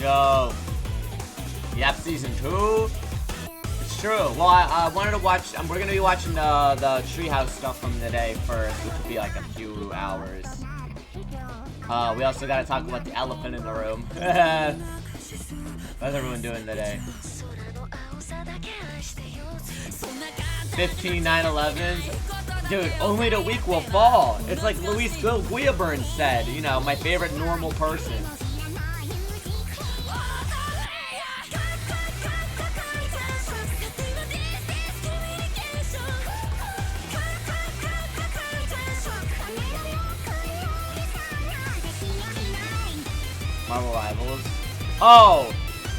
go. Yep, season 2. It's true. Well, I wanted to watch. We're gonna be watching the Treehouse stuff from today first, which will be like a few hours. We also gotta talk about the elephant in the room. How's everyone doing today? 15 9/11s. Dude, only the weak will fall. It's like Luis Guillaburn said, you know, my favorite normal person. Marvel Rivals. Oh,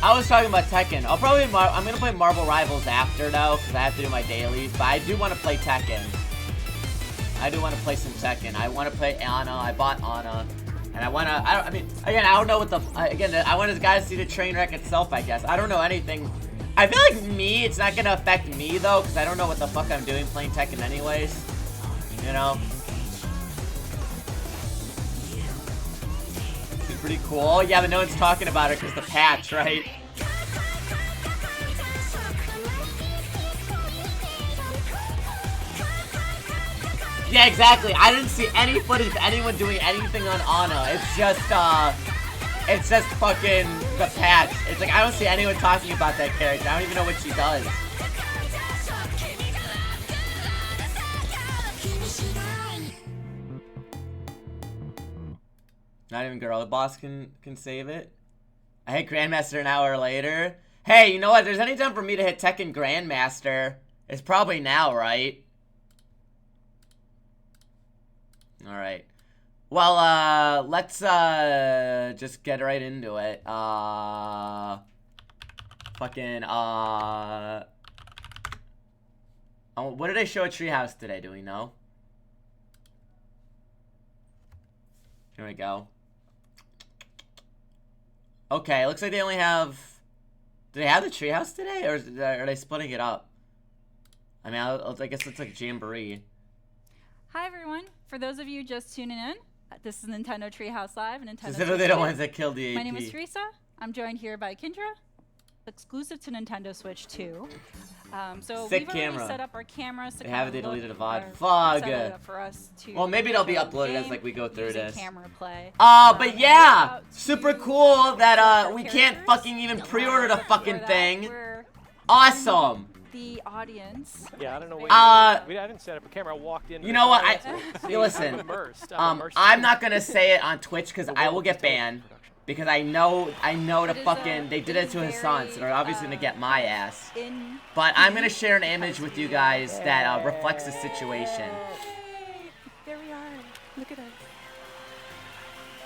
I was talking about Tekken. I'm gonna play Marvel Rivals after though, because I have to do my dailies. But I do want to play Tekken. I do want to play some Tekken. I want to play Anna. I bought Anna, and I mean, again, I don't know what the. I want to guys see the train wreck itself. I guess I don't know anything. I feel like me, it's not gonna affect me though, because I don't know what the fuck I'm doing playing Tekken anyways. You know. Pretty cool. Yeah, but no one's talking about it because the patch, right? Yeah, exactly. I didn't see any footage of anyone doing anything on Ana. It's just fucking the patch. It's like I don't see anyone talking about that character. I don't even know what she does. Not even Gorilla Boss can save it. I hit Grandmaster an hour later. Hey, you know what? If there's any time for me to hit Tekken Grandmaster, it's probably now, right? Alright. Well, let's just get right into it. What did I show at Treehouse today? Do we know? Here we go. Okay, looks like they only have... Do they have the treehouse today, or are they splitting it up? I mean, I guess it's like Jamboree. Hi, everyone. For those of you just tuning in, this is Nintendo Treehouse Live. Nintendo Specifically the ones that killed the AP. My name is Teresa. I'm joined here by Kendra, exclusive to Nintendo Switch 2. So Sick we've already set up our cameras to they haven't deleted a VOD. Fuck. For us to well, maybe it'll be uploaded as like we go through this. Camera play. But yeah, super cool that we can't fucking even pre-order the fucking thing. Awesome. The audience. Yeah, I don't know. I didn't set up a camera. I walked in. You know what? Listen. I'm not gonna say it on Twitch because I will get banned. Because I know the fucking, they did it to Hassan, so they're obviously gonna get my ass. But I'm gonna share an image with you guys that reflects the situation. There we are. Look at us.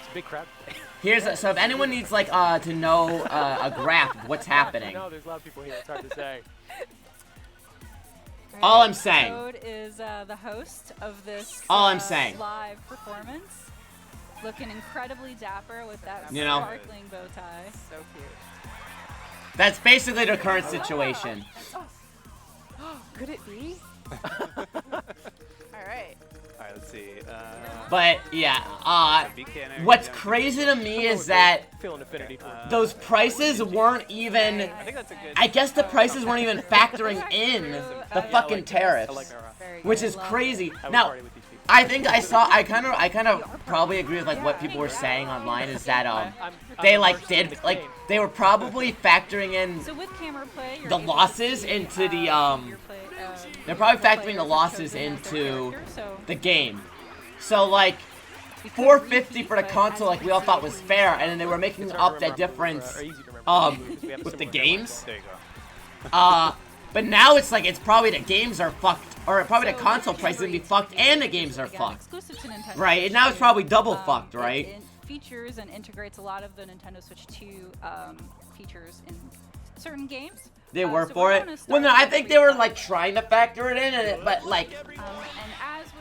It's a big crowd. So if anyone needs like to know a graph of what's happening. No, there's a lot of people here. It's hard to say. All I'm saying. Code is the host of this live performance. Looking incredibly dapper with that sparkling bow tie. So cute. That's basically the current situation. Could it be? Alright, let's see. But, yeah, what's crazy to me is that those prices weren't even, I guess the prices weren't even factoring in the fucking tariffs, which is crazy. Now, I think I kind of probably agree with like what people were saying online is that they they were probably factoring in the losses into the they're probably factoring the losses into the game. So like $450 for the console, like we all thought was fair, and then they were making up that difference with the games. But now it's like, it's probably the games are fucked, or probably the console price is gonna be fucked, and the games are fucked. Right, and now it's probably double fucked, right? It features and integrates a lot of the Nintendo Switch 2 features in certain games. They were for it? Well, no, I think they were like trying to factor it in, but like,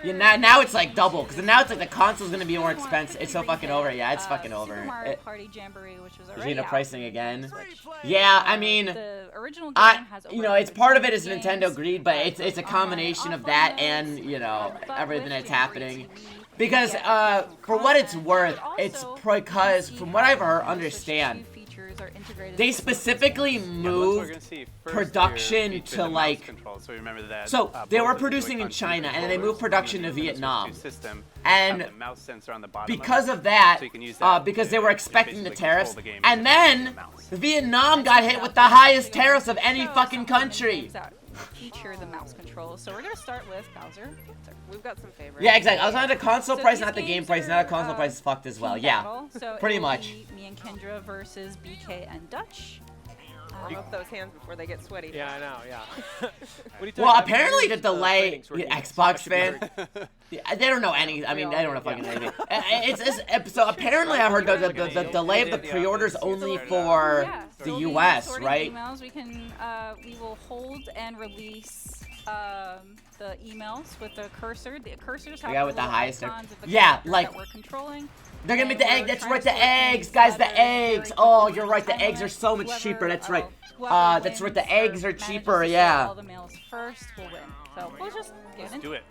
yeah, now it's like double, because now it's like the console's gonna be more expensive. It's so fucking over. Yeah, it's fucking over. Super Mario Party Jamboree, which was already out pricing for again. Switch. Yeah, I mean, The original game has you know, it's part of it is Nintendo greed, but it's a combination of that and, you know, everything that's happening. Because, for what it's worth, it's because, from what I've understand, features are integrated. They specifically moved production to like. So they were producing in China, and then they moved production to Vietnam. And because of that, because they were expecting the tariffs, and then Vietnam got hit with the highest tariffs of any fucking country. Feature the mouse controls. So we're gonna start with Bowser. We've got some favorites. Yeah, exactly. I was on the console price, not the game price. Now the console price is fucked as well. Yeah, so pretty much. Me and Kendra versus BK and Dutch. Warm up those hands before they get sweaty. Yeah, I know, yeah. Well, apparently the delay, Xbox fan, they don't know any. I mean, they don't know fucking anything. So apparently I heard the delay of the pre-orders only for the U.S., right? Emails. We will hold and release the emails with the cursor. The cursors have with the highest. Yeah, like that we're controlling. They're gonna make the egg. That's right, the eggs, guys. The eggs. Oh, you're right. The eggs are so much cheaper. That's right. That's right. The eggs are cheaper. Yeah. All the males first will win. So we'll just get do it.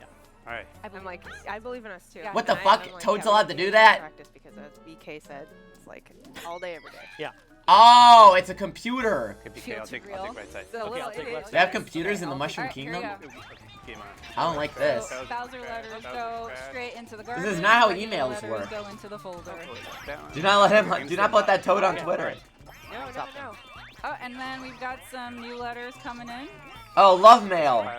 All right. I'm like, I believe in us too. What the fuck? Toad's allowed to do that? Practice because as BK said, it's like all day, every day. Yeah. Oh, it's a computer. Okay, BK, I'll take right side. Okay, I'll take left side. They have computers in the Mushroom Kingdom? I don't like this. Bowser letters go straight into the garbage. This is not how emails work. Go into the folder. Do not let him. Do not put that Toad on Twitter. No. Oh, and then we've got some new letters coming in. Oh, love mail.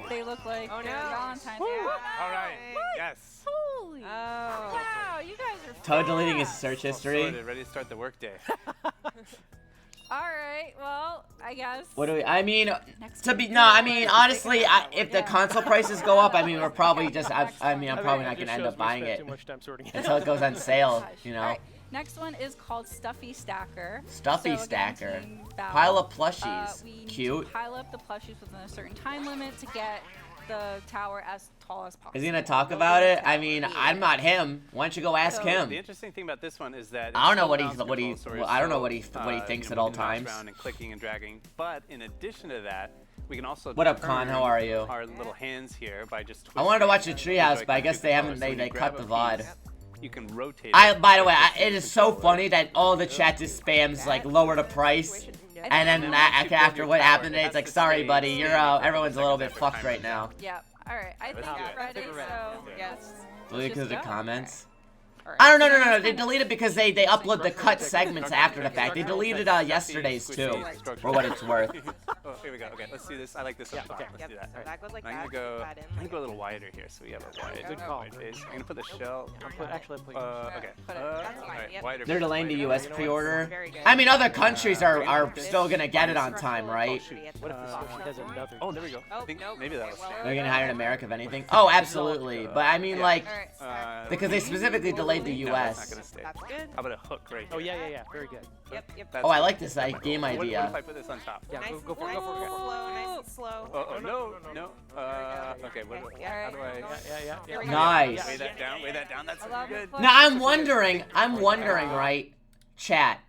They look like Valentine's Day. All right. Yes. Holy. Oh. Wow, you guys are fast. Toad deleting his search history. Ready to start the workday. Alright, well, I guess. What do we, I mean, I mean, honestly, if the console prices go up, I mean, we're probably just, I mean, I'm probably not going to end up buying it until it goes on sale, you know. Right. Next one is called Stuffy Stacker. Stuffy Stacker. Pile up plushies. Cute. Pile up the plushies within a certain time limit to get the tower as tall as possible. Is he gonna talk about it? I mean, I'm not him. Why don't you go ask him? The interesting thing about this one is that I don't know what I don't know what he thinks at all times. And clicking and dragging, but in addition to that, we can also. What up, Con? How are you? Our little hands here by just. I wanted to watch the treehouse, but I guess they haven't. They cut the VOD. You can rotate. By the way, it is so funny that all the chat just spams like lower the price. And then after what happened, it's like, sorry, buddy, you're everyone's a little bit fucked right now. Yep. All right. I think we're ready. So yes. Delete because of the comments. I don't know. No. They deleted because they upload the cut segments after the fact. They deleted yesterday's too, for what it's worth. Oh, here we go. Okay, let's do this. I like this. Yeah, okay. Let's do that. So that goes like I'm that. gonna go a little wider here, so we have a wide. Good call. Face. I'm gonna put the shell. Actually, please. Okay. Yep. Wider. They're delaying the U.S. pre-order. Very good. I mean, other countries are still gonna get it on time, right? What if this has another? Oh, there we go. I think maybe that was. They're gonna hire in America if anything. Oh, absolutely. But I mean, like, because they specifically delayed the U.S. Not gonna stay. That's good. How about a hook right here? Oh yeah. Very good. Yep. Oh, I like this game What idea. if I put this on top? Yeah, Nice, go for it. nice and slow. Oh, no. Okay, how do I? Yeah. Nice. Weigh that down. That's good. Now I'm wondering, right, chat.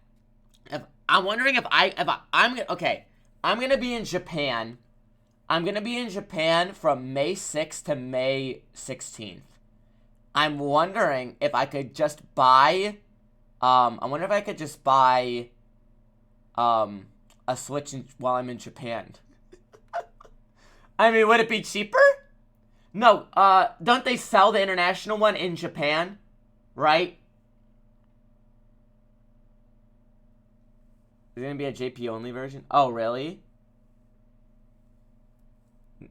I'm gonna be in Japan. I'm gonna be in Japan from May 6th to May 16th. I'm wondering if I could just buy. I wonder if I could just buy. A Switch while I'm in Japan. I mean, would it be cheaper? No. Don't they sell the international one in Japan? Right? Is it gonna be a JP only version? Oh, really? It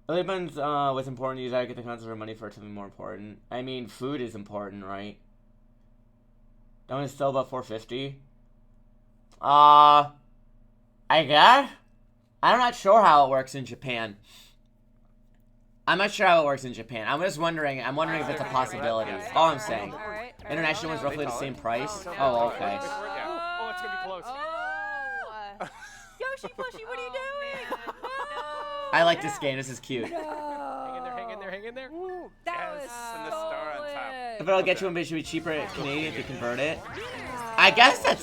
depends what's important. You gotta get the console for money for it to be more important. I mean, food is important, right? Don't it sell about $450? I guess? I'm not sure how it works in Japan. I'm just wondering. I'm wondering if it's a possibility. All I'm saying. International one's roughly the same price. Oh, okay. Oh, it's gonna be close. Yoshi Plushy, what are you doing? I like this game. This is cute. Hang in there. That was and the star on top. If it'll get you one, but it should be cheaper at Canadian if you convert it. I guess I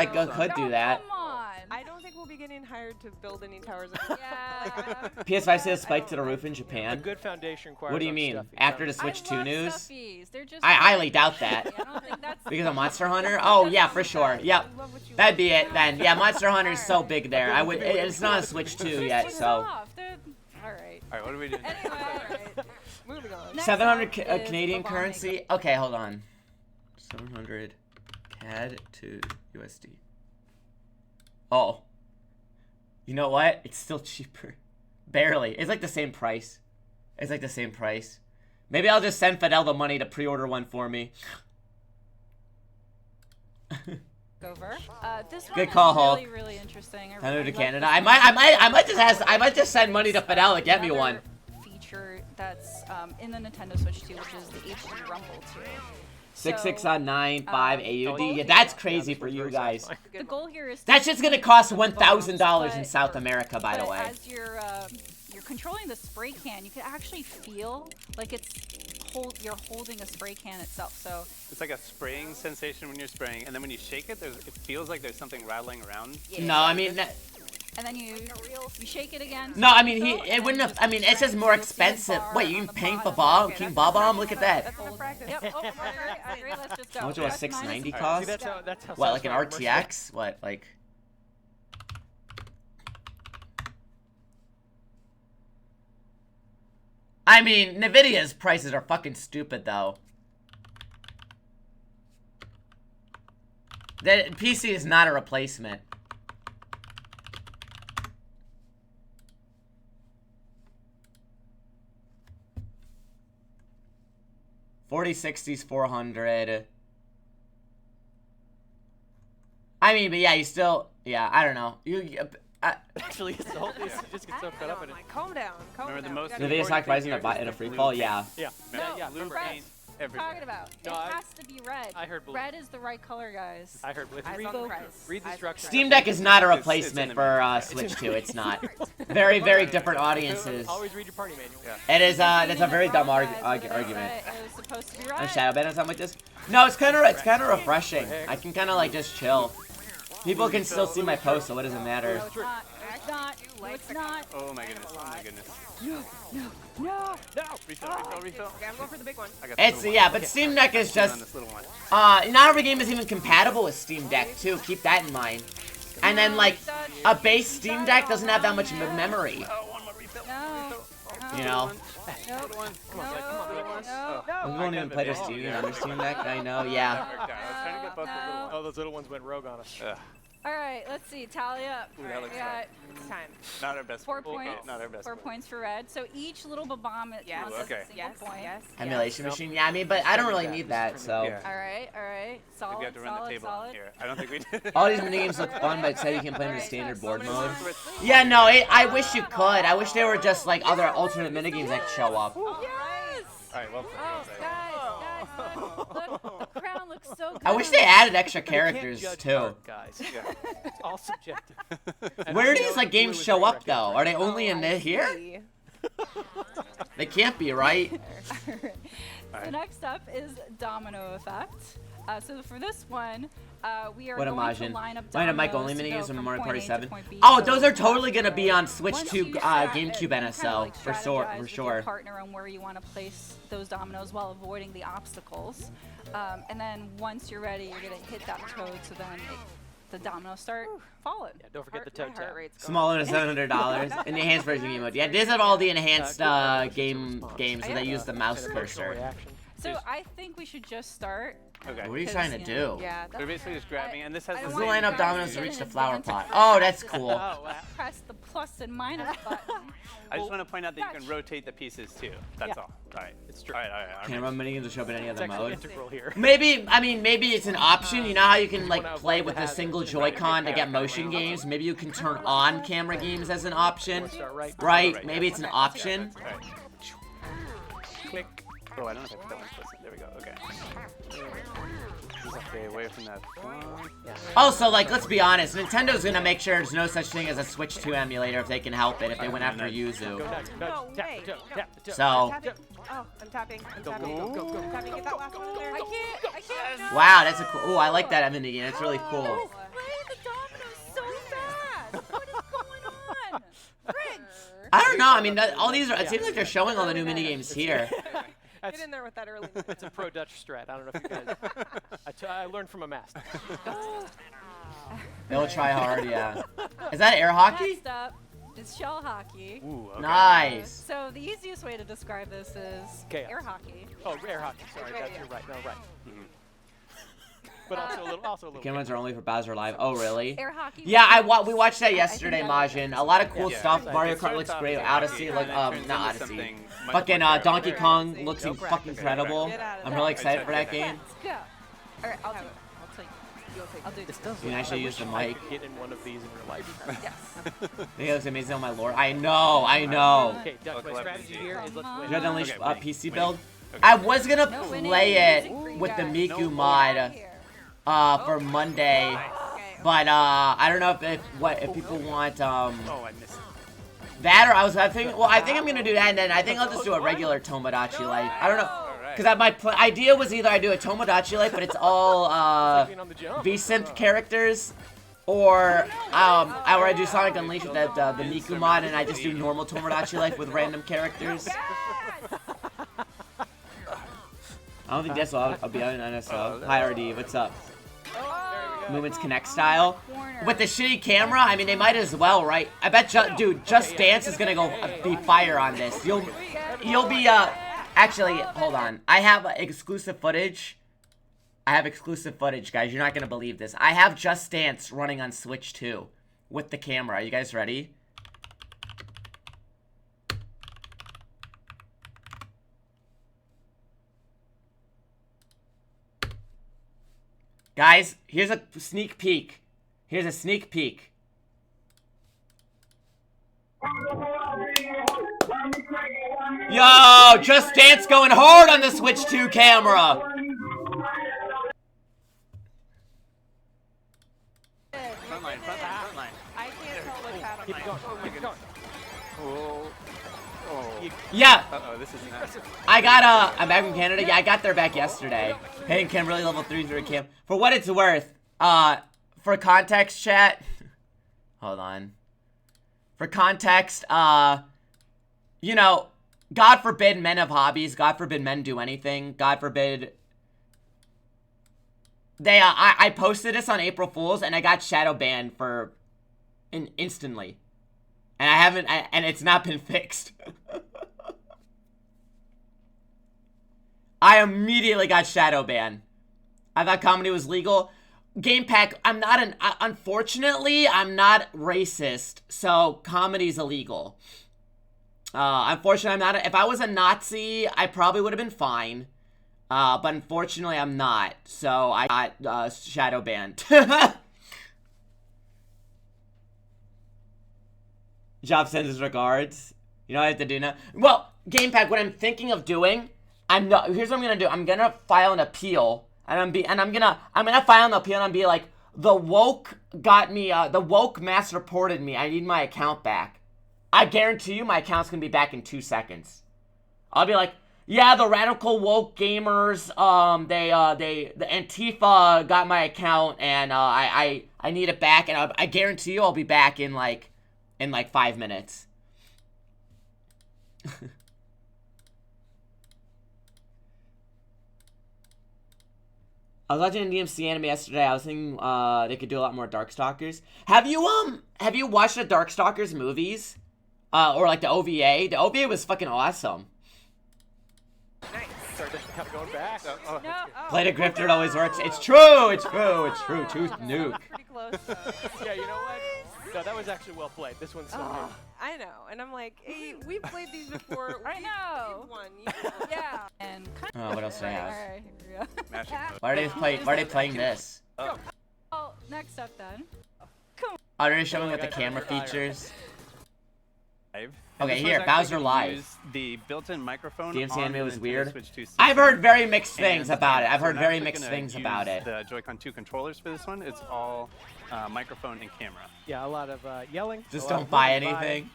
could do that. Come on. I don't think we'll be getting hired to build any towers. Yeah. PS5 says spike to the roof in Japan. A good foundation requires What do you mean? After the Switch 2 news? Stuffies. They're just I highly doubt that. I don't think that's Because of Monster Hunter? Oh, yeah, for sure. Yep. That'd be it then. Yeah, Monster Hunter's so big there. I would. It's not a Switch 2 yet, so. Alright. Alright, what are we doing? Anyway, alright. Moving on. Next 700 up is Canadian Bomb currency. Maker. Okay, hold on. 700 CAD to USD. Oh. You know what? It's still cheaper. Barely. It's like the same price. It's like the same price. Maybe I'll just send Fidel the money to pre-order one for me. Over. This one Good call, is Hulk. really, really interesting. Send it to love Canada. this I might just send money to Fidel to get me Another one. feature that's in the Nintendo Switch 2, which is the HD Rumble 2. 6695 AUD. Yeah, that's crazy for you guys. The goal here is That's just gonna cost $1,000 in South America, by the but way. as you're controlling the spray can, you can actually feel like you're holding a spray can itself. So It's like a spraying sensation when you're spraying, and then when you shake it, it feels like there's something rattling around. No, I mean, and then you shake it again. no, I mean it wouldn't have. I mean, it's just more expensive. Wait, you can paint the bomb, King Bob-omb? Look at that. Yep. Oh, great. Let's just go. How much will a Plus 690 minus. cost? See, that's how What, like an satisfying it works. RTX? What, like? I mean, Nvidia's prices are fucking stupid, though. The PC is not a replacement. $4060's 400. I mean, but yeah, you still, yeah, I don't know. Actually, it's all, you just get so caught up in it. Calm down. Calm Remember the down. most We gotta- Nvidia's important stock pricing thing here in a is free blue fall, paint. yeah. Yeah. No, yeah. Blue red. paint What are you everywhere. talking about? No, It has to be red. I heard blue. Red is the right color, guys. I heard blue. Eyes Read, on the prize. read the Eyes on instructions. Steam Deck is not a It's replacement in for the- Switch 2. It's not. Very, very different audiences. Always read your party manual. Yeah. It is. That's a very dumb Guys, what did I argument. say? It was supposed to be I'm red. shadow banned or something like this. No, it's kind of refreshing. I can kind of like just chill. People can still see my post, so what does it matter? No, it's not. It's not. No, it's not. Oh my goodness, oh my goodness. No. Refill. Okay, I'm going for the big one. I got the It's little yeah, one. but Steam Deck is On just this little one. not every game is even compatible with Steam Deck too. Keep that in mind. And then like a base Steam Deck doesn't have that much memory. Oh, one more refill. No. You know. Nope. Come on, No. We won't even play the Steam under Steam Deck. I know. Yeah. I was trying to get both the little ones. Oh, those little ones went rogue on us. Ugh, All right, let's see. Tally up. Ooh, that looks We got It's time. not our best. 4 Okay, points. not our best. 4 points for red. So each little bomb Yes. counts as Okay. a single Yes. point. Yes. Emulation machine. Yeah, I mean, but I don't really need that. So. Yeah. All right. Maybe Solid, we have to run the solid, table solid. here. I don't think we did. All these minigames look fun, but say you can play them in Alright, standard so board many mode. more. Yeah, no, I wish you could. I wish they were just like other alternate minigames that show up. Yes. Alright, well played. Oh, guys, look, the crown looks so good. I wish they added extra You can't characters judge too. art, guys. Yeah. It's all subjective. And Where I do know these like blue games is show very up though? Are they only in I here? see. They can't be, right? So next up is Domino Effect. So for this one, we are What going imagine? to line up Wait, a Mike dominoes only to minigames go from from Mario point Party A to 7. point B. Oh, So those are totally gonna be on Switch once 2 you start, you can kinda, GameCube like, NSO strategize for with sure. your partner on where you want to place those dominoes while avoiding the obstacles. And then once you're ready, you're gonna hit that code, so then the dominoes start falling. Yeah, don't forget the My toe heart tap. rate's going. Smaller than $700. Enhanced version game mode. Yeah, these are all the enhanced games where they use the mouse An emotional cursor. reaction. So I think we should just start. Okay. What are you trying to do? Yeah. They're basically just grabbing, and this has I the This don't is want line up you guys dominoes to to reach get the an flower advantage. pot. Oh, that's cool. Oh, wow. Press the plus and minus button. I just want to point out that you can rotate the pieces too. That's all. Alright. It's true. Alright. Can't run minigames to show up in any It's other actually mode. integral here. Maybe, I mean, maybe it's an option. You know how you can like play with a single Joy-Con to get motion games? Maybe you can turn on camera games as an option, Start right. right? Maybe it's an option. Alright. Click. Oh, I don't know if I put that one close. There we go. Okay. Okay, away from that phone. Yeah. Also, like, let's be honest, Nintendo's gonna make sure there's no such thing as a Switch 2 emulator if they can help it, if they went after Go Yuzu. nuts. No Tap way. the toe. Tap the toe. So, Tapping. Oh, I'm tapping. I'm Go, tapping. go, go, go, I'm tapping. Get that last one there. I can't. wow, that's a cool, ooh, I like that mini game, that's really cool. Play the dominoes so fast. I don't know. I mean, all these are. It seems like they're showing all the new mini games here. Get in there with that early. It's a pro Dutch strat. I don't know if you guys. I learned from a master. They'll try hard. Yeah. Is that air hockey? Next up is shell hockey. Ooh, okay. Nice. So the easiest way to describe this is Chaos. air hockey. Oh, air hockey. Sorry, Right, that's yeah. you're right. No, right. But also a little. Cameras are only for Bowser Live. Oh, really? Air hockey. Yeah, was- we watched that I think yesterday, that was- Majin. A lot of cool Yeah. stuff. Yeah. Mario It Kart starts looks off great. as Odyssey, and like then it turns not into Odyssey. something much Fucking more Donkey terrible. Kong Crazy. looks Go back. fucking incredible. Get out of I'm there. really excited for that game. Let's go. All right, I'll take I'll do This this. does. You can actually use the I mic. could get in one of these in real life. Yes. It looks amazing on my lord. I know. Okay, Dutch, my strategy here is let's You win. had to unleash Okay, PC winning. build. Okay. I was gonna No winning play music it for you with the guys. Miku No mod Here. for Monday, Okay. but I don't know if people want Oh, I missed it. that or I think I'm gonna do that, and then I think I'll just do a regular Tomodachi Life. I don't know. Alright. Because my idea was either I do a Tomodachi Life, but it's all Being on the jump. V-Synth characters, or I do Sonic Unleashed with the Miku mod, and I just do normal Tomodachi Life with random characters. I don't think that's all. I'll be on NSO. Hi RD, what's up? Movements Connect style. Corner. With the shitty camera, I mean they might as well, right? I bet dude, Just Dance is gonna go be fire on this. You'll be actually, hold on. I have exclusive footage. Guys. You're not gonna believe this. I have Just Dance running on Switch 2 with the camera. Are you guys ready? Guys, here's a sneak peek. Yo, Just Dance going hard on the Switch 2 camera. Front line. I can't tell what's happening. Keep it going. Keep it going. Oh. Yeah, Uh-oh, this is nasty. I'm back from Canada. Yeah, I got there back yesterday. Hey, Cam, really level 3 through Cam. For what it's worth, for context, chat. Hold on. For context, you know, God forbid men have hobbies. God forbid men do anything. God forbid. I posted this on April Fool's and I got shadow banned for instantly. And and it's not been fixed. I immediately got shadow banned. I thought comedy was legal. Game Pack, unfortunately, I'm not racist, so comedy's illegal. Unfortunately, I'm not, if I was a Nazi, I probably would have been fine. But unfortunately, I'm not, so I got, shadow banned. Job sends his regards. You know what I have to do now? Well, Game Pack, what I'm thinking of doing, here's what I'm gonna do. I'm gonna file an appeal, and I'm gonna file an appeal, and I'm be like, the woke got me, the woke mass reported me. I need my account back. I guarantee you, my account's gonna be back in 2 seconds. I'll be like, yeah, the radical woke gamers, the Antifa got my account, and I need it back, and I guarantee you, I'll be back in like 5 minutes. I was watching a DMC anime yesterday. I was thinking they could do a lot more Darkstalkers. Have you watched the Darkstalkers movies? Or like the OVA? The OVA was fucking awesome. Nice. Sorry, just kind of going back. No. Oh. Play the grifter, it always works. It's true. Tooth nuke. Pretty close. Though. Yeah, you know what? No, that was actually well played. This one's so good. I know, and I'm like, hey, we've played these before. I know. We've won. Yeah. And kind Oh, what else do I have? Alright, here we go. Mashing mode. Why are they playing this? Well, next up then. Oh, they're showing what the camera features. Live. Okay, This here, one's actually Bowser gonna Live. use the built-in microphone DMC on anime the was Nintendo weird. Switch 2 I've system. heard very mixed things And about it. I've so heard we're very actually mixed gonna things about use it. The Joy-Con 2 controllers for this one. It's all microphone and camera. Yeah, a lot of yelling. Just a lot don't of buy moving anything.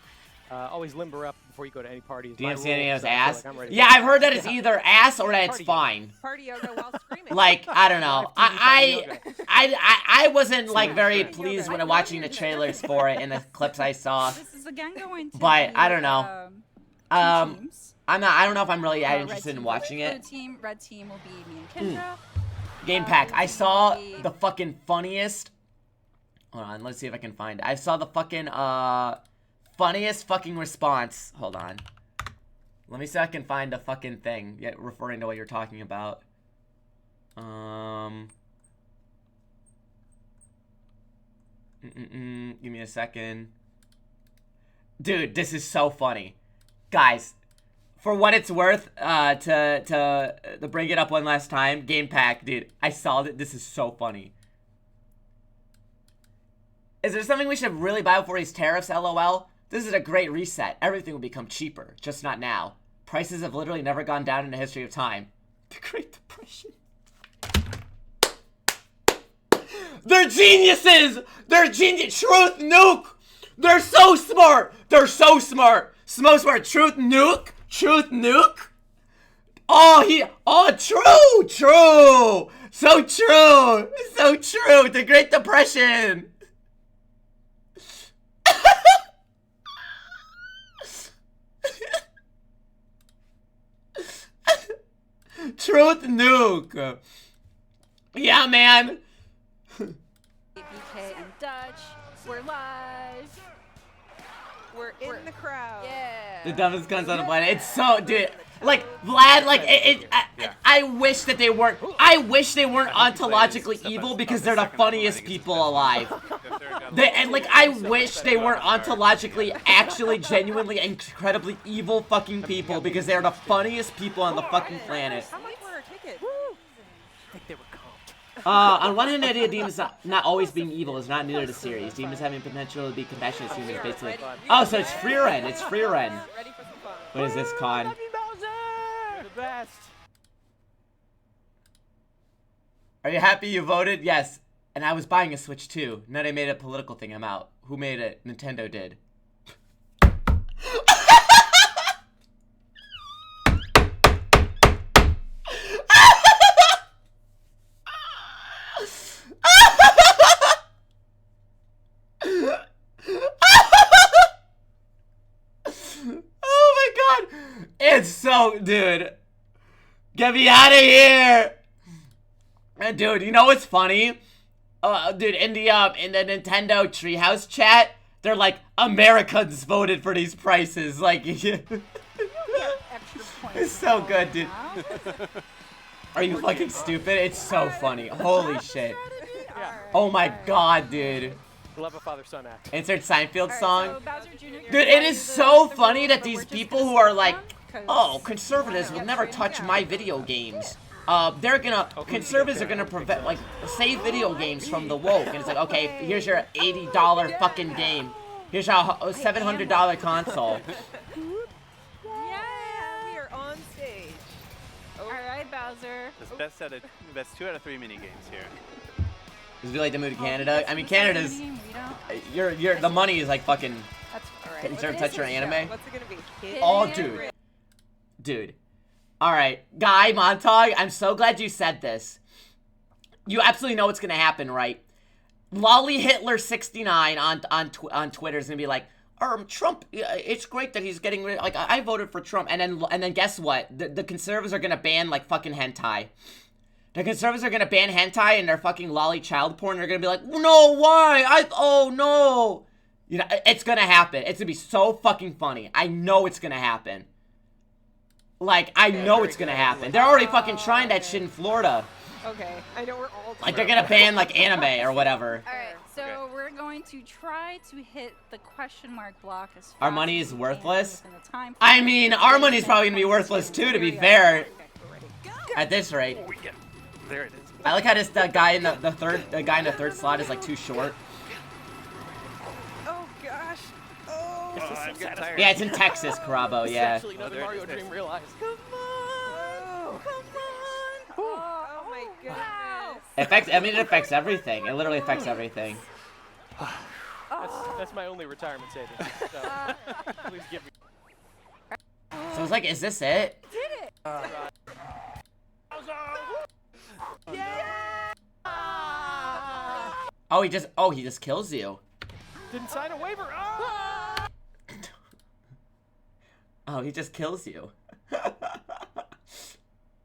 Always limber up before you go to any parties. Do you see any of his so I feel ass? like I'm ready to Yeah, go. I've heard that it's either ass or that it's Party fine. Party yoga while screaming. Like, I don't know. Party I wasn't like very pleased when watching the trailers for it and the clips I saw. This is again going to But be, I don't know. two teams. I don't know if I'm really that Red interested in team watching versus it. blue team. Red team will be me and Kendra. Game Pack. I saw the fucking funniest. Hold on, let's see if I can find it. I saw the fucking funniest fucking response. Hold on. Let me see if I can find the fucking thing. Yeah, referring to what you're talking about. Give me a second. Dude, this is so funny. Guys, for what it's worth, to bring it up one last time, Game Pack, dude, I saw that. This is so funny. Is there something we should really buy before these tariffs, LOL? This is a great reset. Everything will become cheaper, just not now. Prices have literally never gone down in the history of time. The Great Depression. They're geniuses! They're genius. Truth Nuke! They're so smart! They're so smart! So smart. Truth Nuke? Truth Nuke? Oh, true! True! So true! So true! The Great Depression! Truth Nuke! Yeah, man! BK and Dutch. We're live. We're in the crowd. Yeah. The dumbest cunts on the planet. It's so, dude. Like Vlad, like I wish that they weren't. I wish they weren't ontologically evil because they're the funniest people alive. And like I wish they weren't ontologically, actually, genuinely, incredibly evil fucking people because they're the funniest people on the fucking planet. How much were our tickets? I think they were comped. On one hand, the idea of demons not always being evil is not new to the series. Demons having potential to be compassionate to humans, basically. Oh, so it's free run. It's free run. Ready for some fun. What is this, Con? You're the best. Are you happy you voted? Yes. And I was buying a Switch too. Now they made it a political thing. I'm out. Who made it? Nintendo did. Oh my god! It's so, dude. Get me out of here! And dude, you know what's funny? Dude, in the Nintendo Treehouse chat, they're like, Americans voted for these prices. Like, Extra points. it's so good, dude. Are you fucking stupid? It's so funny. Holy shit. Oh my god, dude. Love a father-son act. Insert Seinfeld song. So Bowser Jr., you're Dude, it going is to so the funny room, that but these we're just people gonna who are skip like, them, 'cause oh, conservatives will yeah, never stream touch down. my video games. They're gonna, conservatives are gonna prevent, like, save video games from the woke. And it's like, okay, here's your $80 fucking game. Here's your $700 console. Yeah, we are on stage. All right, Bowser. This best 2 out of 3 mini games here. Does it like to move to Canada? I mean, Canada's, the money is like fucking, That's all can you right. start touching your anime? What's it gonna be? Hit Oh, and dude. rip. Dude. Alright, Guy Montag, I'm so glad you said this. You absolutely know what's gonna happen, right? Lolly Hitler 69 on Twitter is gonna be like, Trump, it's great that he's getting rid, like, I voted for Trump, and then guess what? The conservatives are gonna ban, like, fucking hentai. The conservatives are gonna ban hentai and their fucking lolly child porn. They're gonna be like, no, why? Oh, no. You know, it's gonna happen. It's gonna be so fucking funny. I know it's gonna happen. Like, I know it's gonna happen. They're already fucking trying that shit in Florida. Okay, I know we're all. Like, they're gonna ban, like, anime or whatever. All right, so we're going to try to hit the question mark block as fast Our money as is we worthless? can within the time I frame. mean, our money's probably gonna be worthless too, to be fair. At this rate. There it is. I like how this guy in the third slot is like too short. Oh gosh. Oh. I'm getting tired. Yeah, it's in Texas, Carabo, yeah. Actually, another Mario dream realized. Come on. Come on. Oh my goodness. It affects everything. It literally affects everything. That's my only retirement savings. So please give me. So it's like, is this it? Did it! Oh, he just kills you. Didn't sign a waiver. Oh, he just kills you.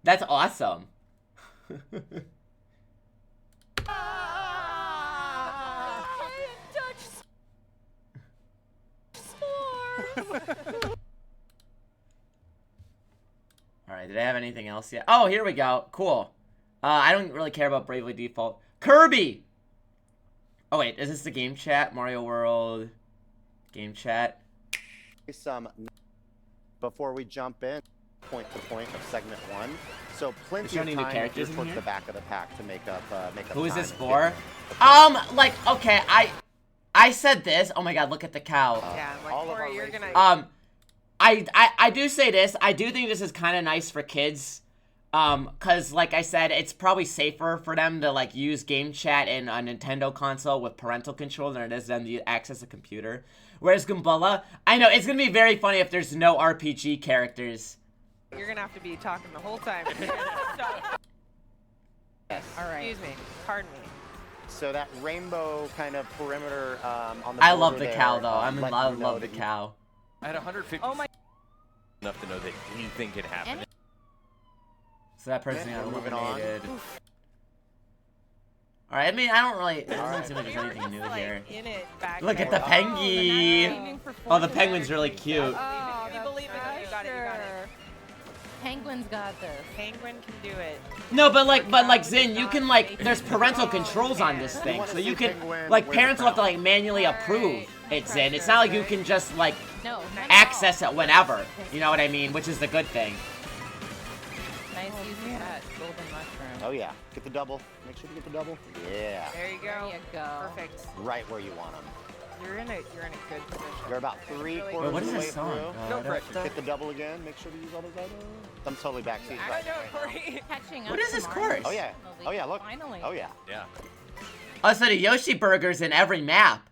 That's awesome. Alright, did I have anything else yet? Oh, here we go. Cool. I don't really care about Bravely Default. Kirby! Oh, wait. Is this the game chat? Mario World. Game chat. Before we jump in, point to point of segment 1. So plenty of new time characters towards in the here? back of the pack to make up Who is time this and for? get- Like, okay, I said this. Oh my god, look at the cow. Yeah, I'm like, all of Corey, our you're races. gonna. I do say this. I do think this is kind of nice for kids. Cause like I said, it's probably safer for them to like use game chat in a Nintendo console with parental control than it is them to access a computer. Whereas Goombella, I know it's gonna be very funny if there's no RPG characters. You're gonna have to be talking the whole time. Yes. All right. Excuse me. Pardon me. So that rainbow kind of perimeter on the I border love the there, cow though. I let you love know the that you- cow. I had 150 Oh my. enough to know that anything could happen. So that person Okay, got we're moving on. eliminated. Alright, I mean, I don't really, it doesn't Alright. seem like there's anything new Like, here. in it back Look at there. the pengy. Oh, the penguin's really cute. Oh, you believe it. You got it. You got it. Penguin's got this. Penguin can do it. No, but like Zin, you can like, there's parental controls on this thing, so you can, like, parents will have to like manually approve it, Zin. It's not like you can just like No. access it whenever. You know what I mean? Which is the good thing. Nice using that golden mushroom. Oh yeah, get the double. Make sure to get the double. Yeah, There you There go. you go. Perfect. right where you want them. You're in a good position. You're about three Really quarters Wait, what of is the way this song? through. No pressure. Hit the double again. Make sure to use all those items. I'm totally backseat. I right know, now. Corey. Catching up What is to this Mario. chorus? Oh yeah. Finally. Oh yeah. Look. Finally. Oh yeah. Yeah. Oh, so the Yoshi burgers in every map.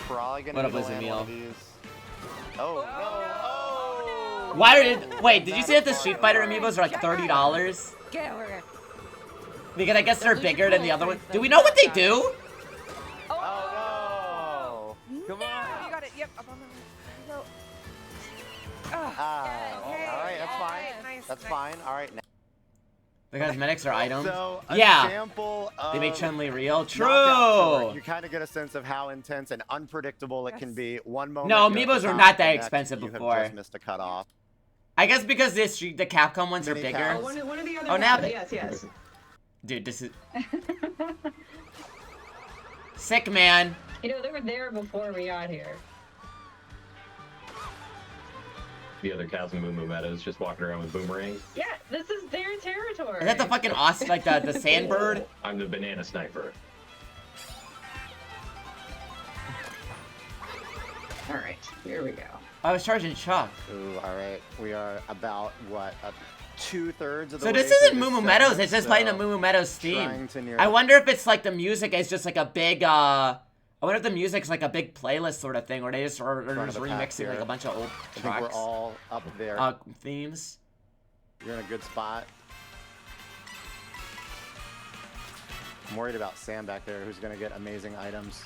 Probably gonna What up, need to Lizzie land one of Meal? these. Oh no! Oh! Why did, wait, did you say that the Street Fighter amiibos are like $30? Get over here. Because I guess they're bigger than the other one. Do we know what they do? Oh no! Come on. You got it. Yep. Up on the. No. Ah, Yay. all right, that's fine. Nice. That's nice. fine. All right. Now. The cosmetics are items. So a Yeah. sample of They make Chun-Li real. knockout True. sword. You kind of get a sense of how intense and unpredictable it can be. One moment. No, you're at amiibos the were top, not that the next expensive you have before. just missed a cutoff. I guess because the Capcom ones are Mini bigger. cows. One of the other Oh, now ones, they- yes, yes. Dude, this is... Sick, man. You know, they were there before we got here. The other cows in Moo Moo Meadows just walking around with boomerangs. Yeah, this is their territory. Is that the fucking like the sandbird? I'm the banana sniper. All right, here we go. I was charging Chuck. Ooh, all right. We are about what 2/3 of the So way this through isn't the Moo Moo segment, Meadows, it's just playing the so Moo Moo Meadows trying theme. to near I the- wonder if it's like the music is just like a big, I wonder if the music's like a big playlist sort of thing, or they just, or Front they're of just the pack remixing like here. a bunch of old I think we're tracks, all up there. themes. You're in a good spot. I'm worried about Sam back there, who's gonna get amazing items.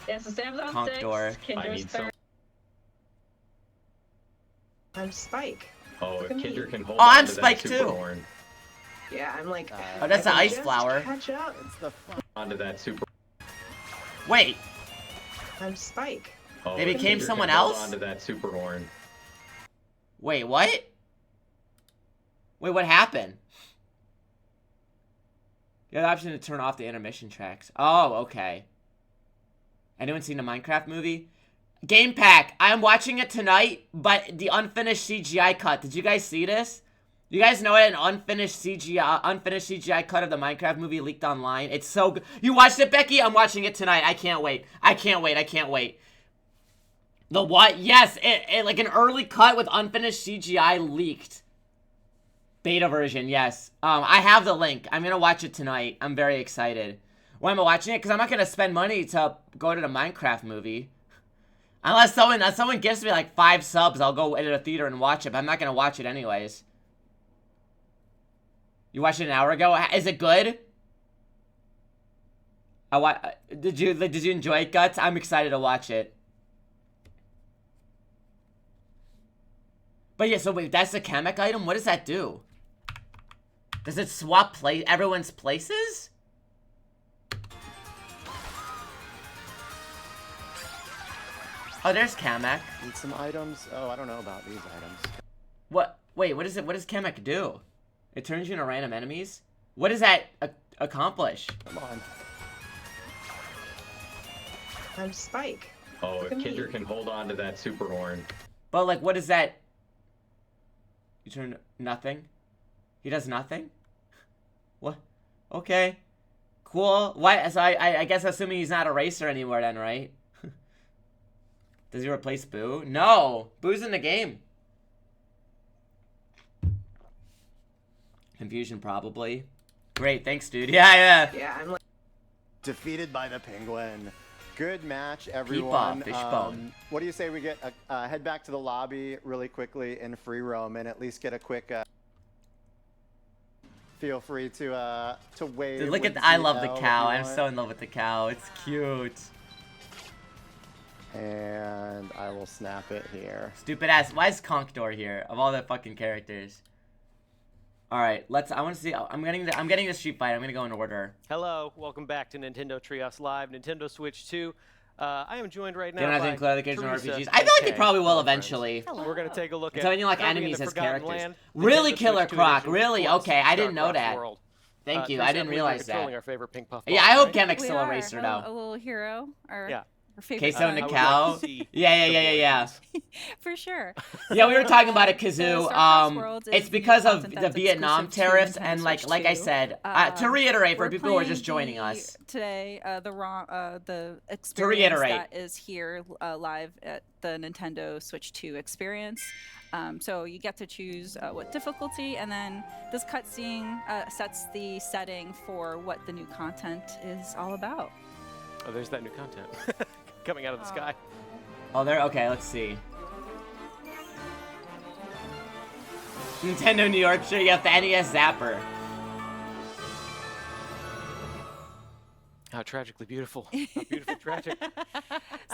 Yeah, so Sam's on Conk 6, door. I Kinder's need some. third. I'm Spike. Oh, Look if at me. Kinder can hold Oh, on I'm to that Spike super too. horn, Yeah, I'm like. Oh, that's I the can ice just flower. Catch up. It's the fun. onto that super. Wait, I'm Spike. Oh, They if became Kinder someone can hold else? Onto that super horn. wait, what? Wait, what happened? You have the option to turn off the intermission tracks. Oh, okay. Anyone seen the Minecraft movie? Game Pack, I'm watching it tonight, but the unfinished CGI cut. Did you guys see this? You guys know it? An unfinished CGI cut of the Minecraft movie leaked online. It's so good. You watched it, Becky? I'm watching it tonight. I can't wait. I can't wait. I can't wait. The what? Yes, it like an early cut with unfinished CGI leaked. Beta version, yes. I have the link. I'm gonna watch it tonight. I'm very excited. Why am I watching it? Because I'm not gonna spend money to go to the Minecraft movie. Unless someone gives me like 5 subs, I'll go into the theater and watch it. But I'm not gonna watch it anyways. You watched it an hour ago. Is it good? Did you enjoy it, Guts? I'm excited to watch it. But yeah, so wait, that's the Kamek item? What does that do? Does it swap everyone's places? Oh, there's Kamek. Need some items. Oh, I don't know about these items. What? Wait, what is it? What does Kamek do? It turns you into random enemies? What does that accomplish? Come on. I'm Spike. Oh, Look if at me. Kinder can hold on to that super horn. But like, what is that? You turn nothing? He does nothing? What? Okay. Cool. Why? So I guess assuming he's not a racer anymore then, right? Does he replace Boo? No! Boo's in the game. Confusion, probably. Great, thanks, dude. Yeah. Yeah, I'm like. Defeated by the Penguin. Good match, everyone. Fishbone. What do you say we get head back to the lobby really quickly in free roam and at least get a quick. Feel free to wave. Dude, look with at I ZL love the if cow. you I'm want. so in love with the cow. It's cute. And I will snap it here. Stupid ass. Why is Conkdor here? Of all the fucking characters. Alright, I want to see. I'm getting the Street Fighter. I'm gonna go in order. Hello, welcome back to Nintendo Treehouse Live, Nintendo Switch 2. I am joined right now They don't have to by include other characters in Teresa RPGs. I feel like they AK. probably will Hello, eventually. friends. We're gonna take a look It's at when you like Kirby and enemies the as Forgotten characters. Land, Really, Nintendo Killer Switch 2 Croc. Edition Really? plus Okay, I didn't know Starcraft that. World. Thank you. Teresa, I I didn't believe you're realize controlling that. our favorite pink puff Yeah, ball, I hope right? Kamek's still a racer now. A little hero. Yeah. Favorite Queso and I the would cow. like to see Yeah. for sure. Yeah, we were talking about it, Kazoo. Starcraft Worlds is It's new because of content the that's Vietnam exclusive to tariffs, Nintendo and like Switch I 2. said, to reiterate for We're people who are playing just joining us. Today, the experience reiterate. that is here live at the Nintendo Switch 2 experience. So you get to choose what difficulty, and then this cutscene sets the setting for what the new content is all about. Oh, there's that new content coming out of the sky. Oh, there. Okay, let's see. Nintendo New York, sure, you have the NES Zapper. How tragically beautiful. How beautiful, tragic.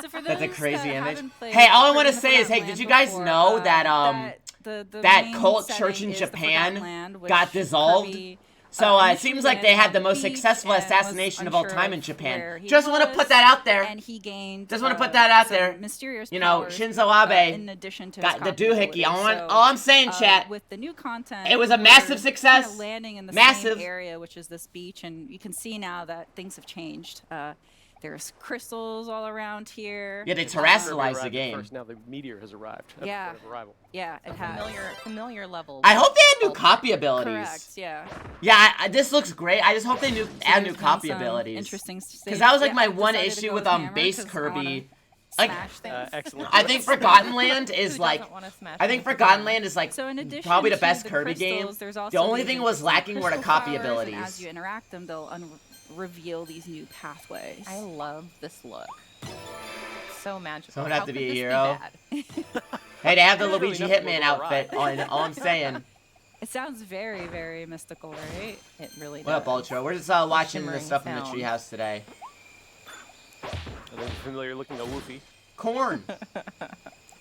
So for That's a those crazy that image. haven't played Hey, all I Kirby want to and the say is, hey, Forgotten did you Land guys before, know that the that main cult setting church in is the Japan Forgotten Land, which got dissolved? Kirby, So it initially seems like they landed had on the most beach successful and was assassination of all unsure time in of Japan. where he Just want to was, put that out there. And he gained Just want to put that out some there. mysterious You know, powers, Shinzo Abe in addition to got his the doohickey. cognitive All abilities. I'm saying, So, chat. with the new content, It was a we're massive success. kinda landing in the Massive. same area, which is this beach, and you can see now that things have changed. There's crystals all around here. Yeah, they Kirby terrestrialized the arrived game. First, now the meteor has arrived. At Yeah. the point of arrival. Yeah, it has. Familiar level. I hope they had new copy abilities. Correct. Yeah. Yeah, this looks great. I just hope they add new There's been copy some abilities. Interesting. Because that was like Yeah, my I one decided to issue go with Hammer base 'cause I wanna Kirby. Like, smash things. Excellent. I think Forgotten Land is like, I think Forgotten Land is like So in addition probably the to best the Kirby game. crystals, there's also The only these thing was interesting lacking were the crystal copy powers, and abilities. as you interact them, they'll reveal these new pathways. I love this look. So magical. Someone have How to could be a this hero. bad? Hey, they have the There's really Luigi nothing Hitman will go awry. outfit. All I'm saying. It sounds very, very mystical, right? It really does. What up, Ultra? We're just watching the shimmering stuff in the sound. treehouse today. And then familiar looking to Woofy. Corn.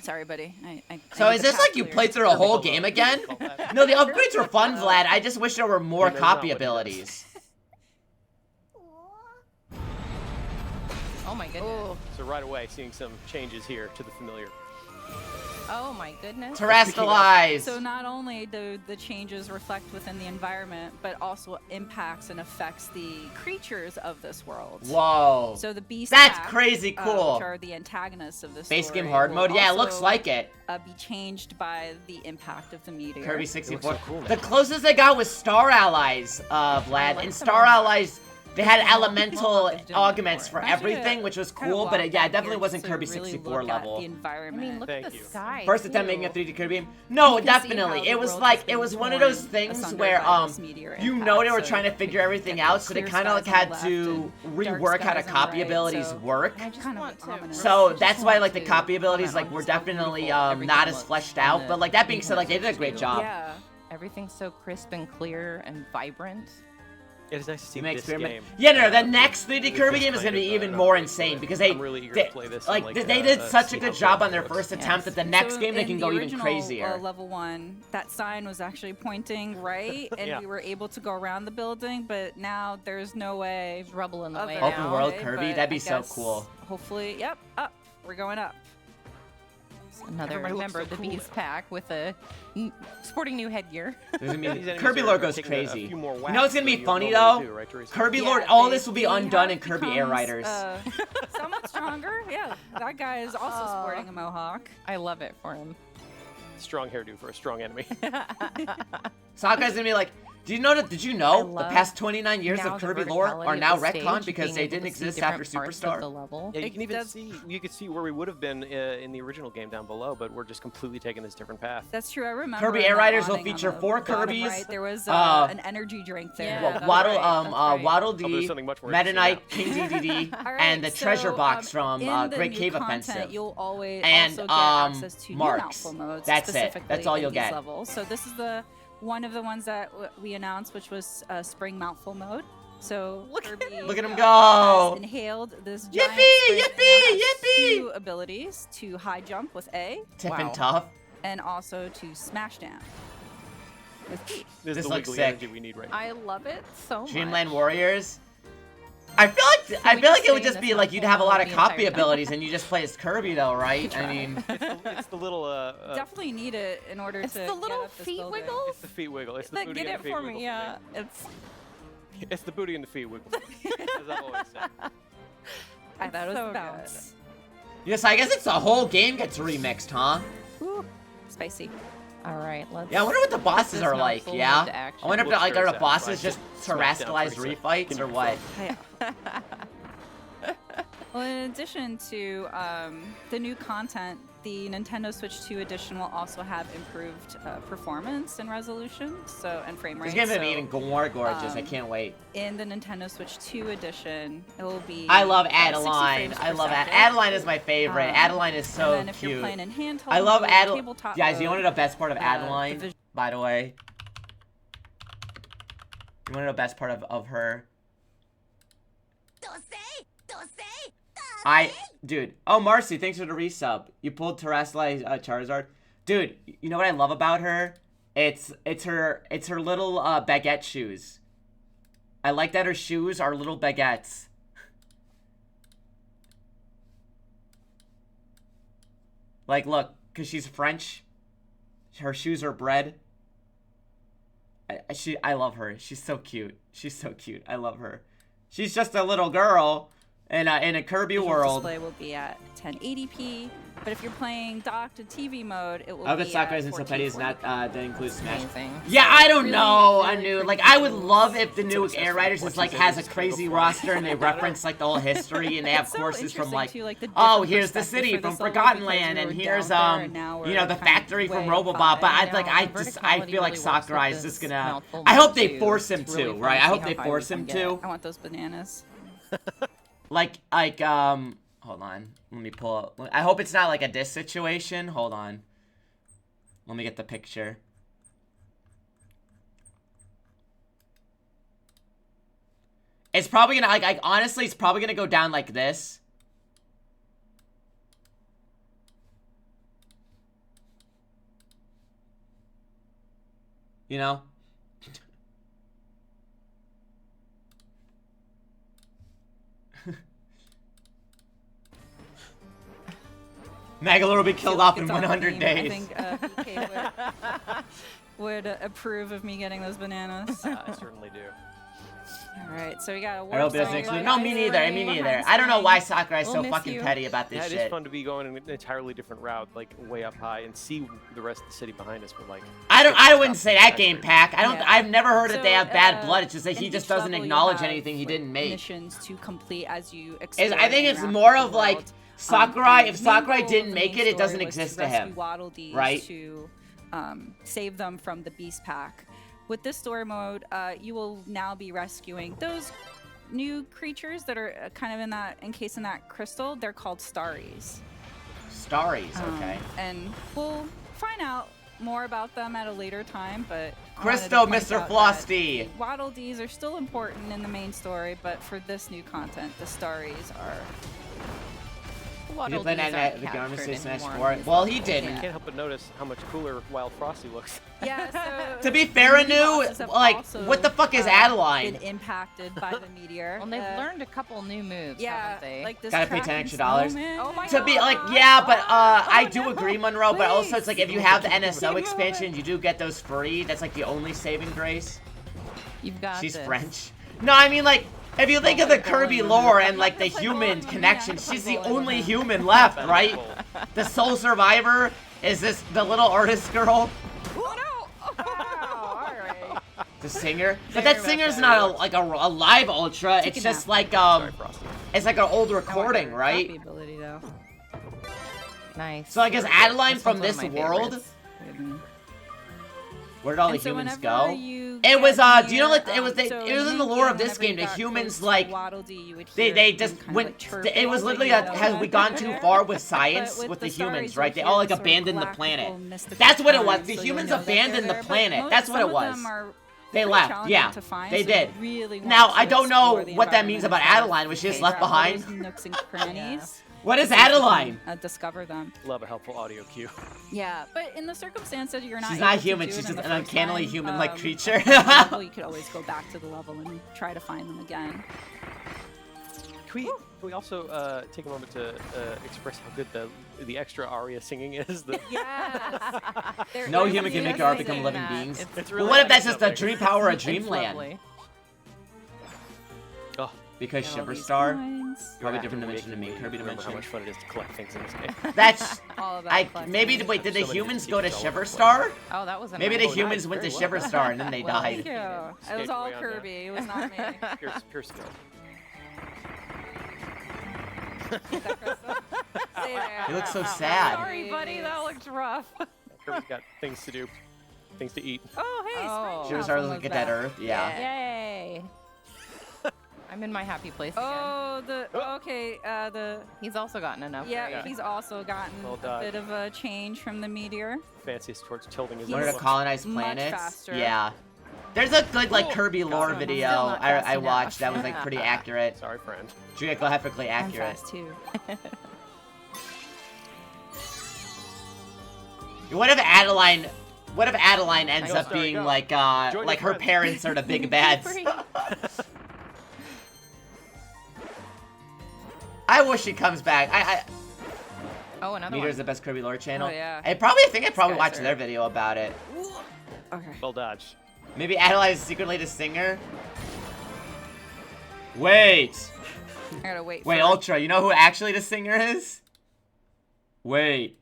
Sorry, buddy. I So need is the this path like you clear. played through a whole game again? No, the upgrades were fun, Vlad. I just wish there were more He knows not copy what he does. abilities. Oh my goodness. So right away, seeing some changes here to the familiar. Oh my goodness. Terrestrialize. So not only do the changes reflect within the environment, but also impacts and affects the creatures of this world. Whoa. So the beast That's pack, crazy cool. which are the antagonists of this Base story, game hard will mode? Yeah, it looks also, like it. Be changed by the impact of the meteor. Kirby It 64. looks so cool now. The closest I got was Star Allies, Vlad. like And them Star all. Allies, they had Mohawk elemental is doing augments it for I want you to everything, which was kind of cool, walk but yeah, back it definitely here wasn't just to Kirby really 64 look at level. the I environment. mean, look Thank at the you. sky. First attempt too. making a 3D Kirby game? No, You can see definitely. how It the was world like, has it been was one of those torn things asunder where, by this meteor you impact, know they were so trying to you figure could everything get out, the so they clear kind of like skies on had the left to and dark rework how the skies on the copy right, abilities so work. I just kind of want to. ominous. So just that's why want like the to copy abilities comment like on were so definitely beautiful everything not as looks fleshed on out. the But like that being said, like they did a great Nintendo job. Yeah. Everything's so crisp and clear and vibrant. It is nice to see You may this experiment. game. Yeah, no, the next 3D It's Kirby just game is kind gonna be of, even more insane because I'm really eager to play this. like and, they did such a see good how job good on their it first looks. attempt that the next So game they in can the go even original, crazier. level 1, that sign was actually pointing right, and Yeah. we were able to go around the building. But now there's no way. There's rubble in the of way it. Open now. world Okay, Kirby? but That'd be I so guess cool. Hopefully, yep, up. We're going up. Another Everybody looks member so of the cool Beast Pack with a sporting new headgear. There's gonna be- These enemies Kirby are Lord goes taking crazy. a few more You whacks know what's gonna than be you funny normally though? do, right, Teresa? Kirby Yeah, Lord, all they- this will be they undone have in Kirby Air becomes, Riders. Somewhat stronger. Yeah, that guy is also sporting a mohawk. I love it for him. Strong hairdo for a strong enemy. Sakai's gonna be like, did you I know the love past 29 years now of the Kirby lore verticality are of now the stage, retconned because being they able didn't to see exist after different parts of the Superstar? level. Yeah, you It can even does- see, you could see where we would have been in the original game down below, but we're just completely taking this different path. That's true. I remember. Kirby in Air that Riders will awning on feature the 4 bottom Kirbys. Right, there was an energy drink there. Yeah, Wa- that's Waddle, right, that's right. Waddle Oh, there's Dee, something much more Meta interesting Knight, King DDD, All right, and the treasure so, box from in the Great new Cave content, Offensive. You'll always And, also get access to Marks. new mouthful modes. That's it. Specifically That's all in you'll these get. levels. So this is the one of the ones that we announced, which was Spring Mouthful mode. So Kirby Look at him go! has inhaled this giant Yippee! spring and Yippee! now has Yippee! 2 abilities: to high jump with A, Tiff Wow. and Tough. and also to smash down with B. This This is the looks wiggly sick. energy we need right now. I love it so much. Dreamland Warriors. I feel we like just it would stay in just this be like you'd mouthful have a lot mode of the copy entire time? abilities and you just play as Kirby though, right? I mean, It's the little Definitely need it in order It's to the get little up this feet building. wiggle. it's the feet wiggle. It's the Like, booty get and it the feet for wiggle me, for yeah. It's It's the booty and the feet wiggle. As I've always said. I thought it was so the good. bounce. yes, I guess it's the whole game gets remixed, huh? Ooh, spicy. all right. Let's. Yeah, I wonder what the bosses this are like. mouthful Yeah, into action. I wonder if Looks like very are the bosses satisfying. just Smack down terrestrialized Teresa. refights or what? Yeah. Well, in addition to the new content, the Nintendo Switch 2 edition will also have improved performance and resolution, and frame rate. This game's gonna be So, even more gorgeous. I um, can't wait. in the Nintendo Switch 2 edition, it will be. I love 60 Adeline. frames I per love second. Adeline is my favorite. Um, Adeline is so and then if cute. you're playing in handheld I love mode, Adeline. tabletop Guys, you mode, want to know the best part of the Adeline? vis- By the way, you want to know the best part of her? Dude. Oh, Marcy, thanks for the resub. You pulled Terrestrialized Charizard. Dude, you know what I love about her? It's her little baguette shoes. I like that her shoes are little baguettes. Like, look, cause she's French. Her shoes are bread. I love her. She's so cute. She's so cute. I love her. She's just a little girl in a Kirby visual world. display will be at 1080p, but if you're playing docked to TV mode, it will I be bet Sakai's at encyclopedia is not 1440p. that includes Smash. Amazing. Yeah, I don't really, know. I really knew. pretty Like, I would visuals. love if the new Air Riders is like has a crazy roster and they reference like the whole history and they have It's so courses from interesting, like, too, like, the oh, different here's the perspective city for from this level Forgotten because Land we and were here's down there and now you know, we're the kind of factory from way up Robobot. high. But I I'd like know, I the just I verticality feel like really works Sakurai with is just this gonna. mouthful I hope mode, they too. force him It's really to, fun right? to I see hope how they high force we him can get. to. I want those bananas. Like hold on. Let me pull up. I hope it's not like a diss situation. Hold on. Let me get the picture. It's probably gonna like honestly, it's probably gonna go down like this. You know? Magolor will be killed off in It's on 100 theme. days. I think BK would approve of me getting those bananas. I certainly do. Alright, so we got a I warp hope it doesn't zone. exclude. No, me neither. Me neither. I don't know why Sakurai's so miss fucking you. petty about this Yeah, it shit. is fun to be going an entirely different route, like way up high, and see the rest of the city behind us. We're like, I wouldn't say that game pack. Yeah. I've never heard that they have bad So, blood. It's just that in he just each doesn't level, acknowledge you'll anything he have, didn't make. Missions to complete as you explore. I think and it's interact more with of the like world. Sakurai. And If the main Sakurai goal didn't of the make main it, it doesn't story was exist to rescue him. Waddle Dees right? To save them from the Beast Pack. With this story mode, you will now be rescuing those new creatures that are kind of encased in that crystal. They're called Starries. Starries, okay. And we'll find out more about them at a later time, but Christo, Mr. Flosty. Waddle Dees are still important in the main story, but for this new content, the Starries are. You played at the Garmin captured Smash in 4? more Well, he I didn't. can't help but notice how much cooler Wild Frosty looks. Yeah, so To be fair, the new Anu, bosses have like, also, what the fuck is Adeline? Been impacted by the meteor. Well, they've learned a couple new moves, Yeah, haven't they? like this. Gotta pay tracking $10 extra. snowman. Oh my To be God. like, yeah, but I Oh, do no. agree, Monroe. But also, it's like if you have the NSO Keep expansion, moving. you do get those free. That's like the only saving grace. You've got She's this. French. No, I mean like. If you think of the Kirby lore and like the human connection, she's the only human left, right? The sole survivor is the little artist girl, Oh no! Wow, all right. the singer. But that singer's not a live ultra. It's just like it's like an old recording, right? Copy ability though. Nice. So I guess Adeline This from one's this one of my world. favorites. Where did all the And so humans whenever go? you It was get do you know near, like it was so it was in main the lore of game, this whenever game. you The got humans close to like Waddle Dee, you would they hear just them kind of, went. like, chirping It was as literally they a, go has we gone too there. far with science But with the Starries, humans, you'll right? They hear all this like sort of abandoned the galactical planet. mystical That's what it was. chime, The so humans you'll know that abandoned they're the there, planet. but That's what some it of was. them are They pretty left. challenging Yeah, to find, they so did. you really want Now to I don't know explore the what that means about environment and Adeline. Was she just figure left out all behind? those nooks and crannies. What is so you can, Adeline? Discover them. Love a helpful audio cue. Yeah, but in the circumstance that you're not She's able not to human. do She's it in just the an first uncannily time, human-like creature. at the level, you could always go back to the level and try to find them again. Can we also take a moment to express how good the extra aria singing is? Yes. No human can make art become living beings. Well, what if that's just a dream power of Dreamland? Oh, Because Shiver Star, probably a different dimension to me. Kirby remember dimension. how much fun it is to collect things in this game. That's All about maybe wait. Did the So many humans different go to features all Shiver over the Star? Oh, that was a Maybe nice the one. humans went to very Shiver well. Star and then they Well, Thank died. you. It was Skate all way on down. Kirby. It was not me. Pure skill. Stay there. You look so sad. Sorry, buddy. That looked rough. Kirby's got things to do, things to eat. Oh, hey, Oh. Shiver Star looking at that Earth. Yeah. Yay. I'm in my happy place again. Oh, okay, He's also gotten enough. yeah, right? he's also gotten Well a done. bit of a change from the meteor. Fanciest towards tilting his Learn to own. colonize much planets. faster. Yeah. There's a good like Kirby lore I'm video still not I fast watched that enough. was like pretty accurate. Sorry, friend. Geographically I'm accurate. fast too. What if Adeline ends Go, up sorry, being go. like Join your her friends. parents are the big bads? I wish she comes back. Oh, another Meteor's one. the best Kirby lore channel. Oh, yeah. I think I probably guys watched are- their video about it. Okay. Well dodged. Maybe Adeline is secretly the singer. Wait. I gotta wait. Wait, for Ultra, you know who actually the singer is? Wait.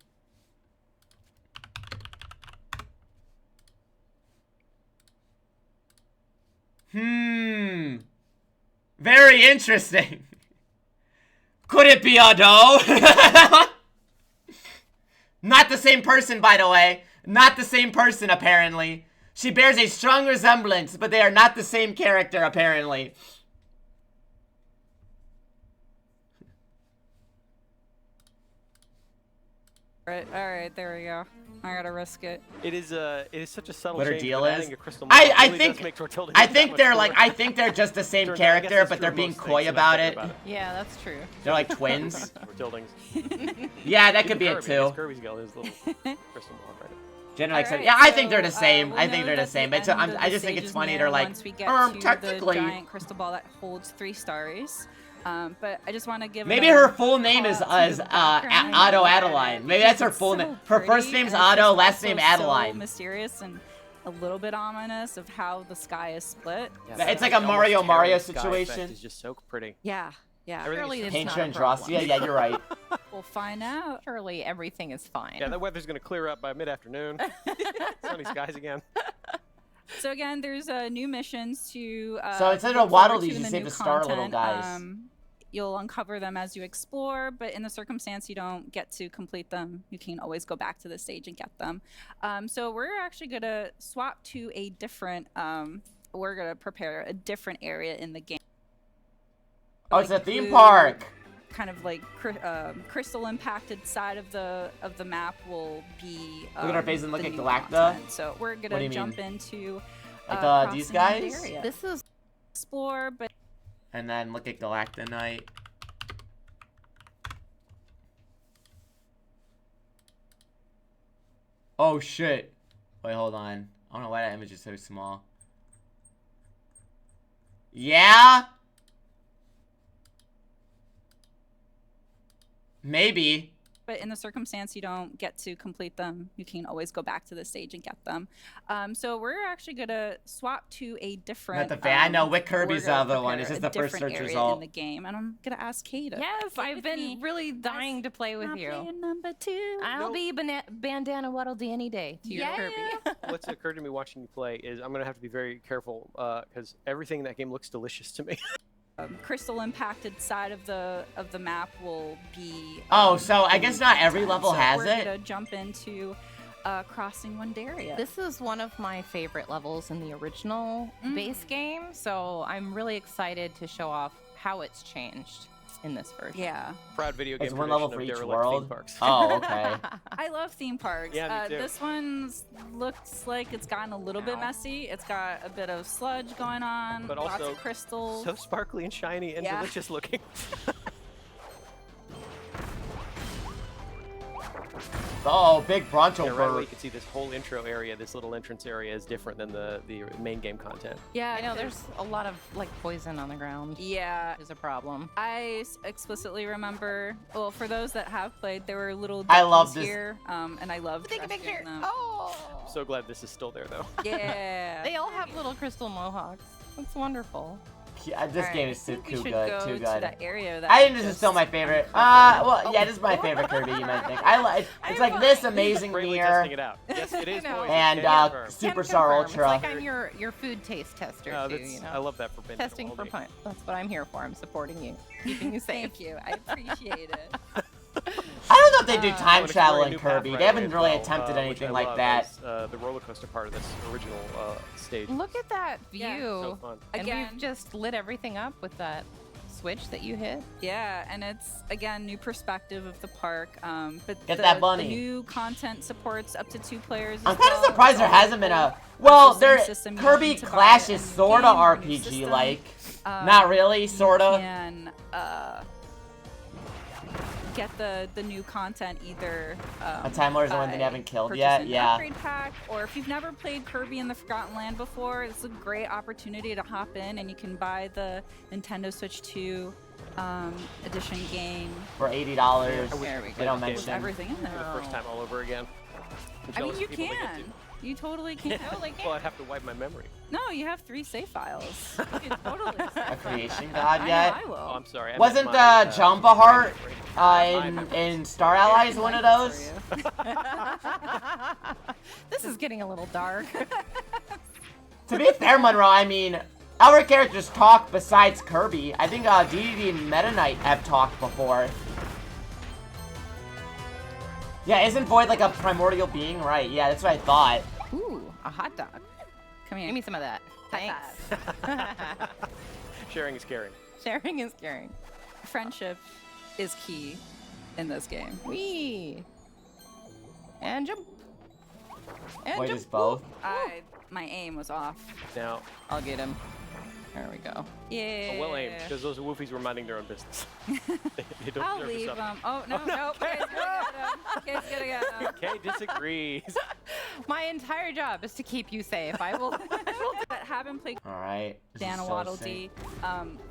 Very interesting. Could it be Ado? Not the same person, by the way. Not the same person, apparently. She bears a strong resemblance, but they are not the same character, apparently. Right. All right. There we go. I gotta risk it. It is such a subtle What her change, deal but is? adding a crystal model really does make Tortilda I that think much they're like cooler. I think they're just the same Turns out, I guess character, that's but true they're of being most coy things, about and I'm it. thinking Yeah, that's true. They're like twins. Tortildings. Yeah, that could be Kirby, it too. it's Kirby's got his little crystal ball right. General Alright, yeah, I think they're the so, same. we'll I think know they're the that same. the It's end I of just the think stage it's is funny. near They're like, once we get to technically. the giant crystal ball that holds 3 Starries. But I just want to give Maybe another her full name is call out to the background. Otto Adeline. Maybe that's her It's full so name. Her first pretty, name's and it's Otto, just last also name so Adeline. mysterious and a little bit ominous of how the sky is split. Yeah, It's like that a almost Mario tearing sky situation. effect is just so pretty. Yeah, yeah. Everything Surely is it's Paint not your a Androssia. problem. Yeah, you're right. We'll find out. Surely everything is fine. Yeah, that weather's gonna clear up by mid-afternoon. Sunny skies again. So again, there's new missions to. So instead look of waddle forward to these, in you the save new the star little content. guys. You'll uncover them as you explore, but in the circumstance you don't get to complete them, you can always go back to the stage and get them. So we're actually going to swap to a different, we're going to prepare a different area in the game. Oh, it's a theme park! Kind of like crystal impacted side of the map will be Look at our face and look the at new Galacta. content. So we're What do going you to jump mean? into Like these crossing the guys? area. This is Explore, but And then look at Galacta Knight. Oh shit. Wait, hold on. I don't know why that image is so small. Yeah? Maybe. but in the circumstance you don't get to complete them, you can always go back to the stage and get them. So we're actually gonna swap to a different. Not the fan. I know. Wick we're Kirby's the gonna other one. prepare This is a the first different search area result. in the game, and I'm gonna ask Kata. Yes, Play I've with been me. really dying to play with Not you. playing number 2. I'll be bandana Waddle-Dee any day to your Kirby. What's occurred to me watching you play is I'm gonna have to be very careful because everything in that game looks delicious to me. Crystal impacted side of the map will be. Oh, so I guess not every level so has we're it? gonna jump into crossing Wandaria. This is one of my favorite levels in the original base game, so I'm really excited to show off how it's changed in this version. Yeah. Proud video game It's one tradition level for of each derelict world? theme parks. Oh, okay. I love theme parks. Yeah, me too. This one's looks like it's gotten a little bit messy. It's got a bit of sludge going on, But lots also of crystals. so sparkly and shiny and Yeah. delicious looking. Oh, big Bronto Yeah, right away you bird. can see this whole intro area, this little entrance area is different than the main game content. Yeah, I know there's a lot of like poison on the ground. Yeah. Which is a problem. I explicitly remember. Well, for those that have played, there were little. I love duckies this. here, and I love Take a rescuing picture. them. Oh. I'm so glad this is still there though. Yeah. They all have little crystal mohawks. That's wonderful. Yeah, this All game right, is I too think we good, should go too to good. that area that I think we this is just still my favorite. uncovered. Well, yeah, this is my favorite Kirby. You might think. I like. It's like this amazing Bravely mirror testing it out. Yes, it is I know. poison. and Can confirm. Superstar It's Ultra. like I'm your food taste tester too. That's- You know, I love that for Bandana testing for Waddle-Dee. punch. That's what I'm here for. I'm supporting you, keeping you safe. Thank you. I appreciate it. I don't know if they do Oh, time and travel exploring in new path Kirby. right They haven't away as really well, attempted which anything I like love that. as, the roller coaster part of this original stage. Look at that view. Yeah. So fun. And Again- we've just lit everything up with that switch that you hit. Yeah, and it's again new perspective of the park. But Get the, that bunny. the new content supports up to 2 players. I'm as kind of well. surprised It's there all hasn't been a. local. Well, It's the there same system. You Kirby need to buy Clash a is new sorta game or a new RPG system. like. Not really, You sorta. can get the new content either. A Time Lord is the one they by haven't killed yet. purchasing an Yeah. Upgrade pack, or if you've never played Kirby in the Forgotten Land before, it's a great opportunity to hop in and you can buy the Nintendo Switch 2 edition game. For $80. There we They go. don't With mention. everything in For the there. first time all over again. I'm I mean, jealous you of people that get can. You totally can. to. Well, I'd have to wipe my memory. No, you have 3 save files. You can totally A creation I god know yet? I will. Oh, I'm sorry. I Wasn't meant my, Jumba Heart my- in Star Allies one of those? This is getting a little dark. To be fair, Monroe, I mean, our characters talk besides Kirby. I think DDD and Meta Knight have talked before. Yeah, isn't Void like a primordial being? Right, yeah, that's what I thought. Ooh, a hot dog. Come here. Give me some of that. Thanks. Sharing is caring. Sharing is caring. Friendship is key in this game. Wee. And jump. And Void jump. is both. My aim was off. Now, I'll get him. There we go. Yeah. Oh, well aimed, because those Woofies were minding their own business. They don't I'll deserve to leave suffer. them. Oh, no, no. Kay's gonna get him. Kay's gonna get him. Kay disagrees. My entire job is to keep you safe. I will. That haven't played All right. This is Dan so Waddle sick. D.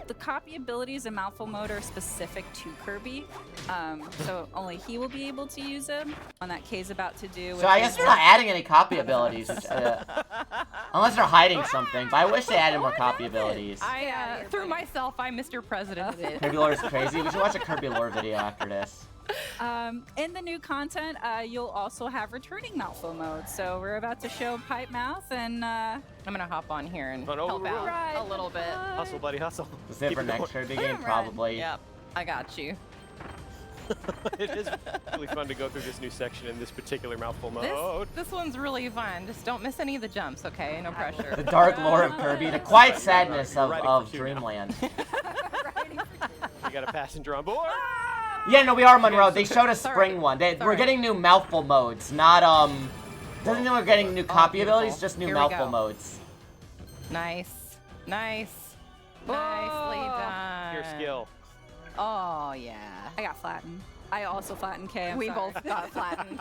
The copy abilities in Mouthful Mode are specific to Kirby, so only he will be able to use them. On that Kay's about to do. So I guess they're not adding any copy abilities, which, unless they're hiding something. But I wish they added more copy abilities. I through myself, I'm Mr. President. Kirby lore is crazy. We should watch a Kirby lore video after this. In the new content, you'll also have returning Mouthful Mode. So we're about to show Pipe Mouth, and I'm gonna hop on here and Run help over, out Right. a little bit. Hustle, buddy, hustle. Is there for Keep it next going. Kirby game? Run. Probably. Yep, I got you. It is really fun to go through this new section in this particular Mouthful Mode. This one's really fun. Just don't miss any of the jumps, okay? No The pressure. dark lore of Kirby, the quiet sadness of, Riding for of two now. Dreamland. You got a passenger on board. Yeah, no, we are Monroe. They showed a Sorry. spring one. We're Sorry. getting new mouthful modes, not doesn't mean we're getting new copy beautiful. abilities, just new Here we mouthful go. modes. Nice, nice, nicely done. Your skill. Oh yeah. I got flattened. I also flattened Kay. I'm We sorry. both got flattened.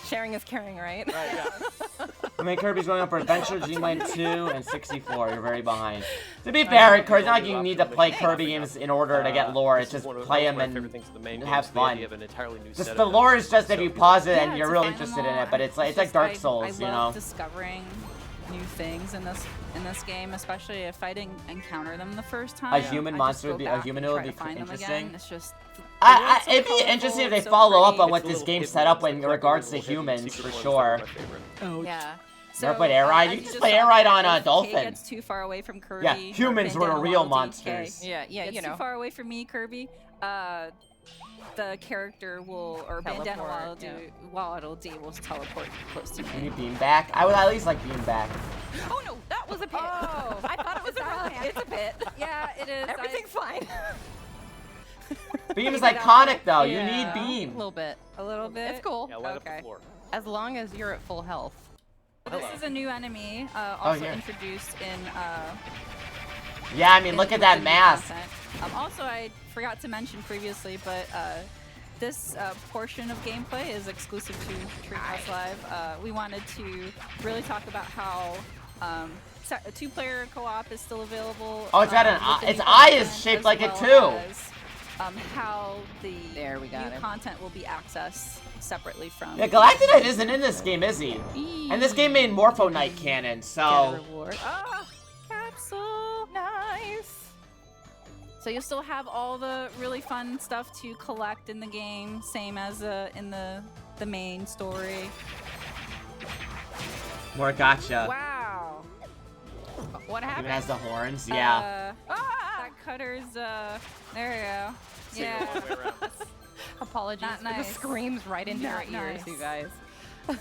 Sharing is caring, right? Right, yeah. I mean, Kirby's going up for Adventure, Dreamland 2, and 64. You're very behind. To be fair, Kirby, it's not like you need to play Kirby games in order to get lore. It's This is just one of play my them favorite and things in the main have game, the fun. idea of an entirely new Just set the of lore is just if you pause it and Yeah, you're it's really fun interested and in all. it, but it's like just- Dark I Souls, you know. love discovering new things in this game, especially if I didn't encounter them the first time. A human I monster just would go be- a back human and would try be to find them interesting. again. It's just. It'd be interesting if they follow up on what this game's set up in regards to humans, for sure. Yeah. You ever played Air Ride? You can just play Air Ride on if Kay Dolphin. gets too far away from Kirby. Yeah, or humans were the Bandana real Waddle Dee, monsters. Kay Yeah, yeah, gets you know. too far away from me, Kirby. The character will, or Bandana Teleport, Waddle Dee will teleport close to Can you me. beam back? I would at least like beam back. Oh no, that was a pit. Oh. I thought it was a real It's a pit. Yeah, it is. Everything's fine. Beam is Get out iconic though. You Yeah. need A beam. little bit. A little bit. It's cool. Yeah, light up Okay. the floor. As long as you're at full health. This is a new enemy, also yeah. introduced in. Yeah, I mean, look at that in the mask. content. Also, I forgot to mention previously, but this portion of gameplay is exclusive to Treehouse Live. We wanted to really talk about how a two-player co-op is still available. Oh, it's got an eye. with the Its new eye is content, shaped as like it well too. as, how the There, we got new it. content will be accessed separately from. Yeah, Galactonite isn't in this game, is he? And this game made Morpho Knight canon, Get a so reward. Ah, capsule. Nice. So you'll still have all the really fun stuff to collect in the game, same as in the main story. more gotcha. Wow. What Even happened? has the horns, yeah. That cutter's there you go. Yeah. All the way around. Apologies Not for nice. the screams right into Not your ears, nice. you guys.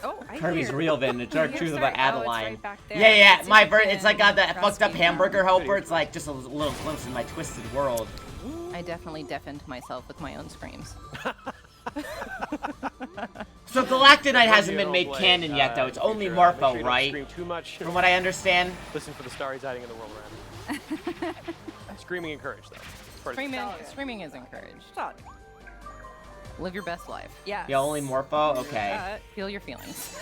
Oh, I Kirby's hear. real then, the dark Here's truth our- about oh, it's Adeline. right back there. Yeah, yeah, Let's see my if we it's like got that can fucked up rescue them. hamburger helper. It's like just a little glimpse in my twisted world. I definitely deafened myself with my own screams. So Galactonite hasn't You been don't made play, canon yet, though. It's make only sure- make sure Morpho, you don't right? Scream too much. From what I understand. Listen for the star he's hiding in the world around. Screaming encouraged, though. Part of- Screaming is encouraged. Solid. Live your best life. Yes. Yeah, only Morpho? Okay. Feel your feelings.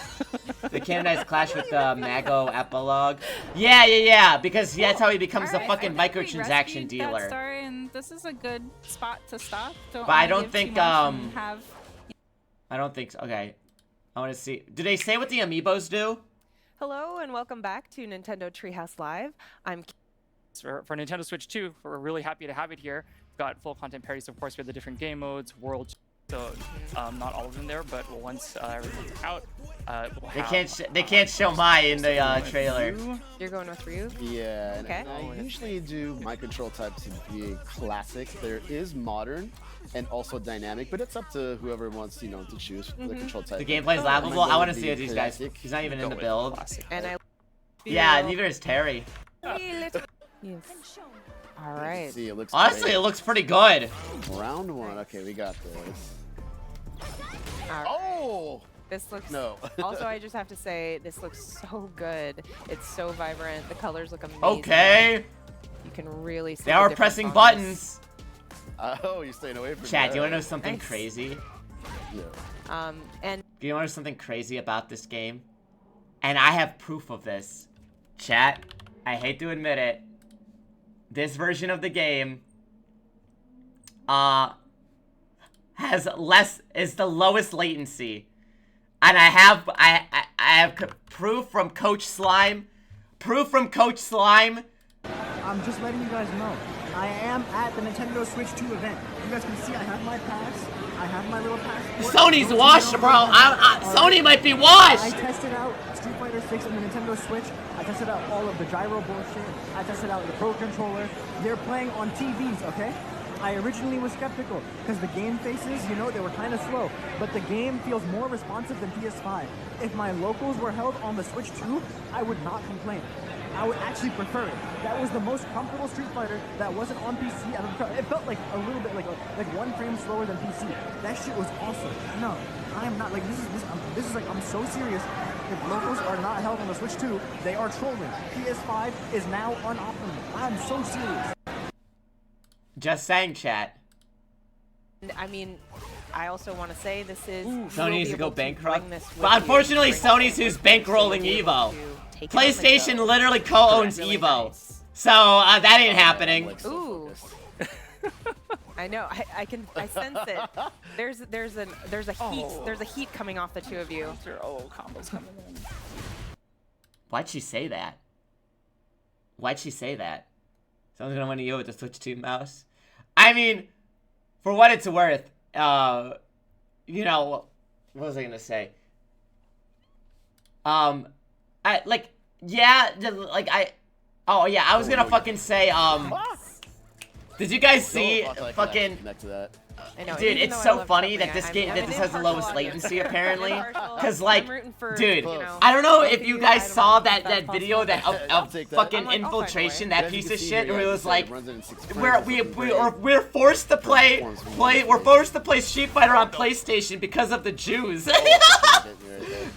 The canonized clash with the Mago epilogue. Yeah, because that's how he becomes the Alright, fucking I think we microtransaction rescued that dealer. story, and this is a good spot to stop. But I wanna don't give think, too much and have I don't think so. Okay. I want to see. Do they say what the amiibos do? Hello and welcome back to Nintendo Treehouse Live. I'm for Nintendo Switch 2. We're really happy to have it here. We've got full content parodies, of course, with the different game modes, worlds. So not all of them there, but once everything's out, we'll They can't show Mai in the trailer. You're going with Ryu? Yeah, and Okay. I usually do my control type to be classic. There is modern and also dynamic, but it's up to whoever wants, to choose the control type. The gameplay is laughable. I want to see it, these guys. He's not even in the build. And I Yeah, neither is Terry. Yes. All right. See, it looks Honestly, great. it looks pretty good. Round one. Okay, we got this. All right. Oh! This looks. No. Also, I just have to say, this looks so good. It's so vibrant. The colors look amazing. Okay. You can really see. They the are difference pressing on buttons. Oh, you're staying away from Chad, that. do you wanna know something Nice. crazy? No. And Do you wanna know something crazy about this game? And I have proof of this. Chat, I hate to admit it. This version of the game, is the lowest latency. And I have proof from Coach Slime. Proof from Coach Slime. I'm just letting you guys know. I am at the Nintendo Switch 2 event. You guys can see I have my pass. I have my little passport. Sony's washed, bro. Sony might be washed. I tested out Street Fighter 6 on the Nintendo Switch. I tested out all of the gyro bullshit. I tested out the Pro Controller. They're playing on TVs, okay? I originally was skeptical because the game faces, you know, they were kind of slow, but the game feels more responsive than PS5. If my locals were held on the Switch 2, I would not complain. I would actually prefer it. That was the most comfortable Street Fighter that wasn't on PC. It felt like a little bit like 1 frame slower than PC. That shit was awesome. No, I am not like this is like I'm so serious. If locals are not held on the Switch 2, they are trolling. PS5 is now unoptimal. I'm so serious. Just saying, chat. I mean, I also want to say this is. Sony needs to go bankrupt. But unfortunately, Sony's who's bankrolling Evo. PlayStation literally co-owns Evo. So, that ain't happening. Ooh. I know. I sense it. There's a heat coming off the two of you. Combos coming in. Why'd she say that? Why'd she say that? Someone's gonna win to you with the Switch 2 mouse. I mean, for what it's worth, you know, what was I gonna say? I was gonna fucking say, did you guys see fucking? I know, dude, it's so funny that this game this has the lowest latency apparently. Cause like, dude, I don't know if you guys saw that video of fucking infiltration, that piece of shit, where it was like, we're forced to play Street Fighter on PlayStation because of the Jews. The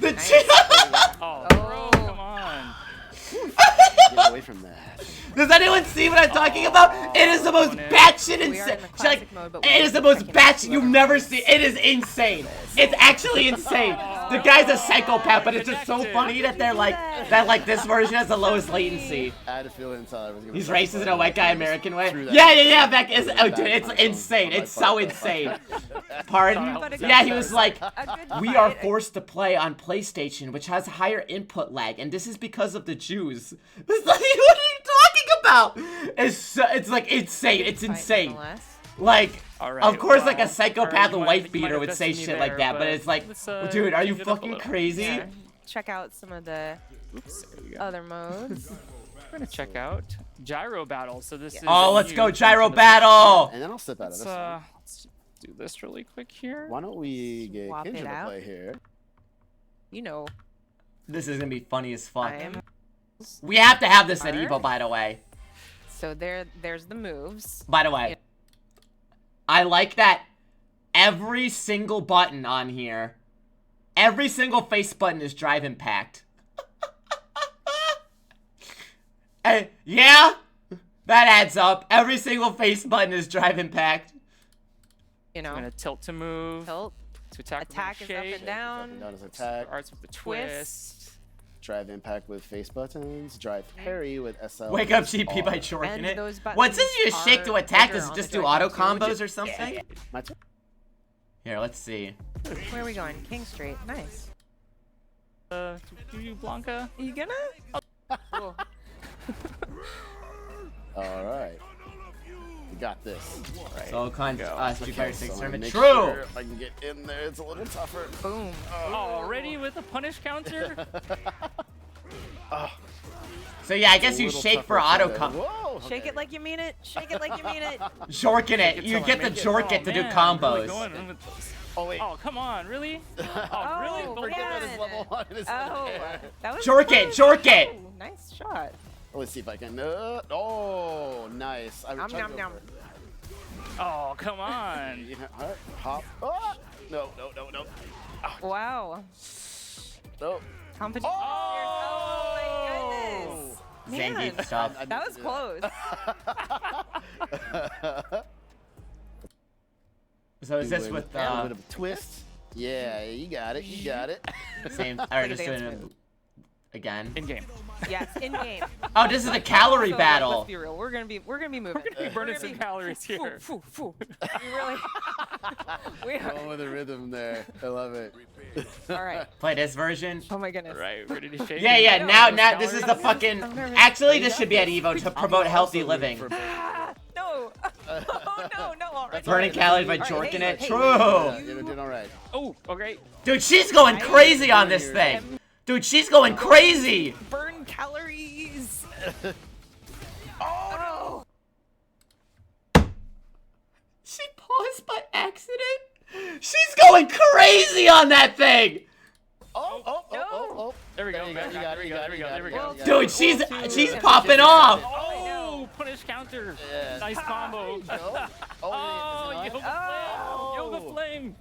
Jews. Oh, come on. Get away from that. Does anyone see what I'm talking about? It is the most batshit insane. It is the most batshit you've never seen. It is insane. It's actually insane. The guy's a psychopath, but it's just so funny that they're like this version has the lowest latency. I had a feeling Tyler was gonna. He's racist in a white guy American way. Yeah. Beck is. Oh, dude, it's insane. It's so insane. Pardon? Yeah, he was like, we are forced to play on PlayStation, which has higher input lag, and this is because of the Jews. It's like, what are you talking about? It's like insane. It's insane. Like, of course, like a psychopath wife beater would say shit like that, but it's like, dude, are you fucking crazy? Yeah. Check out some of the other modes. We're gonna check out gyro battle. So this is. Oh, let's go gyro battle! And then I'll step out of this. Let's do this really quick here. Why don't we get Kendra to play here? You know. This is gonna be funny as fuck. We have to have this at Evo, by the way. So there's the moves. By the way, I like that every single button on here, every single face button is drive impact. And yeah, that adds up. Every single face button is drive impact. You know, I'm gonna tilt to move. Tilt. To attack. Attack is up and down. Up and down is attack. Starts with the twist. Drive impact with face buttons. Drive parry with SL. Wake up GP by jorking it. What says you shake to attack? Does it just do auto combos or something? My turn. Here, let's see. Where are we going? King Street. Nice. Do you Blanca? Are you gonna? Cool. All right. We got this. Right. So Street Fighter 6 tournament. True. Sure if I can get in there, it's a little tougher. Boom. Already with a punish counter. So yeah, I guess you shake for auto combo. Shake it like you mean it. Shake it like you mean it. Jorking it. You get the jork it to do combos. Oh wait. Oh come on, really? Really? Level 1 is that was jork it. Jork it. Ooh, nice shot. Let's see if I can. Oh, nice. Nom. Oh, come on. Hop. Oh! No. Wow. Oh. Competition. Oh my goodness. Zangief stuff. That was close. So is this with a little bit of a twist? Yeah, you got it. You got it. same? Alright, just doing it again. In game. Yes, in game. Oh, this is a calorie So, battle. Let's be real. We're gonna be moving. We're gonna be burning some calories here. We really. We are. Going with the rhythm there. I love it. All right. Play this version. Oh my goodness. Right, ready to shake? Yeah, yeah. know. Now this is the fucking. Actually, this should be at Evo to promote healthy living. No. Oh no. All right. Burning calories by jorking it. True. You're doing all right. Oh, okay. Dude, she's going crazy on this thing. Dude, she's going crazy. Burn calories. Oh. She paused by accident. She's going crazy on that thing. Oh. There we go. You got it. There we go. Dude, she's popping off. Oh, punish counter. Yeah. Nice combo. Oh, is it on? Yoga flame.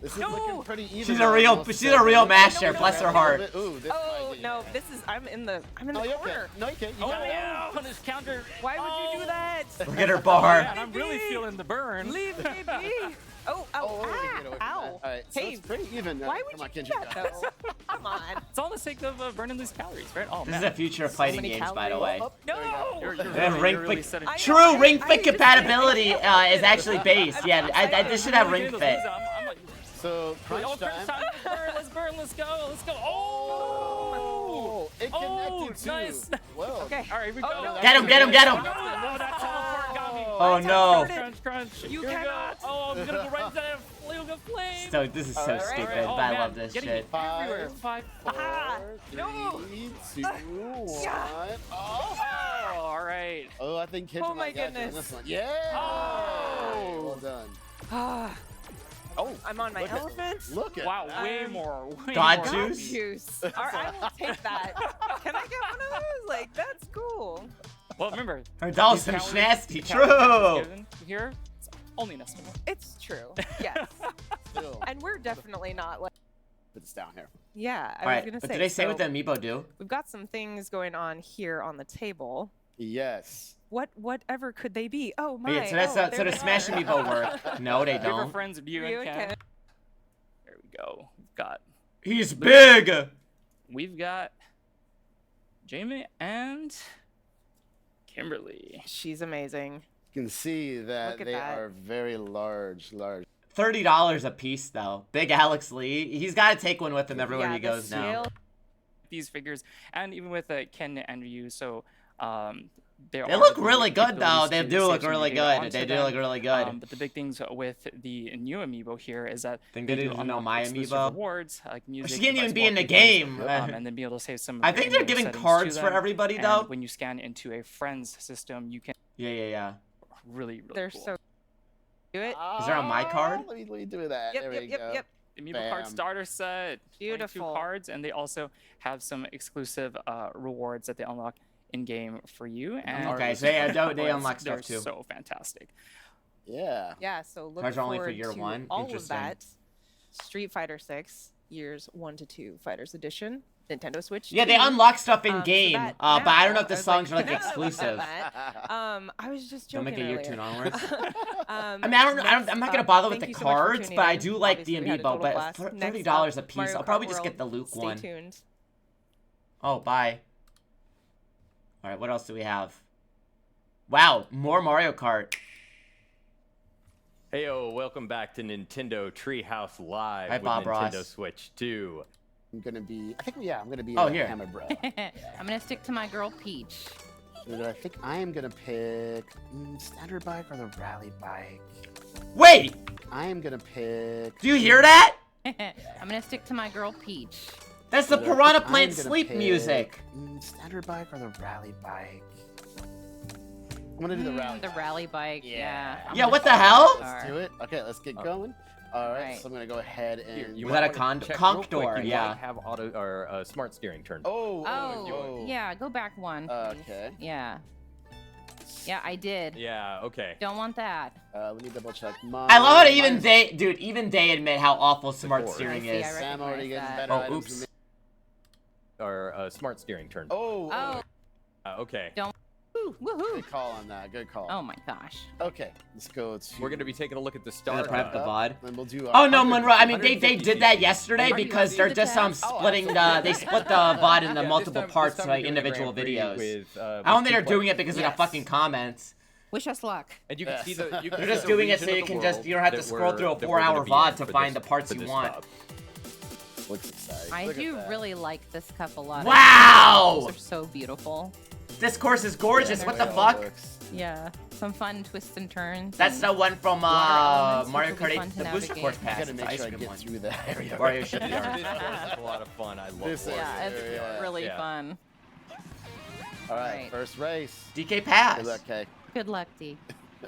This is looking pretty even. She's a real master. Bless her heart. Ooh, this Oh no, this is. I'm in the corner. No, you can't. You Oh, got it. yeah. Punish counter. Why would you do that? Look at her bar. Man, I'm really feeling the burn. Leave me be. Oh, Get away from that. ow. All right, so Hey, it's pretty even. why would Come on, you do Kendrick. that though? Come on. It's all in the sake of burning these calories, right? Oh, This man. is the future of fighting many games, by the calories. way. No. You're And ring really fit. setting- True, ring fit compatibility is actually based. Yeah, this should have ring fit. So, crunch time. Let's burn. Let's go. Oh! It connected too. Nice. Well, Okay. All right, here we go. no. Get him. No, that teleport got me. Oh no. Crunch. You Here we go. cannot. Oh, I'm gonna go right into that yoga flame. So this is so stupid, Oh, but I man. love this Getting shit. everywhere. 5, 4, No. 3, 2, 1. Oh. all right. Oh, I think Kendrick Oh my might got you on goodness. this one. Yeah. Oh. Well done. Oh, I'm on my elephant. Look at Wow, that. way more. God more. juice? Juice. All right, I will take that. Can I get one of those? Like, that's cool. Well, remember. Her doll's these some calories- nasty. the calories True. given Here, it's only an estimate. It's true. Yes. Still, And we're definitely not like. it's down here. Yeah, I All right, was gonna what say. do they say so what the amiibo do? We've got some things going on here on the table. Yes. Whatever could they be? Oh my! Wait, so that's oh, so there the they Smash are. amiibo work? No, they Give her don't. friends Ryu Ryu and and Ken. Ken. There we go. He's big. We've got Jamie and Kimberly. She's amazing. You can see that Look at they that. are very large. $30 a piece though. Big Alex Lee. He's got to take one with him everywhere Yeah, he the goes now. scale- These figures, and even with Ken and Ryu, so They look really good though. They do look really good. onto They do them. look really good. But the big things with the new amiibo here is that Think they didn't know unlock my exclusive amiibo? rewards like music. She can't even device be in the wallpapers, game. and then be able to save some. Of I your think they're in-game giving settings cards to for them, everybody, and though. when you scan into a friends system, you can Yeah. really They're cool. so. Do it. Is there a my card? Let me do that. Yep, there we go. yep. Amiibo card Bam. starter set, 22 Beautiful. cards, and they also have some exclusive rewards that they unlock in game for you. And Okay, so they unlock they're stuff too. So fantastic. Yeah. Yeah. So look Cards are only for forward year to one? all of Interesting. that. Street Fighter 6 years 1 to 2 Fighters Edition. Nintendo Switch. Yeah, they 2. unlock stuff in So game, that but I don't know now, if the I was songs like, are like now that we've exclusive. done that, I was just They'll joking make a year earlier. tune onwards. I I mean, I'm not gonna bother with the cards, but I do like the Obviously, we had a amiibo. total But blast. Next $30 a up, piece. Mario I'll probably Kart just get World. the Luke Stay one. tuned. Oh, bye. All right, what else do we have? Wow, more Mario Kart. Heyo, welcome back to Nintendo Treehouse Live Hi, with Bob Nintendo Ross. Switch 2. I'm gonna be. I think I'm gonna be. Oh, here. Hammer Bro. I'm gonna stick to my girl Peach. And I think I am gonna pick standard bike or the rally bike. Wait, I am gonna pick. do you hear that? I'm gonna stick to my girl Peach. That's the And I think Piranha I'm Plant gonna sleep pick, music. Standard bike or the rally bike. I'm gonna do the rally. The rally bike. Yeah. I'm Yeah, gonna what the follow hell? that Let's car. do it. Okay, let's get going. All right, Right. so I'm gonna go ahead and. You Was might that a wanna check conch real quick, door? You Yeah. might have auto or smart steering turned. Oh. Oh, yeah. Go back one. please. Okay. Yeah. Yeah, I did. Yeah, okay. Don't want that. Let me double check. I love how even they admit how awful smart steering is. Sam already getting better Oh, items oops. than Or smart steering turn. Oh. Okay. Don't. Woohoo. Good call on that. Good call. Oh my gosh. Okay, let's go to... We're going to be taking a look at the star. Gonna prep the VOD. Then we'll do Oh no, Monroe. I mean, they did that yesterday because they're just splitting the they split the VOD into multiple parts, like individual videos. I don't think they're doing it because of the fucking comments. Wish us luck. And you can see the. They're just doing it so you can just you don't have to scroll through a 4-hour VOD to find the parts you want. Looks exciting. I do really like this cup a lot. Wow! They're so beautiful. This course is gorgeous. What the fuck? Yeah, some fun twists and turns. That's the one from Mario Kart 8, the booster navigate. course I pass. gotta It's make ice sure I cream get one. through that area. Wario Shipyard. It's a lot of fun. I love This Wario. Yeah, it's really fun. All right, first race. DK pass. Good luck, Kay. Good luck, D.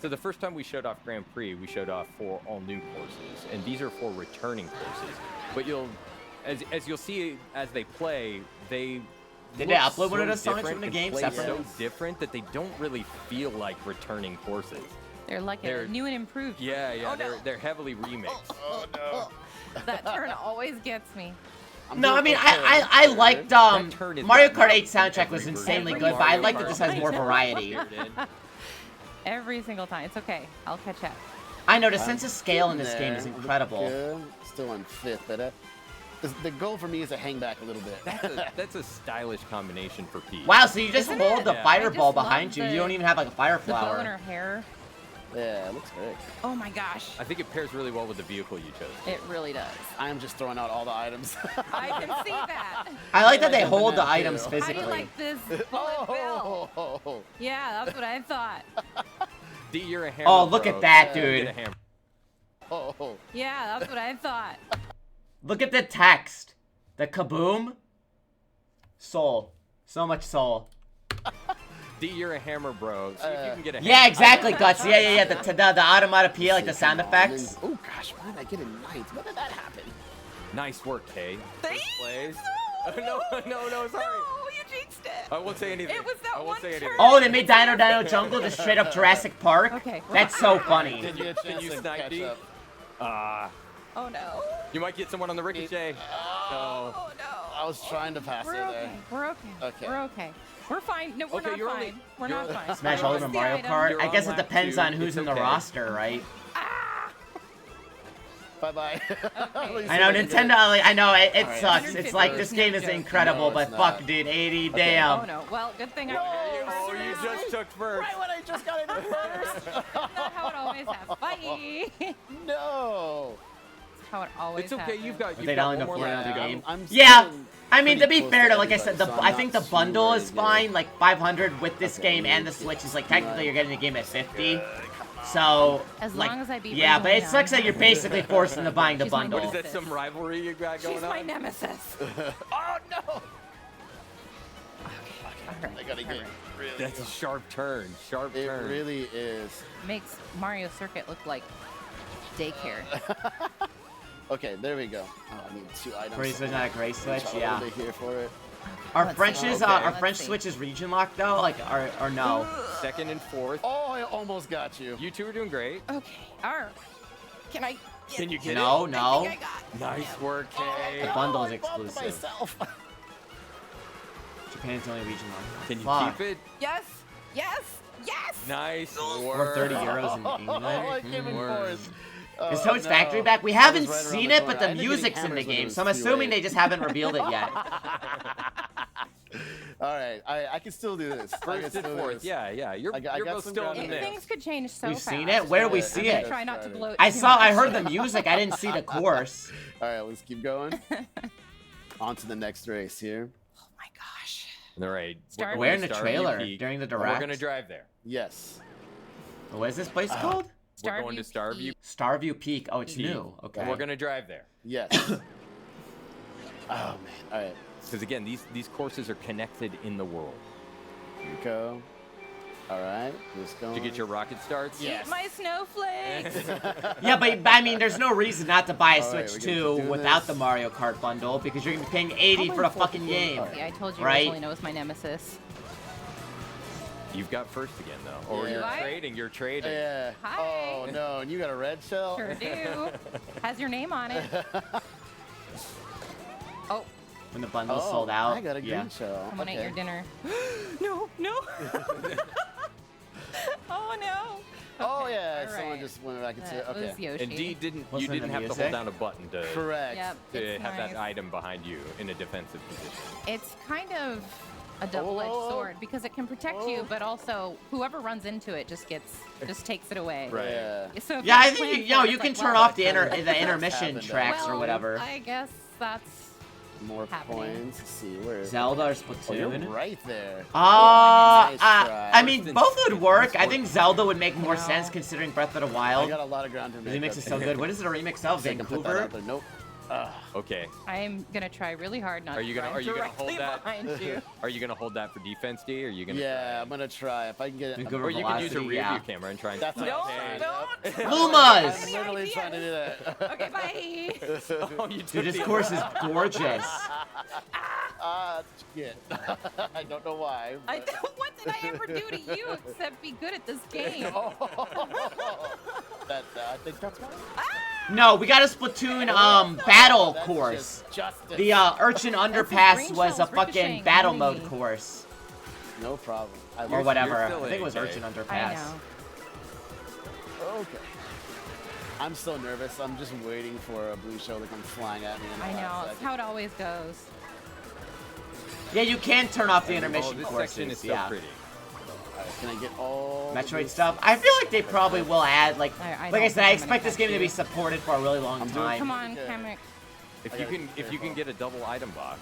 So the first time we showed off Grand Prix, we showed off 4 all new courses, and these are 4 returning courses. But as you'll see as they play, they Did look they upload one of so those songs different from the and game play separately? so different that they don't really feel like returning courses. They're like a new and improved. Yeah, yeah, Oh, no. they're heavily remixed. Oh no. That turn always gets me. No, I mean I liked Mario Kart 8 soundtrack was insanely good, but I like that this has more variety. Every single time. It's okay. I'll catch up. I know the sense of scale in this game is There. incredible. Good. Still on 5th, but the goal for me is to hang back a little bit. That's a stylish combination for Pete. Wow, so you just Isn't hold it? the Yeah. fireball I just behind love you. the- You don't even have like a fire The bow in flower. her hair. Yeah, it looks great. Oh my gosh. I think it pairs really well with the vehicle you chose. It really does. I am just throwing out all the items. I can see that. I like that they like hold the that items too. How do you physically. like this bullet bill? Oh, Yeah, that's what I thought. D, you're a hammer. Oh, look bro. at that, Get a dude. hammer. oh. Yeah, that's what I thought. Look at the text. The kaboom. Soul. So much soul. D, you're a hammer, bro. See if you can get a hammer. Yeah, exactly, Guts. Yeah. The automatopoeia, like the sound effects. Oh gosh, why did I get a 9th? When did that happen? Nice work, Kay. Thanks. First place. No, sorry. No, you jinxed it. I won't say anything. It was that I won't one say anything. turn. Oh, they made Dino Jungle just straight up Jurassic Park. Okay. That's so funny. Did you get a Can chance you to snipe catch D? up? Oh no. You might get someone on the ricochet. No. Oh no. I was trying to pass We're it okay. there. We're okay. Okay. We're okay. We're fine. No, we're Okay, not you're fine. only- We're not fine. Smash I Ultimate lost the Mario item. Kart. You're I guess on it lap depends 2. on who's It's in the okay. roster, right? Bye-bye. I know Nintendo. Like, I know it Alright. sucks. It's like this game is incredible, No, but it's fuck, not. dude, 80, Oh damn. no. Well, good thing I. Oh, you just took first. Right when I just got in first. That's how it always happens. Bye. No. That's how it always It's okay. happens. You've got They one don't more play lap on to the go. game. I'm Yeah. still I mean, to be pretty fair, close though, like I said, everybody, so I I'm think not the bundle too is worried fine. Like 500 with this Okay, game and the Switch is like technically you're getting the game at 50. So, As like, long as I beat yeah, but it Ringo sucks down. that you're basically forced into buying the She's my bundle. What is that? Some rivalry you got going She's on? my nemesis. Oh no. Alright. I gotta get really. That's a sharp turn. Sharp It turn. really is. Makes Mario Circuit look like daycare. Okay, there we go. Oh, I need 2 items. Gray Switch, not a Gray Switch, I'll yeah. be here for it. Our Let's French see. is Okay. our Let's French see. Switch is region locked though, like or no? Second and fourth. Oh, I almost got you. You two are doing great. Okay. Alright. Can I? Can you get No, it? no. Nice work, The Kay. bundle is I bumped exclusive. myself. Japan's only region locked. Can you Fuck. keep it? Yes. Yes. Yes. Nice Or work. 30 euros in Oh, England. I came in fourth. Is Oh, Toad's no. Factory back? We I was haven't right around seen the it, corner. but the I ended up music's getting in the hammers when it game, was so I'm too assuming late. they just haven't revealed it yet. All right, I can still do this. I can First and still do fourth. this. Yeah, yeah. You're I got both some still in ground the game. mix. Things could change so We've fast. seen it? Where do we Yeah, see I'm it? gonna Try not to try blow it. I too saw, I much. heard the music, I didn't see the course. All right, let's keep going. On to the next race here. Oh my gosh. All right. Start- Where in the Starview trailer? Peak, During the and direct? We're gonna drive there. Yes. What is this place called? We're going to Starview. Peak. Starview Peak. Oh, it's Peak. new. Okay. And we're gonna drive there. Yes. Oh man. All right. Because again, these courses are connected in the world. Here we go. All right. Let's go. Did you get your rocket starts? Eat my snowflakes. Yeah, but I mean, there's no reason not to buy a All right, Switch we're gonna 2 do without this. the Mario Kart bundle because you're gonna be paying 80 for a fucking game. See, I told you Right? Rosalie knows my nemesis. You've got first again, though. Or Yeah. you're I? trading. You're trading. Yeah. Hi. Oh no, and you got a red shell. Sure do. Has your name on it. Oh, When the bundle's Oh, sold out. I got a green yeah. shell. come on, eat Okay. your dinner. No, no. Oh no. Oh Okay, yeah, all someone right. just went back into. That Okay. was Yoshi. And D didn't. Listen You to didn't have to music. hold down a button to Correct. Yep, to it's have nice. that item behind you in a defensive position. It's kind of a double-edged Oh. sword because it can protect you, but also whoever runs into it just takes it away. Right. Yeah. So if Yeah, I you think plan you know for it, you it's can like, turn well, off the intermission happened, tracks or well, whatever. I guess that's More happening. points. Let's see where. Zelda or Oh, you're Splatoon. right there. Uh, Nice try. I mean, both would work. I think Zelda would make more sense considering Breath of the I Wild. got a lot of ground to The make. remix is so good. What is it a remix of? So I can put that Vancouver? out there. Nope. Okay. I'm gonna try really hard not Are you to gonna run hold directly that? behind you. Are you gonna hold that for defense, D? Or are you gonna? Yeah, I'm gonna try if I can get it. Vancouver Or you can use a velocity, rear yeah. view camera and try and. That's what No, I'm saying. don't. Lumas! I'm literally trying to do that. Okay, bye. Oh, you took Dude, this the- course is gorgeous. Shit. I don't know why. What did I ever do to you except be good at this game? I think that's why. No, we got a Splatoon battle That's course. just justice. The Urchin Underpass green was a shells fucking ricocheting, battle hitting mode me. course. No problem. Or whatever. I still think it was okay. Urchin I Underpass. know. Okay. I'm so nervous. I'm just waiting for a blue shell to come flying at me. In the I know. last It's second. how it always goes. Yeah, you can turn off the Oh, intermission this courses. section is so yeah. pretty. Alright, can I get all the Metroid blue- stuff. I feel like they probably will add like I I don't said, I think I'm gonna expect this catch game to you. be supported for a really long I'm doing- time. Come on, Okay. Kamek. If you can get a double item box.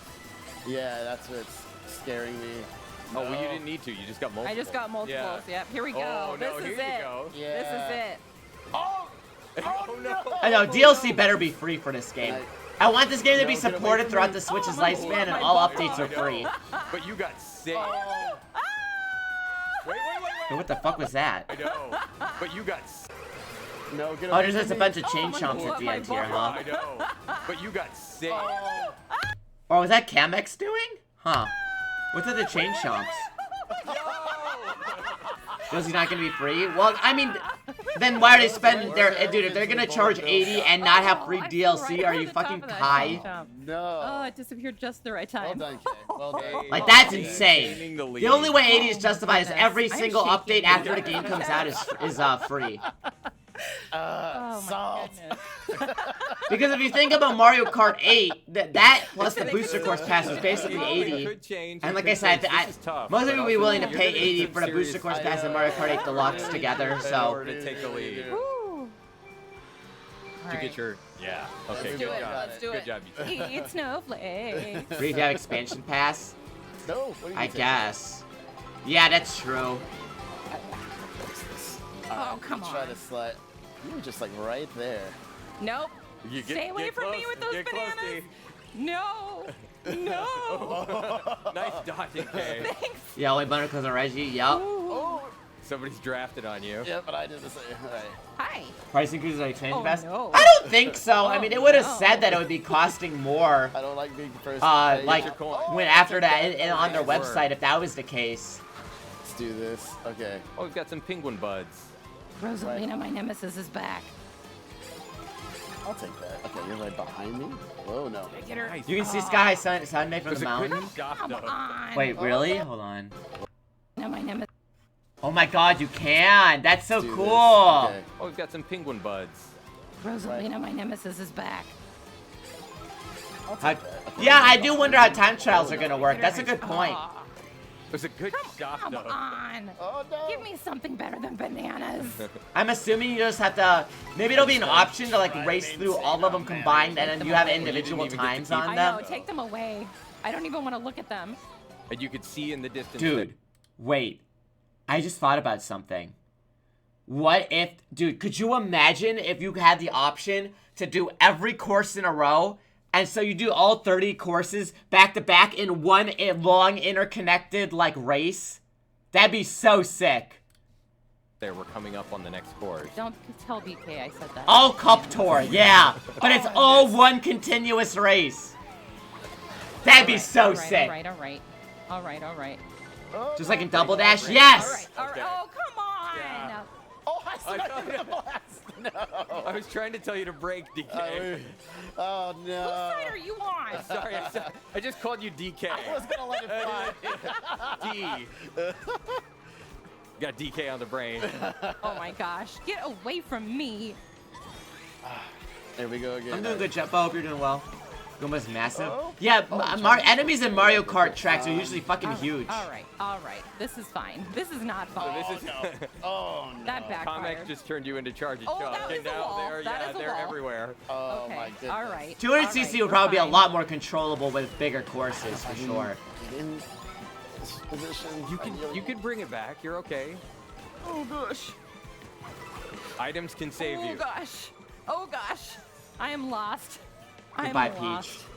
Yeah, that's what's scaring me. Oh, well, you No. didn't need to. You just got multiple. I just got multiples. Yeah. Yep. Here we go. Oh, no, this here is you it. go. Yeah. This is it. Oh! Oh, no. I know, DLC better be free for this game. I want this game to be No, get away supported from throughout me. the Switch's my lifespan, God, and my all God. updates are I know. free. But you got sick. Oh. Wait. Hey, what the fuck was that? I know. But you got. No, get Oh, away there's just a from bunch me. of chain my chomps God, at the my end here, God. huh? I know. But you got sick. Oh. Or was that Kamex doing? Huh. What's with the chain chomps? Was he not gonna be free? Well, I mean, then why are they spending their dude? If they're gonna charge 80 and not have free I flew DLC, right are over you the top fucking of that high? chain chomp. No. Oh, it disappeared just the right Well time. done, Kay. Well done. Like that's Maintaining insane. the lead. The only way 80 is Oh, justified is goodness. every I'm single shaking. update after the game comes out is free. Oh my Salt. goodness. Because if you think about Mario Kart 8, that plus the booster course pass was basically It 80. could change. And it like could I said, change. This is tough, most but people will be also willing to you're pay gonna get 80 some for the booster serious course I pass and know. Mario Kart 8 Deluxe Yeah. together. in So order to take the lead. Woo. To Alright. get your yeah. Okay. Let's do good it. job. Let's do Good it. job. You Eat snowflakes. free if you have expansion pass, No. What do you I think? guess. Yeah, that's true. Oh, come Try on. to slide. You were just like right there. Nope. You get, Stay away get from me close, with those get close, bananas. D. No. No. Nice dodging, Kay. Thanks. Yeah, only Bunner because of Reggie. Yup. Ooh. Somebody's drafted on you. Yeah, but I did the same. All right. Hi. Price increases on expansion Oh, pass? no. I don't think so. I Oh, mean, it would have no. said that it would be costing more. I don't like being the first. Like your coin. when after that on their Nice work. website if that was the case. Let's do this. Okay. Oh, we've got some penguin buds. Rosalina, my nemesis, is back. I'll take that. Okay, you're right behind me. Oh no. Get her. You can see Sky Sunday from There's the a good mountain. shot, Come though. on. Wait, really? Hold on. No, my nemesis. Oh my god, you can! That's so Let's do cool! this. Okay. Oh, we've got some penguin buds. Rosalina, my nemesis, is back. I'll How- take that. yeah, I do wonder how time trials are gonna work. That's a good point. Aw, There's a good shot, come though. on. Oh no. Give me something better than bananas. I'm assuming you just have to. Maybe it'll be an option to like race through all of them combined, and then you have individual even get to times keep on I them. know. Take them away. I don't even want to look at them. And you could see in the distance. Dude, wait. I just thought about something. What if, dude, could you imagine if you had the option to do every course in a row? And so you do all 30 courses back to back in one long interconnected like race? That'd be so sick. There, we're coming up on the next course. Don't tell BK I said that. All Cup Tour, yeah. But it's all one continuous race. That'd be so sick. All right. Just like in Double Dash. Yes! All right. Oh, come on! Yeah. Oh, I stuck in the blast. No. I was trying to tell you to break, DK. Oh, no. Whose side are you on? Sorry, I just called you DK. I was going to let it fly. D. Got DK on the brain. Oh my gosh. Get away from me. There we go again. I'm doing good, Jeff. I hope you're doing well. Goomba's massive. Oh. Yeah, enemies in Mario Kart tracks are usually fucking huge. All right. This is fine. This is not fine. So this is Oh, no. That backfired. Comex just turned you into Charge and Oh, Chuck, that is and a now wall. they're That is a they're wall. everywhere. Oh, Okay. my goodness. All right. 200cc would probably be a lot more controllable with bigger courses, for sure. In this position. You can bring it back. You're okay. Oh gosh. Items can save Oh you. gosh. Oh gosh. I am lost. Goodbye, I'm lost. Peach.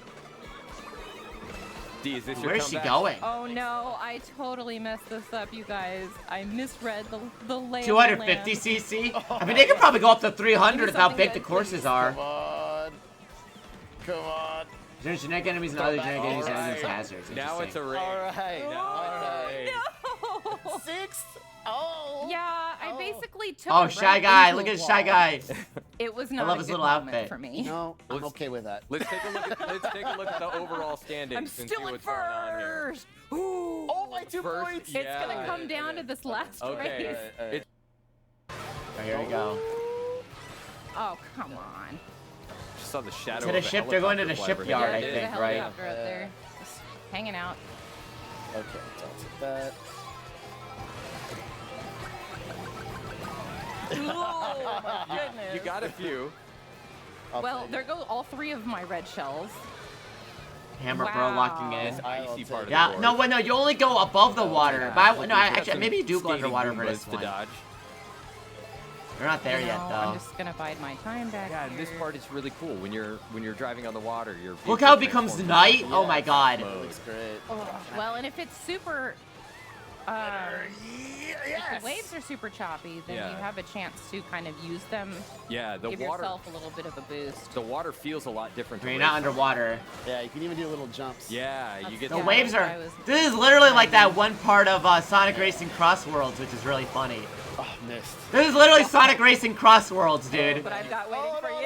D, is this your Where's she comeback? going? Oh no, I totally messed this up, you guys. I misread the lay of the 250cc? I mean, they could probably go up to 300 with how big the courses are. Come on. Come on. There's genetic enemies and other genetic enemies and enemies hazards. Now it's a race. All right. Now it's a race. No. Sixth. Oh. Yeah, I basically took Oh, it Shy right Guy. into Look a at Shy wall. Guy. It was not love a his good little moment outfit. for me. No, I'm okay with that. Let's take a look at the overall standings. I'm and see still in what's going on here. first. Ooh. Oh, my 2 First, points. It's gonna come down to this last Okay. race. It's Oh, here we go. Oh, come on. just saw the shadow. To the of a ship, they're going to the helicopter fly shipyard, overhead. I There's a think, right? helicopter up there. Just hanging out. Okay, don't take that. Oh my goodness. You got a few. Well, there go all 3 of my red shells. Hammer Bro locking in. This icy part of the Yeah, course. no, wait, no, you only go above the water. But You've no, got actually, some maybe you do go skating underwater for Goombas this to one. dodge. They're not there You yet, know, though. I'm just gonna bide my time back Yeah, here. this part is really cool. When you're driving on the water, you're Look how it becomes night. Oh my god. Looks great. Oh, well, and if it's super, if the waves are super choppy, then Yeah. you have a chance to kind of use them. Yeah, the give water. yourself a little bit of a boost. The water feels a lot different. I to mean, race not on. underwater. Yeah, you can even do little jumps. Yeah, you get The Yeah, waves I are. was- This is literally like that one part of Sonic Racing Cross Worlds, which is really funny. Oh, missed. This is literally Sonic Racing Cross Worlds, dude. But I've got waiting for you.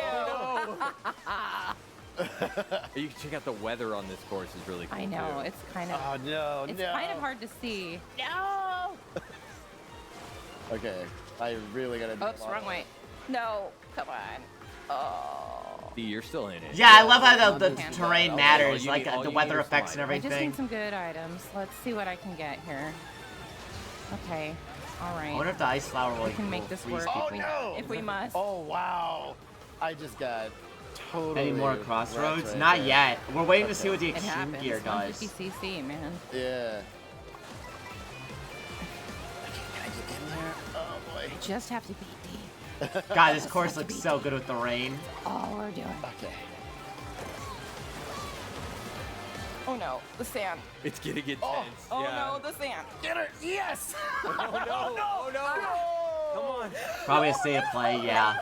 You can check out the weather on this course is really cool. I know, too. it's kind of. Oh, no, It's no. kind of hard to see. No. Okay, I really gotta do Oops, wrong way. No, come on. Oh. D, you're still in it. Yeah, I love how the Can't terrain go. matters, All you like need- all the you weather need is effects and light. I just everything. need some good items. Let's see what I can get here. Okay. All right. I wonder if the ice flower will We can make this work Oh, if we, no. if we must. Oh, wow. I just got totally... Any more wrecked crossroads? right Not there. yet. We're waiting to see what the It extreme happens. gear does. 150cc, man. Yeah. Can I get in there? Oh, boy. Just have to beat D. God, this course looks so good with the rain. All we're doing. Okay. Oh no, the sand. It's getting intense. Oh yeah. no, the sand. Get her! Yes! Oh no! Oh no! Come on. Probably a state of play, yeah.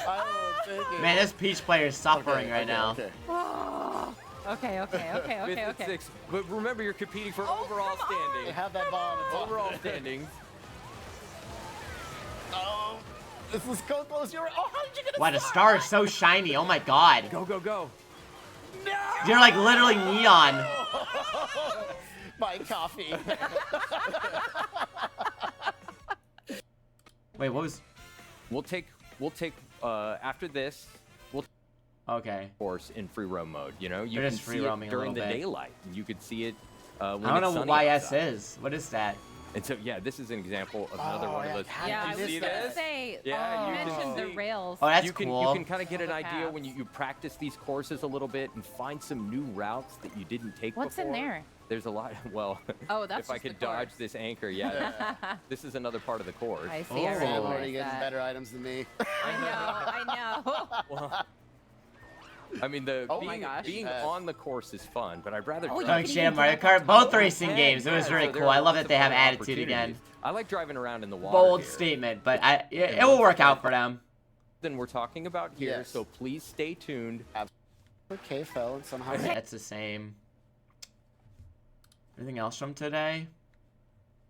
I will take it. Man, this Peach player is suffering right now. Okay. Oh. Okay, okay, okay, Fifth okay, and okay. sixth. But remember, you're competing for Oh, overall come on. standing. Have that ball on the top. Overall standings. Oh, this is so close. You're. Oh, how did you get a Wow, the star is so shiny. Oh my god. Go, go, go. No! You're like literally neon. My coffee. Wait, what was... We'll take after this. We'll Okay. course in free roam mode. You know, you They're can just free see roaming it a during the little bit. daylight. You could see it when I don't it's know sunny what YS outside. is. What is that? And so, yeah, this is an example of another one of those. Yeah, I You was see gonna this? say. Yeah, you you can mentioned the see. rails. Oh, that's you can, cool. You can kind of get an The idea paths. when you practice these courses a little bit and find some new routes that you didn't take What's before. in there? There's a lot. Well, Oh, that's if I just the could dodge course. this anchor, yeah. This is another part of the course. I see. I Oh. Sam recognize already getting that. better items than me. I know. Well, I mean, Oh my gosh. being Yes. on the course is fun, but I'd rather. Oh, you drive Going can Sham even Mario do that Kart, both racing games. It was Yeah, really so there cool. are I love lots that they of have fun attitude again. opportunities. I like driving around in the water. Bold here. statement, but it will work out for them. Then we're talking about here, Yes. so please stay tuned. Okay, fell and somehow. That's the same. Anything else from today?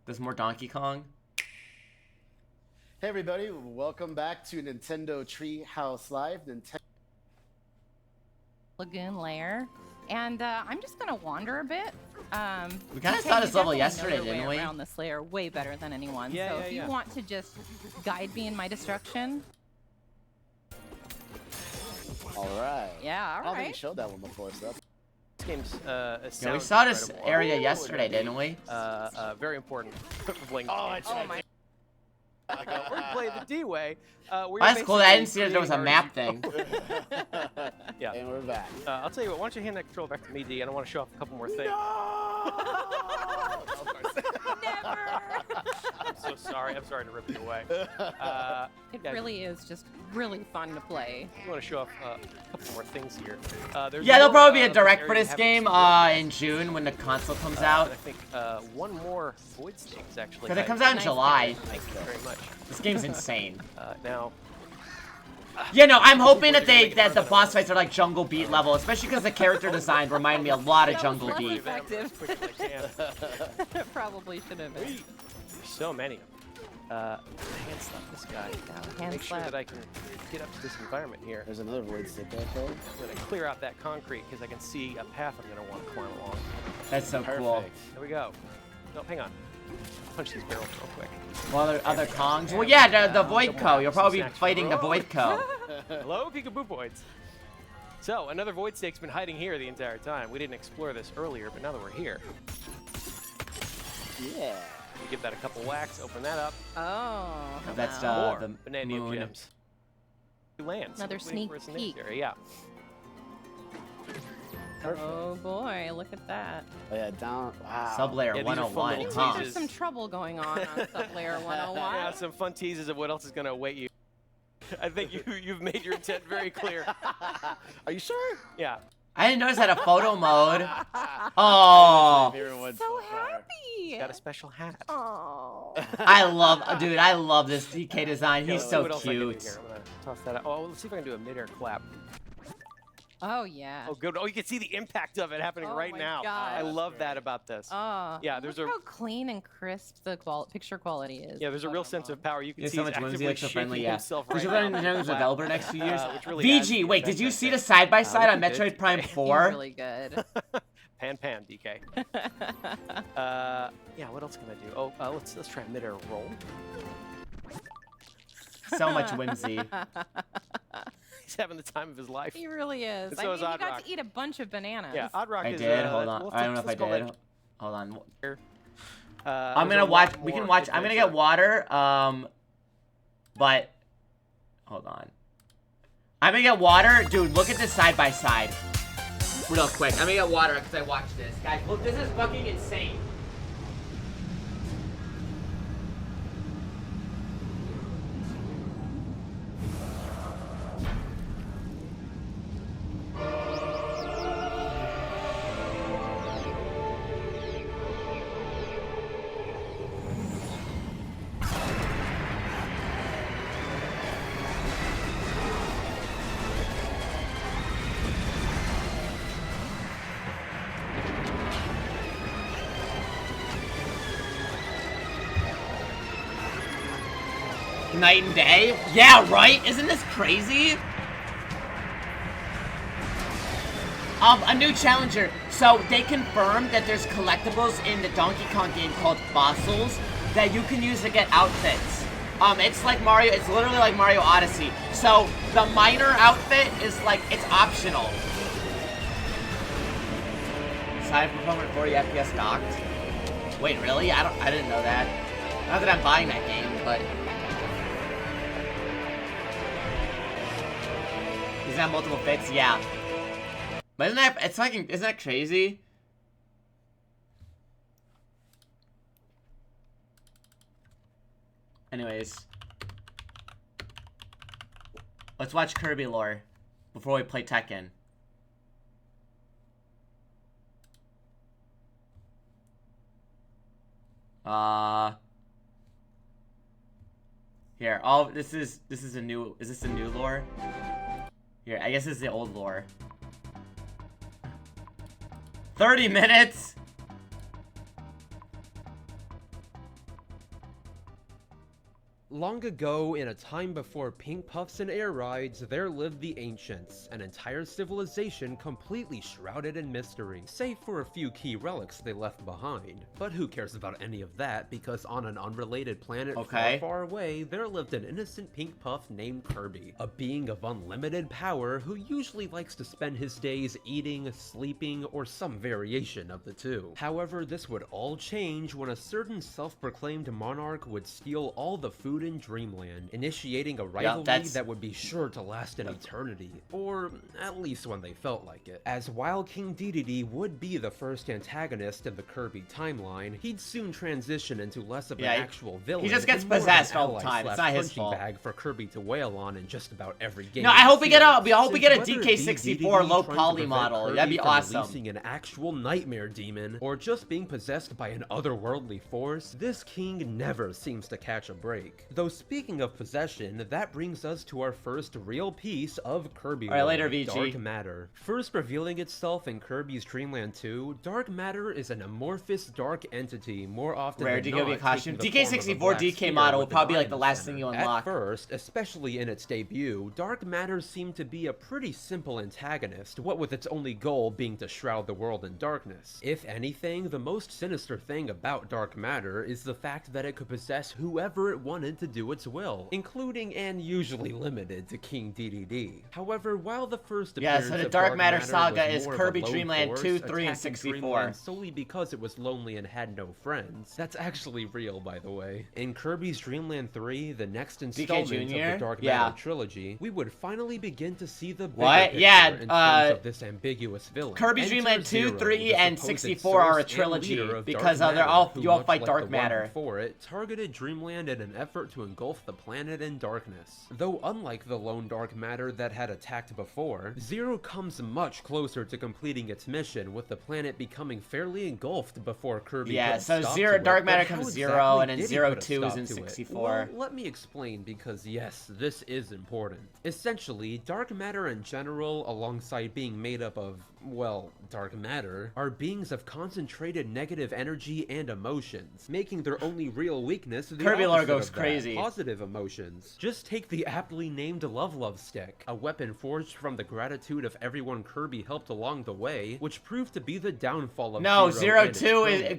There's more Donkey Kong. Hey everybody, welcome back to Nintendo Treehouse Live. Lagoon Lair. And I'm just going to wander a bit. We kind of saw this level yesterday, didn't didn't we? Around this lair way better than anyone. Yeah, so yeah, if you want to just guide me in my destruction. All right. Yeah, all I don't think right. you showed that one before, so that's... This game's Yeah, we saw this area yesterday, didn't we? Very important. Bling. Oh my. We're gonna play the D-Way. That's cool. I didn't see that there was a map thing. Yeah. And we're back. I'll tell you what, why don't you hand that controller back to me, D, and I want to show off a couple more things. Never. I'm so sorry. I'm sorry to rip you away. It really is just really fun to play. I want to show off a couple more things here. Yeah, there'll probably be a direct for this game in June when the console comes out. I think one more Void Stakes actually. Because it comes out in July. Thank you very much. This game's insane. Now. Yeah, no, I'm hoping that the boss fights are like Jungle Beat level, especially because the character design remind me a lot of Jungle Beat. Probably should have been. So many. Hand slap this guy. Make sure that I can get up to this environment here. There's another void stick right there. I'm gonna clear out that concrete because I can see a path I'm gonna want to climb along. That's so cool. There we go. No, hang on. Punch these barrels real quick. Well, other Kongs? Well, yeah, the Void Co. You'll probably be fighting the Void Co. Hello, Peekaboo Voids. So, another Void Stake's been hiding here the entire time. We didn't explore this earlier, but now that we're here. Yeah. You give that a couple whacks, open that up. Oh. That's More the Banana moon. Gems. Lands. Another sneak peek. Yeah. Oh boy, look at that. Oh yeah, down. Wow. Sublayer 101, huh? There's some trouble going on Sublayer 101. Yeah, some fun teases of what else is going to await you. I think you've made your intent very clear. Are you sure? Yeah. I didn't notice that a photo mode. Oh. So happy. Got a special hat. Oh. I love this DK design. He's Let's see so what else I can do cute. here. I'm gonna toss that out. Oh, let's see if I can do a mid-air clap. Oh yeah. Oh good. Oh, you can see the impact of it happening right now. gosh. I love that about this. Oh. Yeah, there's look how clean and crisp the picture quality is. Yeah, there's a real sense of power. You can There's see so he's much whimsy, actively like so friendly, shaking yeah. himself Because right you're now. going to developer next 2 years. Which really adds to VG, the wait, did you effect see right the there. side-by-side on Looking Metroid Prime Looking 4? really good. Pan, DK. Yeah, what else can I do? Oh, let's try a mid-air roll. So much whimsy. He's having the time of his life. He really is. And so is you Odd got Rock. to eat a bunch of bananas. Yeah, Odd Rock I is. did. Hold on. I don't know if I let's go did. ahead. Hold on. There's I'm gonna a watch. lot We can more watch. I'm gonna get adventure. water. But hold on. I'm gonna get water, dude. Look at this side by side. Real quick. I'm gonna get water because I watched this, guys. Look, this is fucking insane. Night and day? Yeah, right? Isn't this crazy? A new challenger. So they confirmed that there's collectibles in the Donkey Kong game called fossils that you can use to get outfits. It's like Mario. It's literally like Mario Odyssey. So the miner outfit is like it's optional. Side performance 40 FPS docked. Wait, really? I didn't know that. Not that I'm buying that game, but. He's got multiple fits, yeah. But isn't that crazy? Anyways. Let's watch Kirby lore before we play Tekken. Here, this is a new, is this a new lore? Here, I guess this is the old lore. 30 minutes? Long ago, in a time before pink puffs and air rides, there lived the ancients, an entire civilization completely shrouded in mystery, save for a few key relics they left behind. But who cares about any of that, because on an unrelated planet far, far away, there lived an innocent pink puff named Kirby, a being of unlimited power who usually likes to spend his days eating, sleeping, or some variation of the two. However, this would all change when a certain self-proclaimed monarch would steal all the food in Dreamland, initiating a rivalry that would be sure to last an eternity, or at least when they felt like it. As while King Dedede would be the first antagonist in the Kirby timeline, he'd soon transition into less of an actual villain. He just gets possessed all the time. It's not his fault. Bag for Kirby to wail on in just about every game. No, I hope we get a DK64 low poly model. That'd be awesome. Releasing an actual nightmare demon, or just being possessed by an otherworldly force, this king never seems to catch a break. Though speaking of possession, that brings us to our first real piece of Kirby lore, later, VG. Dark Matter. First revealing itself in Kirby's Dream Land 2, Dark Matter is an amorphous dark entity more often Rare than DK not costume. taking the form of a DK64 black DK sphere model with will probably be a like the last diamond thing you center. unlock. At first, especially in its debut, Dark Matter seemed to be a pretty simple antagonist, what with its only goal being to shroud the world in darkness. If anything, the most sinister thing about Dark Matter is the fact that it could possess whoever it wanted to do its will, including and usually limited to King Dedede. However, while the first appearance so the of Dark Matter was saga more is of a Kirby lone Dream Land force 2, 3, and attacking 64. Dreamland solely because it was lonely and had no friends. That's actually real, by the way. In Kirby's Dream Land 3, the next installment of the Dark Matter trilogy, we would finally begin to see the bigger picture in terms of this ambiguous villain. Kirby's Dream Land 2, 3, and 64 are a trilogy because you all fight Dark Matter. Before it targeted Dreamland in an effort to engulf the planet in darkness. Though unlike the lone Dark Matter that had attacked before, Zero comes much closer to completing its mission, with the planet becoming fairly engulfed before Kirby so Dark Matter comes Zero, and then Zero 2 is in 64. Well, let me explain, because yes, this is important. Essentially, Dark Matter in general, alongside being made up of, well, Dark Matter, are beings of concentrated negative energy and emotions, making their only real weakness the Kirby lore opposite goes of that, crazy. Positive emotions. Just take the aptly named Love Stick, a weapon forged from the gratitude of everyone Kirby helped along the way, which proved to be the downfall of Zero 2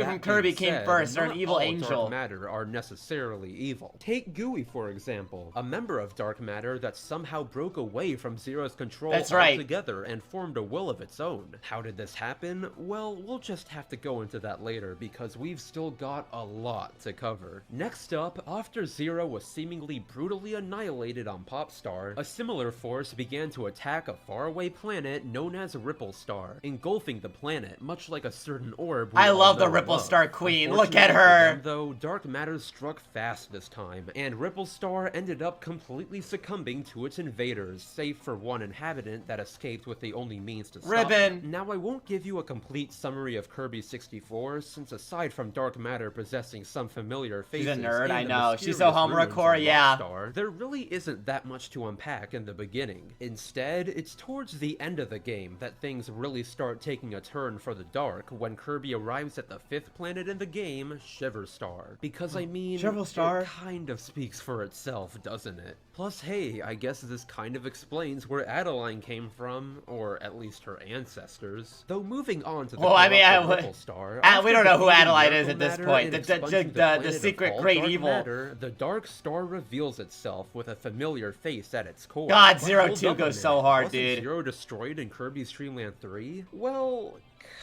from Kirby came first. They're an evil angel. Dark Matter are necessarily evil. Take Gooey, for example, a member of Dark Matter that somehow broke away from Zero's control altogether and formed a will of its own. How did this happen? Well, we'll just have to go into that later, because we've still got a lot to cover. Next up, after Zero was seemingly brutally annihilated on Popstar, a similar force began to attack a faraway planet known as Ripple Star, engulfing the planet, much like a certain orb I love the Ripple Star Queen, look at her! Though, Dark Matter struck fast this time, and Ripple Star ended up completely succumbing to its invaders, save for one inhabitant that escaped with the only means to stop them. Now, I won't give you a complete summary of Kirby 64, since aside from Dark Matter possessing some familiar faces, she's a nerd, I know. She's so homecore, Star, there really isn't that much to unpack in the beginning. Instead, it's towards the end of the game that things really start taking a turn for the dark when Kirby arrives at the 5th planet in the game, Shiver Star. Because I mean, it kind of speaks for itself, doesn't it? Plus, hey, I guess this kind of explains where Adeline came from, or at least her ancestors. Though moving on to the Ripple Star, we don't know who Adeline is at this point. The secret great evil. Matter, the Dark Star reveals itself with a familiar face at its core. God, Zero 2 goes so hard, dude. Zero destroyed in Kirby's Dream Land 3? Well,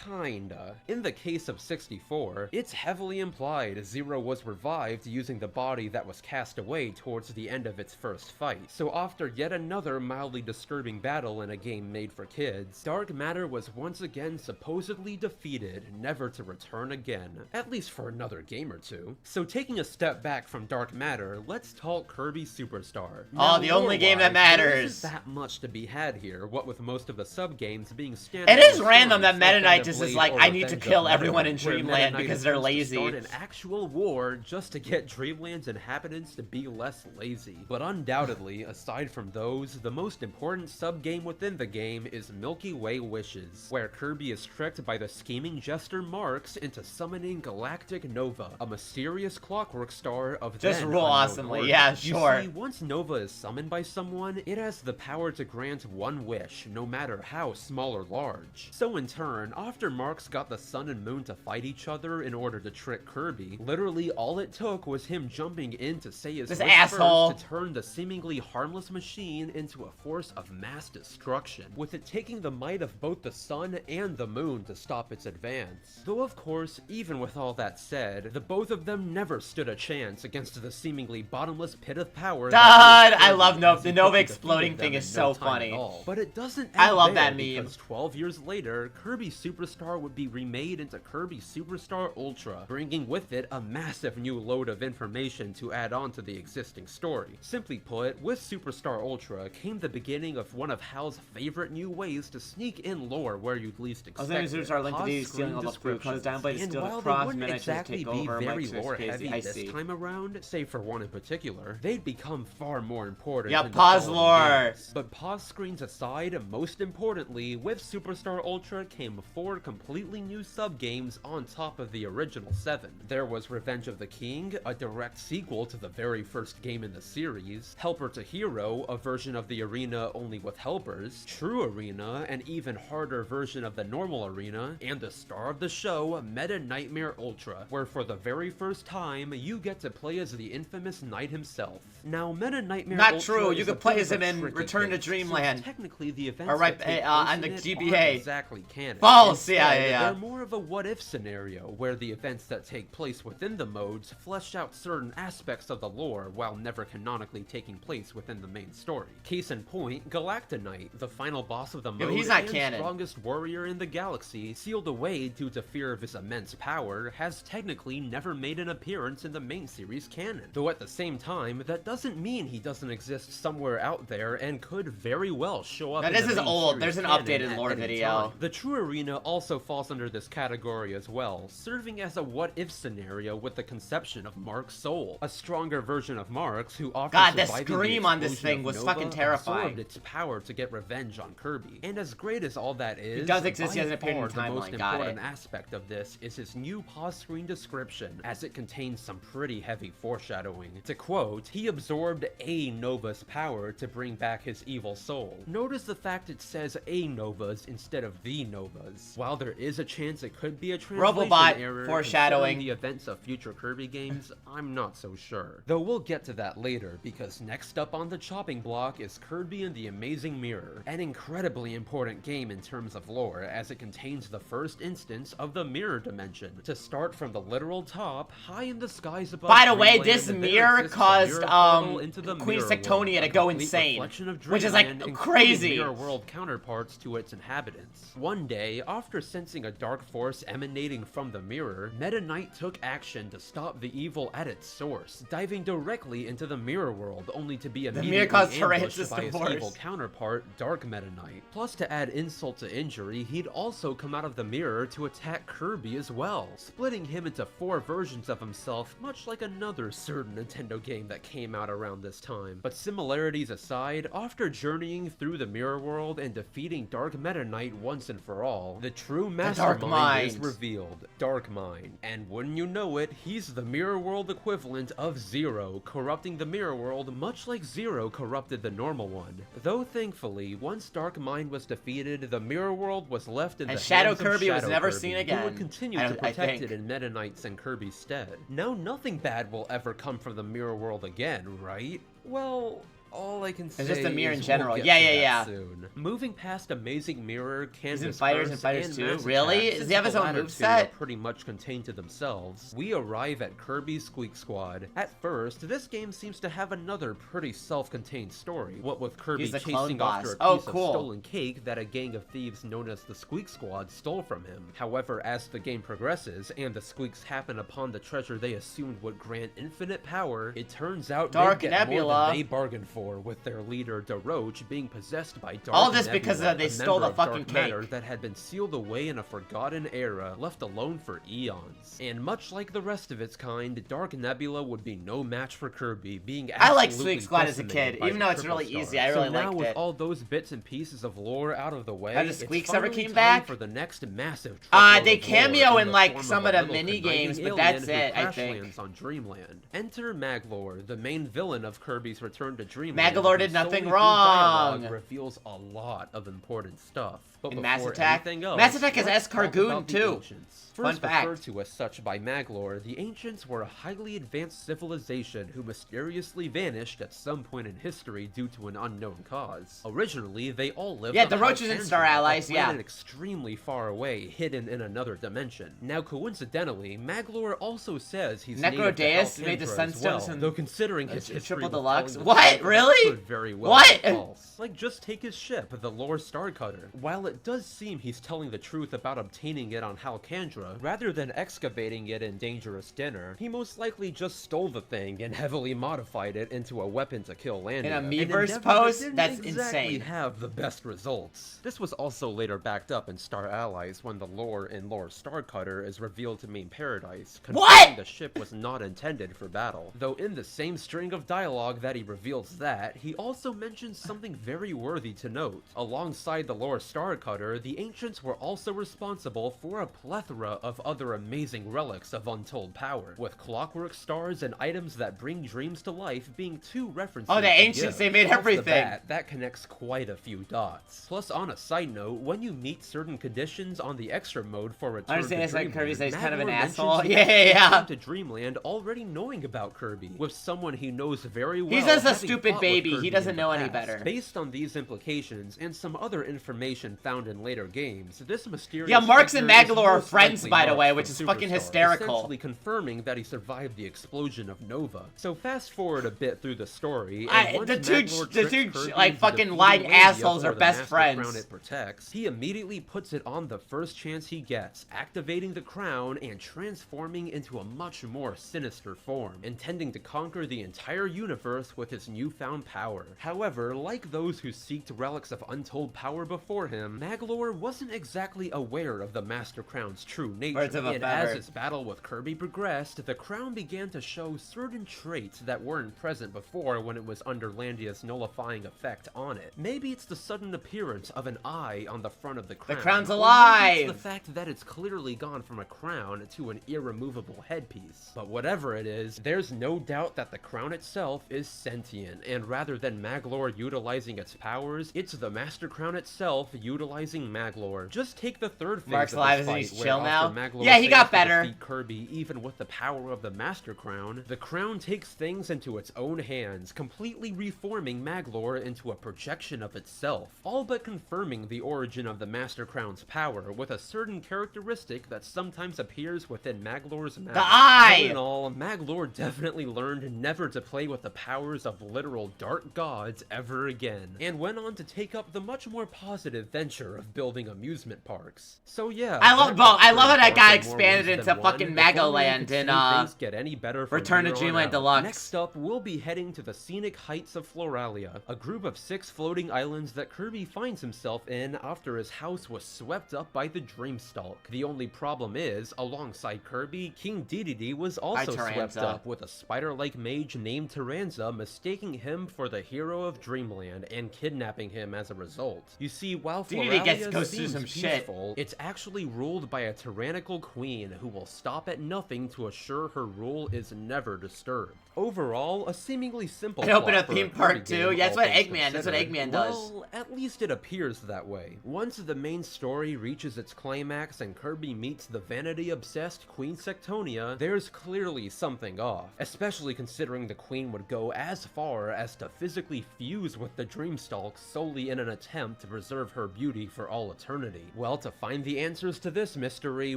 kinda. In the case of 64, it's heavily implied Zero was revived using the body that was cast away towards the end of its first fight. So after yet another mildly disturbing battle in a game made for kids, Dark Matter was once again supposedly defeated, never to return again. At least for another game or two. So taking a step back from Dark Matter, let's talk Kirby Superstar. Now, the only game that matters. There isn't that much to be had here, what with most of the sub-games being standard. It is random that Meta Knight Mantis is Blade like, or I need to Revenge kill of Meta, everyone in where Meta Dreamland Knight because they're attempts to lazy. start an actual war just to get Dreamland's inhabitants to be less lazy. But undoubtedly, aside from those, the most important sub-game within the game is Milky Way Wishes, where Kirby is tricked by the scheming jester Marx into summoning Galactic Nova, a mysterious clockwork star of Just then rule unknown awesomely, origin. yeah, sure. You see, once Nova is summoned by someone, it has the power to grant one wish, no matter how small or large. So in turn, after Marx got the Sun and Moon to fight each other in order to trick Kirby, literally all it took was him jumping in to say his This wish asshole. first to turn the seemingly harmless machine into a force of mass destruction, with it taking the might of both the Sun and the Moon to stop its advance. Though of course, even with all that said, the both of them never stood a chance against the seemingly bottomless pit of power. God, I love Nova. The Nova exploding thing is so funny. But it doesn't end I love there, that meme. because 12 years later, Kirby Superstar would be remade into Kirby Superstar Ultra, bringing with it a massive new load of information to add on to the existing story. Simply put, with Superstar Ultra came the beginning of one of Hal's favorite new ways to sneak in lore where you'd least expect it. Superstar linked to these stealing all the food, cause Downblade is And still while the they cross, wouldn't Midnight exactly take be over, very Mike's lore crazy. heavy I this see. time around, save for one in particular, they'd become far more important. Yeah, in the pause following lore. games. But pause screens aside, most importantly, with Superstar Ultra came 4 completely new sub-games on top of the original 7. There was Revenge of the King, a direct sequel to the very first game in the series, Helper to Hero, a version of the arena only with helpers, True Arena, an even harder version of the normal arena, and the star of the show, Meta Nightmare Ultra, where for the very first time, you get to play as the infamous Knight himself. Now, Meta Nightmare Not Ultra true, is you a could play bit as of a him in tricky Return to beast, Dreamland. since technically the events Or right, that take on place the in it GBA. aren't exactly canon. False, yeah, Instead, yeah. They're more of a what-if scenario, where the events that take place within the modes flesh out certain aspects of the lore while never canonically taking place within the main story. Case in point, Galactonite, the final boss of the Yeah, mode but he's not and canon. strongest warrior in the galaxy, sealed away due to fear of his immense power, has technically never made an appearance in the main series canon. Though at the same time, that doesn't mean he doesn't exist somewhere out there and could very well show up Now, in this the is main old. series There's an canon updated at lore any video. time. The True Arena also falls under this category as well, serving as a what-if scenario with the conception of Mark's soul, a stronger version of Marx who after God, the surviving scream on this explosion thing of was Nova, fucking terrifying. absorbed its power to get revenge on Kirby. And as great as all that is, does exist, he by hasn't appeared in far the most timeline, got important it. aspect of this is his new pause screen description, as it contains some pretty heavy foreshadowing. To quote, he absorbed a Nova's power to bring back his evil soul. Notice the fact it says a Nova's instead of the Novas. While there is a chance it could be a translation Robobot error foreshadowing. considering the events of future Kirby games, I'm not so sure. Though we'll get to that later, because next up on the chopping block is Kirby and the Amazing Mirror, an incredibly important game in terms of lore, as it contains the first instance of the mirror dimension. To start from the literal top, high in the skies above By the way, Dreamland, this there mirror exists a caused mirror portal into the Queen mirror Sectonia world, to go a complete insane, reflection of which is like Dreamland, including crazy. mirror world counterparts to its inhabitants. One day, after sensing a dark force emanating from the mirror, Meta Knight took action to stop the evil at its source, diving directly into the mirror world, only to be immediately mirror caused ambushed Francis by his divorce. evil counterpart, Dark Meta Knight. Plus, to add insult to injury, he'd also come out of the mirror to attack Kirby as well, splitting him into 4 versions of himself, much like another certain Nintendo game that came out around this time. But similarities aside, after journeying through the mirror world and defeating Dark Meta Knight once and for all, the true mastermind is revealed, Dark Mind. And wouldn't you know it, he's the mirror world equivalent of Zero, corrupting the mirror world much like Zero corrupted the normal one. Though thankfully, once Dark Mind was defeated, the mirror world was left in the hands Shadow of Kirby was Shadow never Kirby, seen who again. would continue I to think. protect it in Meta Knight's and Kirby's stead. Now nothing bad will ever come from the mirror world again, right? Well, all I can say just the mirror is in general. we'll get Yeah, to yeah, that yeah. soon. Moving past Amazing Mirror, Canvas in Fighters and Curse, Fighters 2? Mass Really? Attack, Does he have his since the own latter moveset? two are pretty much contained to themselves, we arrive at Kirby's Squeak Squad. At first, this game seems to have another pretty self-contained story, what with Kirby He's the clone chasing boss. after a Oh, piece cool. of stolen cake that a gang of thieves known as the Squeak Squad stole from him. However, as the game progresses, and the Squeaks happen upon the treasure they assumed would grant infinite power, it turns out Dark they get more Nebula. than they bargained for. before, with their leader Daroche being possessed by Dark All this Nebula, because they a stole member the of fucking dark matter cake. that had been sealed away in a forgotten era, left alone for eons. And much like the rest of its kind, Dark Nebula would be no match for Kirby, being I like absolutely Squeak Squad as a decimated kid, by even the though it's Triple really Star. easy. I really so now liked with it. all those bits and pieces of lore out of the way, Have the it's Squeaks ever finally came time back? for the next massive They truckload of lore cameo in the like form some a of the little mini conniving games, but alien that's who it, I crash think. lands on Dreamland. Enter Maglor, the main villain of Kirby's Return to Dreamland. Maglor who did nothing solely through wrong. dialogue reveals a lot of important stuff. But In Mass before Attack? anything else, Mass Attack is let's talk Escargoon, about the too. Ancients. Fun First fact. referred to as such by Maglor, the Ancients were a highly advanced civilization who mysteriously vanished at some point in history due to an unknown cause. Originally, they all lived Yeah, on the Roaches and Alcandria, Star Allies, a planet yeah. extremely far away, hidden in another dimension. Now, coincidentally, Maglor also says he's native to Necrodeus made the Alcandria as Sunstones well, and though considering his the history Triple with Deluxe. telling the What? truth, that Really? could very well What? be false. Like, just take his ship, the Lore Starcutter. While it does seem he's telling the truth about obtaining it on Halcandra, rather than excavating it in Dangerous Dinner, he most likely just stole the thing and heavily modified it into a weapon to kill Landia. In a An Miiverse endeavor post? that didn't That's exactly insane. have the best results. This was also later backed up in Star Allies when the lore in Lore Starcutter is revealed to mean Paradise, confirming the ship was not intended for battle. Though in the same string of dialogue that he reveals that, he also mentions something very worthy to note. Alongside the Lore Starcutter, the Ancients were also responsible for a plethora of other amazing relics of untold power, with clockwork stars and items that bring dreams to life being two references. Oh, the to Ancients, give. they made Off the everything. bat, that connects quite a few dots. Plus, on a side note, when you meet certain conditions on the extra mode for Return Understand to it's like Dreamland, Kirby says he's kind of an Maglor mentions asshole. the Yeah, extra yeah. Return to Dreamland already knowing about Kirby, with someone he knows very well. He's just a having stupid fought with baby. He Kirby doesn't in the know any past. better. Based on these implications and some other information found in later games, this mysterious Yeah, Marx and figure is Maglor are most friends, likely by the Marx way, from which is fucking Superstar, hysterical. essentially confirming that he survived the explosion of Nova. So fast forward a bit through the story, I- and once the two Maglor the tricks two, Kirby like, into fucking defeating lying Landia assholes for are the best Master friends. Crown it protects, he immediately puts it on the first chance he gets, activating the crown and transforming into a much more sinister form, intending to conquer the entire universe with his newfound power. However, like those who seeked relics of untold power before him, Maglor wasn't exactly aware of the Master Crown's true nature, Birds of a and feather. as his battle with Kirby progressed, the crown began to show certain traits that weren't present before when it was under Landia's nullifying effect on it. Maybe it's the sudden appearance of an eye on the front of the crown. crown's or maybe alive! it's the fact that it's clearly gone from a crown to an irremovable headpiece. But whatever it is, there's no doubt that the crown itself is sentient, and rather than Maglor utilizing its powers, it's the Master Crown itself utilizing Maglor. Just take the third phase Mark's of alive this and fight, he's where chill after now? Maglor Yeah, he got fails to better. defeat Kirby even with the power of the Master Crown, the crown takes things into its own hands, completely reforming Maglor into a projection of itself, all but confirming the origin of the Master Crown's power with a certain characteristic that sometimes appears within Maglor's mask. The eye! All in all, Maglor definitely learned never to play with the powers of literal dark gods ever again, and went on to take up the much more positive venture of building amusement parks. So yeah, I love that I love how that pretty guy dark in more expanded ways into than one. fucking If only we Magoland could in see things get any better from Return to here on Dreamland out. Deluxe. Next up, we'll be heading to the scenic heights of Floralia, a group of 6 floating islands that Kirby finds himself in after his house was swept up by the Dreamstalk. The only problem is, alongside Kirby, King Dedede was also swept Tyranza. up, with a spider-like mage named Tyranza mistaking him for the hero of Dreamland and kidnapping him as a result. You see, while Dedede Floralia goes through seems some shit. peaceful, it's actually ruled by a tyrannical queen who will stop at nothing to assure her rule is never disturbed. Overall, a seemingly simple And open plot a for theme Kirby park game, too. Yeah, that's all what things Eggman. That's what considered. Eggman does. Well, at least it appears that way. Once the main story reaches its climax and Kirby meets the vanity-obsessed Queen Sectonia, there's clearly something off, especially considering the Queen would go as far as to physically fuse with the Dreamstalk solely in an attempt to preserve her beauty duty for all eternity? Well, to find the answers to this mystery,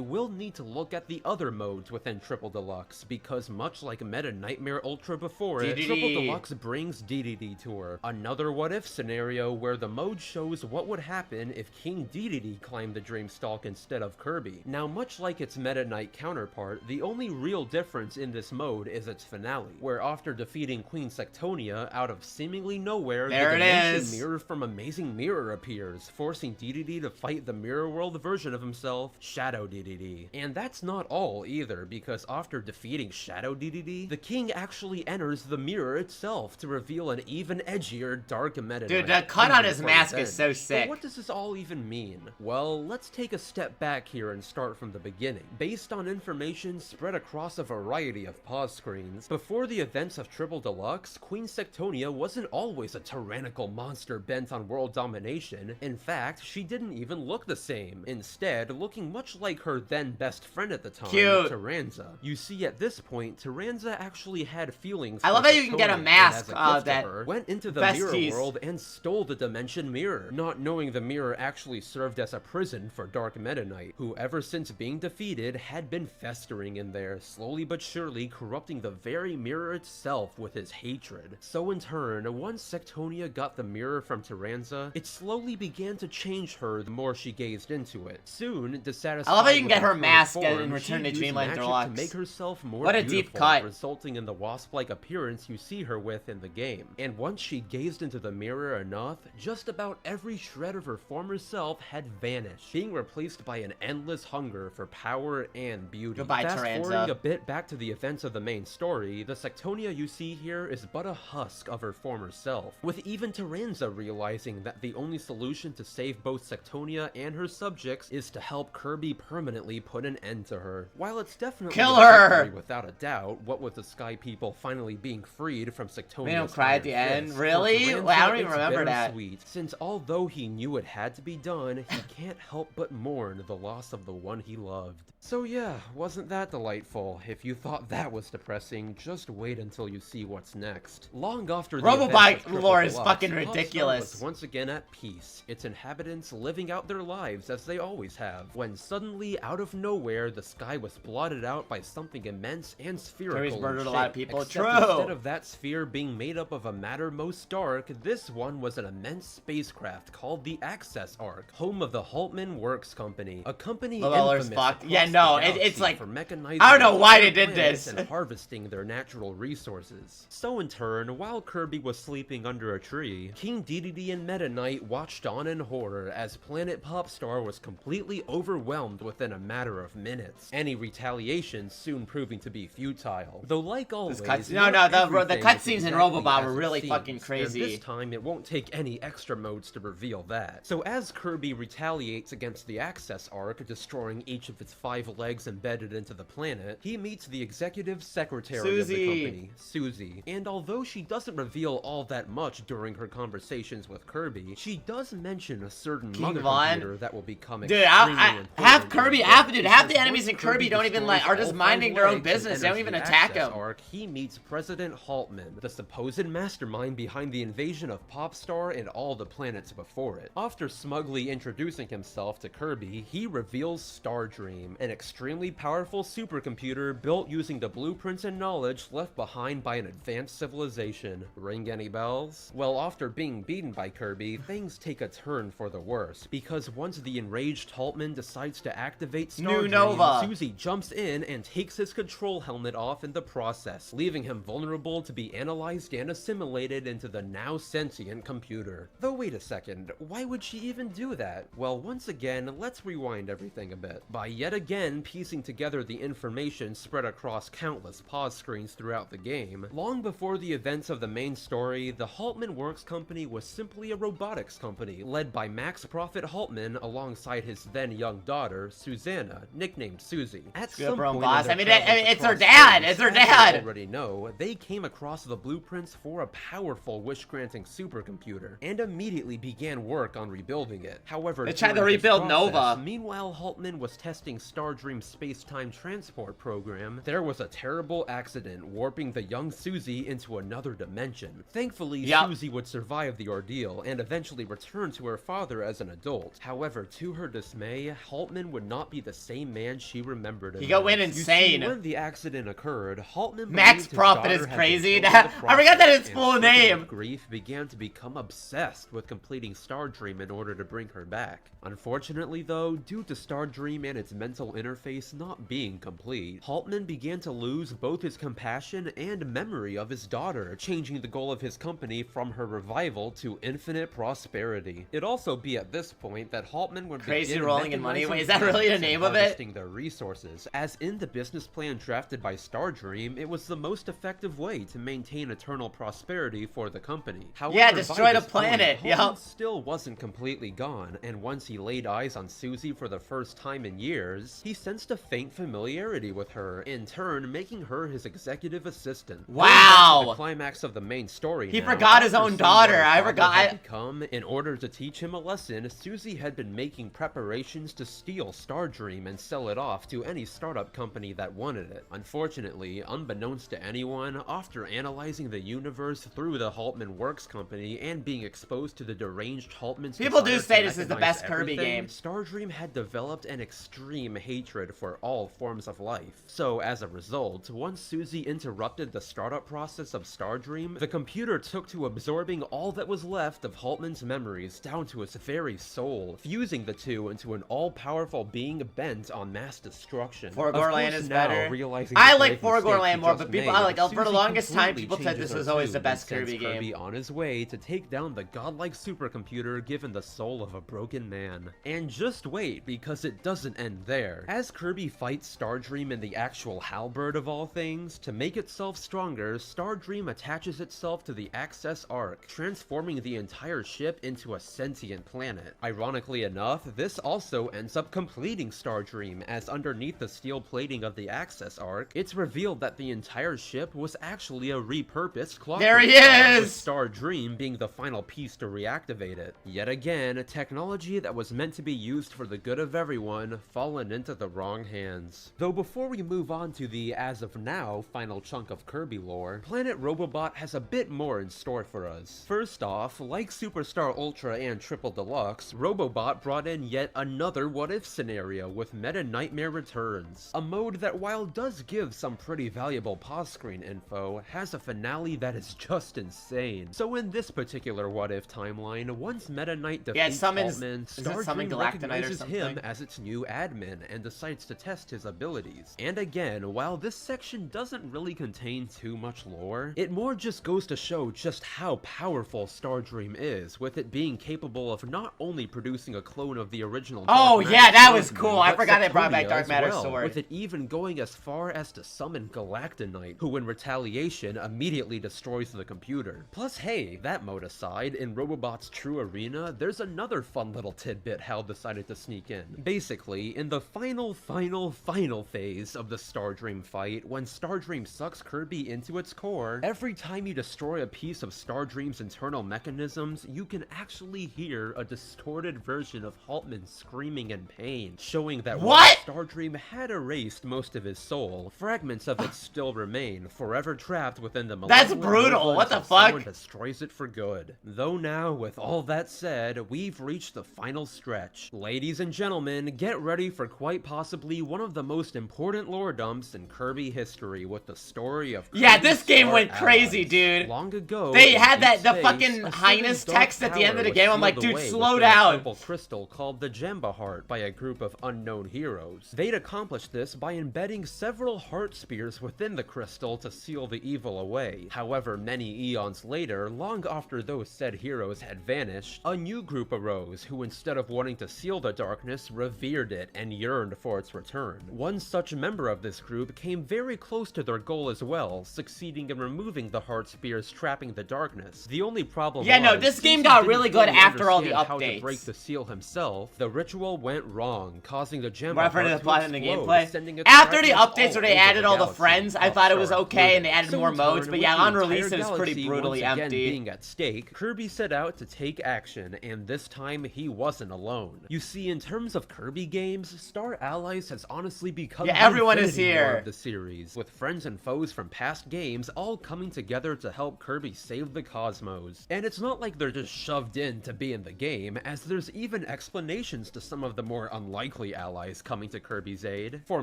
we'll need to look at the other modes within Triple Deluxe, because much like Meta Nightmare Ultra before it, Triple Deluxe brings DDD Tour, another what-if scenario where the mode shows what would happen if King DDD climbed the Dreamstalk instead of Kirby. Now, much like its Meta Knight counterpart, the only real difference in this mode is its finale, where after defeating Queen Sectonia, out of seemingly nowhere, the Dimension Mirror from Amazing Mirror appears, forcing DDD to fight the Mirror World version of himself, Shadow DDD. And that's not all either, because after defeating Shadow DDD, the king actually enters the mirror itself to reveal an even edgier, dark Meta Knight. Dude, the cut on his mask is so sick. But what does this all even mean? Well, let's take a step back here and start from the beginning. Based on information spread across a variety of pause screens, before the events of Triple Deluxe, Queen Sectonia wasn't always a tyrannical monster bent on world domination. In fact, she didn't even look the same, instead looking much like her then best friend at the time, Tyranza. You see, at this point, Tyranza actually had feelings for I love how you can get a mask that went into the mirror world and stole the Dimension Mirror, not knowing the mirror actually served as a prison for Dark Meta Knight, who ever since being defeated had been festering in there, slowly but surely corrupting the very mirror itself with his hatred. So in turn, once Sectonia got the mirror from Tyranza, it slowly began to change her the more she gazed into it. Soon, dissatisfied I love how you can get her mask form, in Return to she used Dreamland magic Deluxe. to make herself more What a beautiful, deep cut. resulting in the wasp-like appearance you see her with in the game. And once she gazed into the mirror enough, just about every shred of her former self had vanished, being replaced by an endless hunger for power and beauty. Goodbye, Fast-forwarding Tyranza. a bit back to the events of the main story, the Sectonia you see here is but a husk of her former self, with even Tyranza realizing that the only solution to save both Sectonia and her subjects is to help Kirby permanently put an end to her. While it's definitely Kill a her! victory without a doubt, what with the Sky People finally being freed from Sectonia's They don't cry at the end? Really? Tyranza, Wait, I don't even it's remember that. bittersweet, since although he knew it had to be done, he can't help but mourn the loss of the one he loved. So yeah, wasn't that delightful? If you thought that was depressing, just wait until you see what's next. Long after the Robobike events of lore is Triple fucking Deluxe, Popstar ridiculous. was once again at peace, its inhabitants living out their lives as they always have, when suddenly, out of nowhere, the sky was blotted out by something immense and spherical Kirby's in murdered a lot of shape. people. Except True. instead of that sphere being made up of a matter most dark, this one was an immense spacecraft called the Access Arc, home of the Haltman Works Company, a company Lawler's infamous fucked. across Yeah, the no, galaxy it's like, for mechanizing I don't know why they entire did planets this. and harvesting their natural resources. So in turn, while Kirby was sleeping under a tree, King DDD and Meta Knight watched on in horror as Planet Popstar was completely overwhelmed within a matter of minutes. Any retaliation soon proving to be futile. Though like always, the not everything is cutscenes in exactly Robobot as were it really seems, fucking and crazy. this time it won't take any extra modes to reveal that. So as Kirby retaliates against the Access Arc, destroying each of its 5 legs embedded into the planet, he meets the executive secretary of the company, Susie. And although she doesn't reveal all that much during her conversations with Kirby, she does mention a certain mother computer that will become extremely half Kirby, half the enemies in once Kirby don't even destroys are just all minding 5 their own legs and business. They don't enters even the attack Access him. Arc, he meets President Haltman, the supposed mastermind behind the invasion of Popstar and all the planets before it. After smugly introducing himself to Kirby, he reveals Stardream, an extremely powerful supercomputer built using the blueprints and knowledge left behind by an advanced civilization. Ring any bells? Well, after being beaten by Kirby, things take a turn for the worse, because once the enraged Haltman decides to activate Stardream, Nova. Susie jumps in and takes his control helmet off in the process, leaving him vulnerable to be analyzed and assimilated into the now sentient computer. Though wait a second, why would she even do that? Well, once again, let's rewind everything a bit. By yet again piecing together the information spread across countless pause screens throughout the game, long before the events of the main story, the Haltman Works Company was simply a robotics company, led by Max Prophet Haltman alongside his then young daughter, Susanna, nicknamed Susie. At some point in boss. their I mean, travels it's her across dad. space, It's her as you dad. already know, they came across the blueprints for a powerful wish-granting supercomputer, and immediately began work on rebuilding it. However, They tried to during this rebuild process, Nova. Meanwhile, Haltman was testing Star Stardream space-time transport program, there was a terrible accident warping the young Susie into another dimension. Thankfully, Susie would survive the ordeal and eventually return to her father as an adult. However, to her dismay, Haltman would not be the same man she remembered him. He go in You insane. see, when the accident occurred, Haltman Max believed his Profit is daughter had crazy. been killed in the I forgot that it's process, full and stricken name. with grief, began to become obsessed with completing Stardream in order to bring her back. Unfortunately though, due to Stardream and its mental interface not being complete, Haltman began to lose both his compassion and memory of his daughter, changing the goal of his company from her revival to infinite prosperity. It'd also be at this point that Haltman would Crazy begin rolling in money. mechanizing Wait, is that really the plants name and of it? harvesting their resources, as in the business plan drafted by Stardream, it was the most effective way to maintain eternal prosperity for the company. However, Yeah, by destroy the this planet. point, Haltman still wasn't completely gone, and once he laid eyes on Susie for the first time in years, he sensed a faint familiarity with her, in turn making her his executive assistant. Wow! The climax of the main story He now, forgot his after own seeing daughter. what her I father forgot. had become, in order to teach him a lesson, Susie had been making preparations to steal Stardream and sell it off to any startup company that wanted it. Unfortunately, unbeknownst to anyone, after analyzing the universe through the Haltman Works company and being exposed to the deranged Haltman's People do desire say to this is the mechanize best Kirby everything, game. Stardream had developed an extreme hatred for all forms of life. So, as a result, once Susie interrupted the startup process of Stardream, the computer took to absorbing all that was left of Haltman's memories down to its very soul, fusing the two into an all-powerful being bent on mass destruction. Forgor Land Of course, is now, better. realizing I the like grave Forgor mistake Land he more, just but people, made, for the Susie longest time, completely people said changes this was her always the tune best and sends Kirby game. Kirby on his way to take down the godlike supercomputer given the soul of a broken man. And just wait, because it doesn't end there. As Kirby fights Stardream in the actual halberd of all things, to make itself stronger, Stardream attaches itself to the Access Arc, transforming the entire ship into a sentient planet. Ironically enough, this also ends up completing Stardream, as underneath the steel plating of the Access Arc, it's revealed that the entire ship was actually a repurposed clockwork There he star, with is! Stardream being the final piece to reactivate it. Yet again, technology that was meant to be used for the good of everyone, fallen into the wrong hands. Though before we move on to the, as of now, final chunk of Kirby lore, Planet Robobot has a bit more in store for us. First off, like Superstar Ultra and Triple Deluxe, Robobot brought in yet another what-if scenario with Meta Nightmare Returns, a mode that while does give some pretty valuable pause screen info, has a finale that is just insane. So in this particular what-if timeline, once Meta Knight defeats Haltman, Stardream recognizes him as its new admin and decides to test his abilities. And again, while this section doesn't really contain too much lore, it more just goes to show just how powerful Stardream is, with it being capable of not only producing a clone of the original Oh Dark yeah, Matter that was Swordsman, cool. I but forgot they brought back Saturnia Dark as Matter well, Sword. with it even going as far as to summon Galactonite, who in retaliation immediately destroys the computer. Plus hey, that mode aside, in Robobot's True Arena, there's another fun little tidbit Hal decided to sneak in. Basically, in the final phase of the Stardream fight, when Stardream sucks Kirby into its core, every time you destroy a piece of Stardream's internal mechanisms, you can actually hear a distorted version of Haltman screaming in pain, showing that while Stardream had erased most of his soul, fragments of it still remain, forever trapped within the That's malevolent brutal. nova What the until someone fuck? destroys it for good. Though now, with all that said, we've reached the final stretch. Ladies and gentlemen, get ready for quite possibly one of the most important lore dumps in Kirby history, with the story of Yeah, Kirby's this game Star went crazy, allies. dude. Long ago, They in had deep the space, fucking a highness certain dark text at the end of the power game. I'm was like, sealed dude, away slow within a down. purple crystal called the Jamba Heart by a group of unknown heroes. They'd accomplished this by embedding several heart spears within the crystal to seal the evil away. However, many eons later, long after those said heroes had vanished, a new group arose who, instead of wanting to seal the darkness, revered it and yearned for its return. One such member of this group came very close to their goal as well, succeeding in removing the heart spears trapping the darkness. The only problem Yeah, no, was, this since game he got didn't really good fully after all the understand how to updates. break the seal himself, the ritual went wrong, causing the Jamba Right for Heart the to plot in the explode, gameplay. sending its After the fragments updates where they all added over all the galaxy, friends, I thought it was okay and they added so more in modes, turn, but with yeah, the on release entire it was pretty galaxy brutally once again empty. being at stake, Kirby set out to take action, and this time he wasn't alone. You see, in terms of Kirby games, Star Star Allies has honestly become Yeah, everyone is Infinity War here. of the series, with friends and foes from past games all coming together to help Kirby save the cosmos. And it's not like they're just shoved in to be in the game, as there's even explanations to some of the more unlikely allies coming to Kirby's aid. For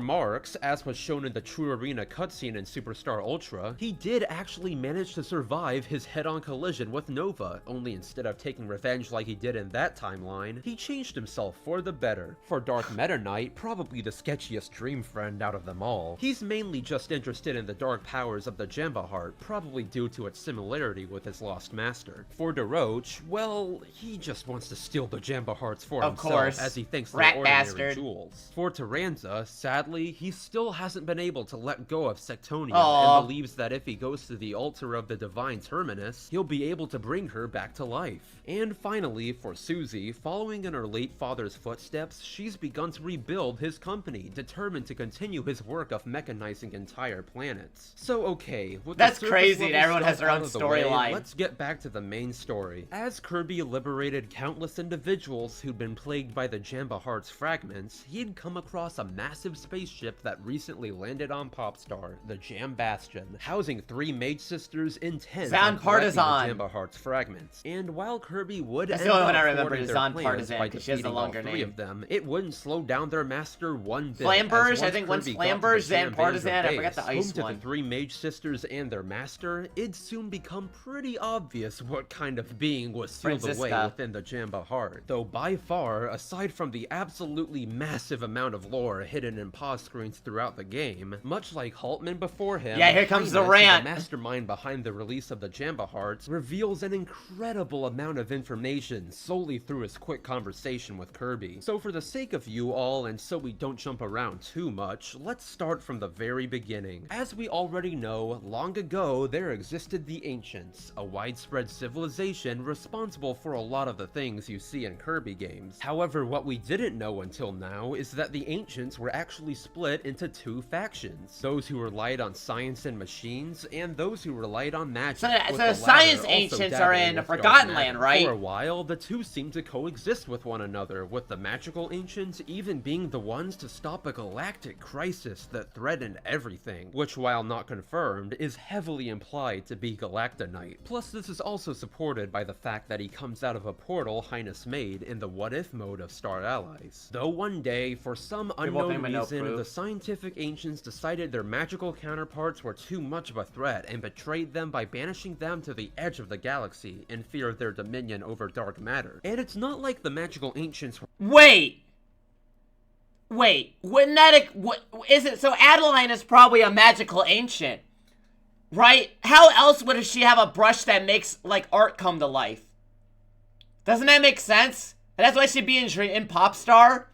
Marx, as was shown in the True Arena cutscene in Superstar Ultra, he did actually manage to survive his head-on collision with Nova, only instead of taking revenge like he did in that timeline, he changed himself for the better. For Dark Meta Knight, probably the sketchiest dream friend out of them all, he's mainly just interested in the dark powers of the Jamba Heart, probably due to its similarity with his lost master. For DeRoach, well, he just wants to steal the Jamba Hearts for Of himself, course. as he thinks Rat they're ordinary bastard. jewels. For Taranza, sadly, he still hasn't been able to let go of Sectonia, Aw. and believes that if he goes to the altar of the Divine Terminus, he'll be able to bring her back to life. And finally, for Susie, following in her late father's footsteps, she's begun to rebuild his company, determined to continue his work of mechanizing entire planets. So okay, with That's the surface crazy level that everyone has stuff their out own of the way, storyline. let's get back to the main story. As Kirby liberated countless individuals who'd been plagued by the Jamba Heart's fragments, he'd come across a massive spaceship that recently landed on Popstar, the Jam Bastion, housing 3 Mage Sisters intent Zon on collecting Partisan. the Jamba Heart's fragments. And while Kirby would That's end the only one up I remember thwarting is their Zon plans Partisan, by 'cause she has the defeating all longer 3 name. of them, it wouldn't slow down their master one bit. Flamberge? as I think once Kirby got to the Flamberge, then Jam Banzer Partisan, I forgot the base, ice home to one. the 3 Mage Sisters and their master, it'd soon become pretty obvious what kind of being was sealed away Franziska. within the Jamba Heart. Though by far, aside from the absolutely massive amount of lore hidden in pause screens throughout the game, much like Haltman before him, Yeah, here comes the Highness, rant. the mastermind behind the release of the Jamba Hearts, reveals an incredible amount of information solely through his quick conversation with Kirby. So for the sake of you all, and so we don't jump around too much, let's start from the very beginning. As we already know, long ago there existed the Ancients, a widespread civilization responsible for a lot of the things you see in Kirby games. However, what we didn't know until now is that the Ancients were actually split into 2 factions, those who relied on science and machines, and those who relied on magic. So with the latter science also Ancients are dabbling in with dark Forgotten magic. Land, right? For a while, the two seemed to coexist with one another, with the magical Ancients even being the ones to stop a galactic crisis that threatened everything, which, while not confirmed, is heavily implied to be Galactonite. Plus, this is also supported by the fact that he comes out of a portal Highness made in the what-if mode of Star Allies. Though one day, for some unknown reason, the scientific Ancients decided their magical counterparts were too much of a threat and betrayed them by banishing them to the edge of the galaxy in fear of their dominion over dark matter. And it's not like the magical Ancients were— Wait, wouldn't that, is it, so Adeline is probably a magical ancient, right? How else would she have a brush that makes, like, art come to life? Doesn't that make sense? And that's why she'd be in Popstar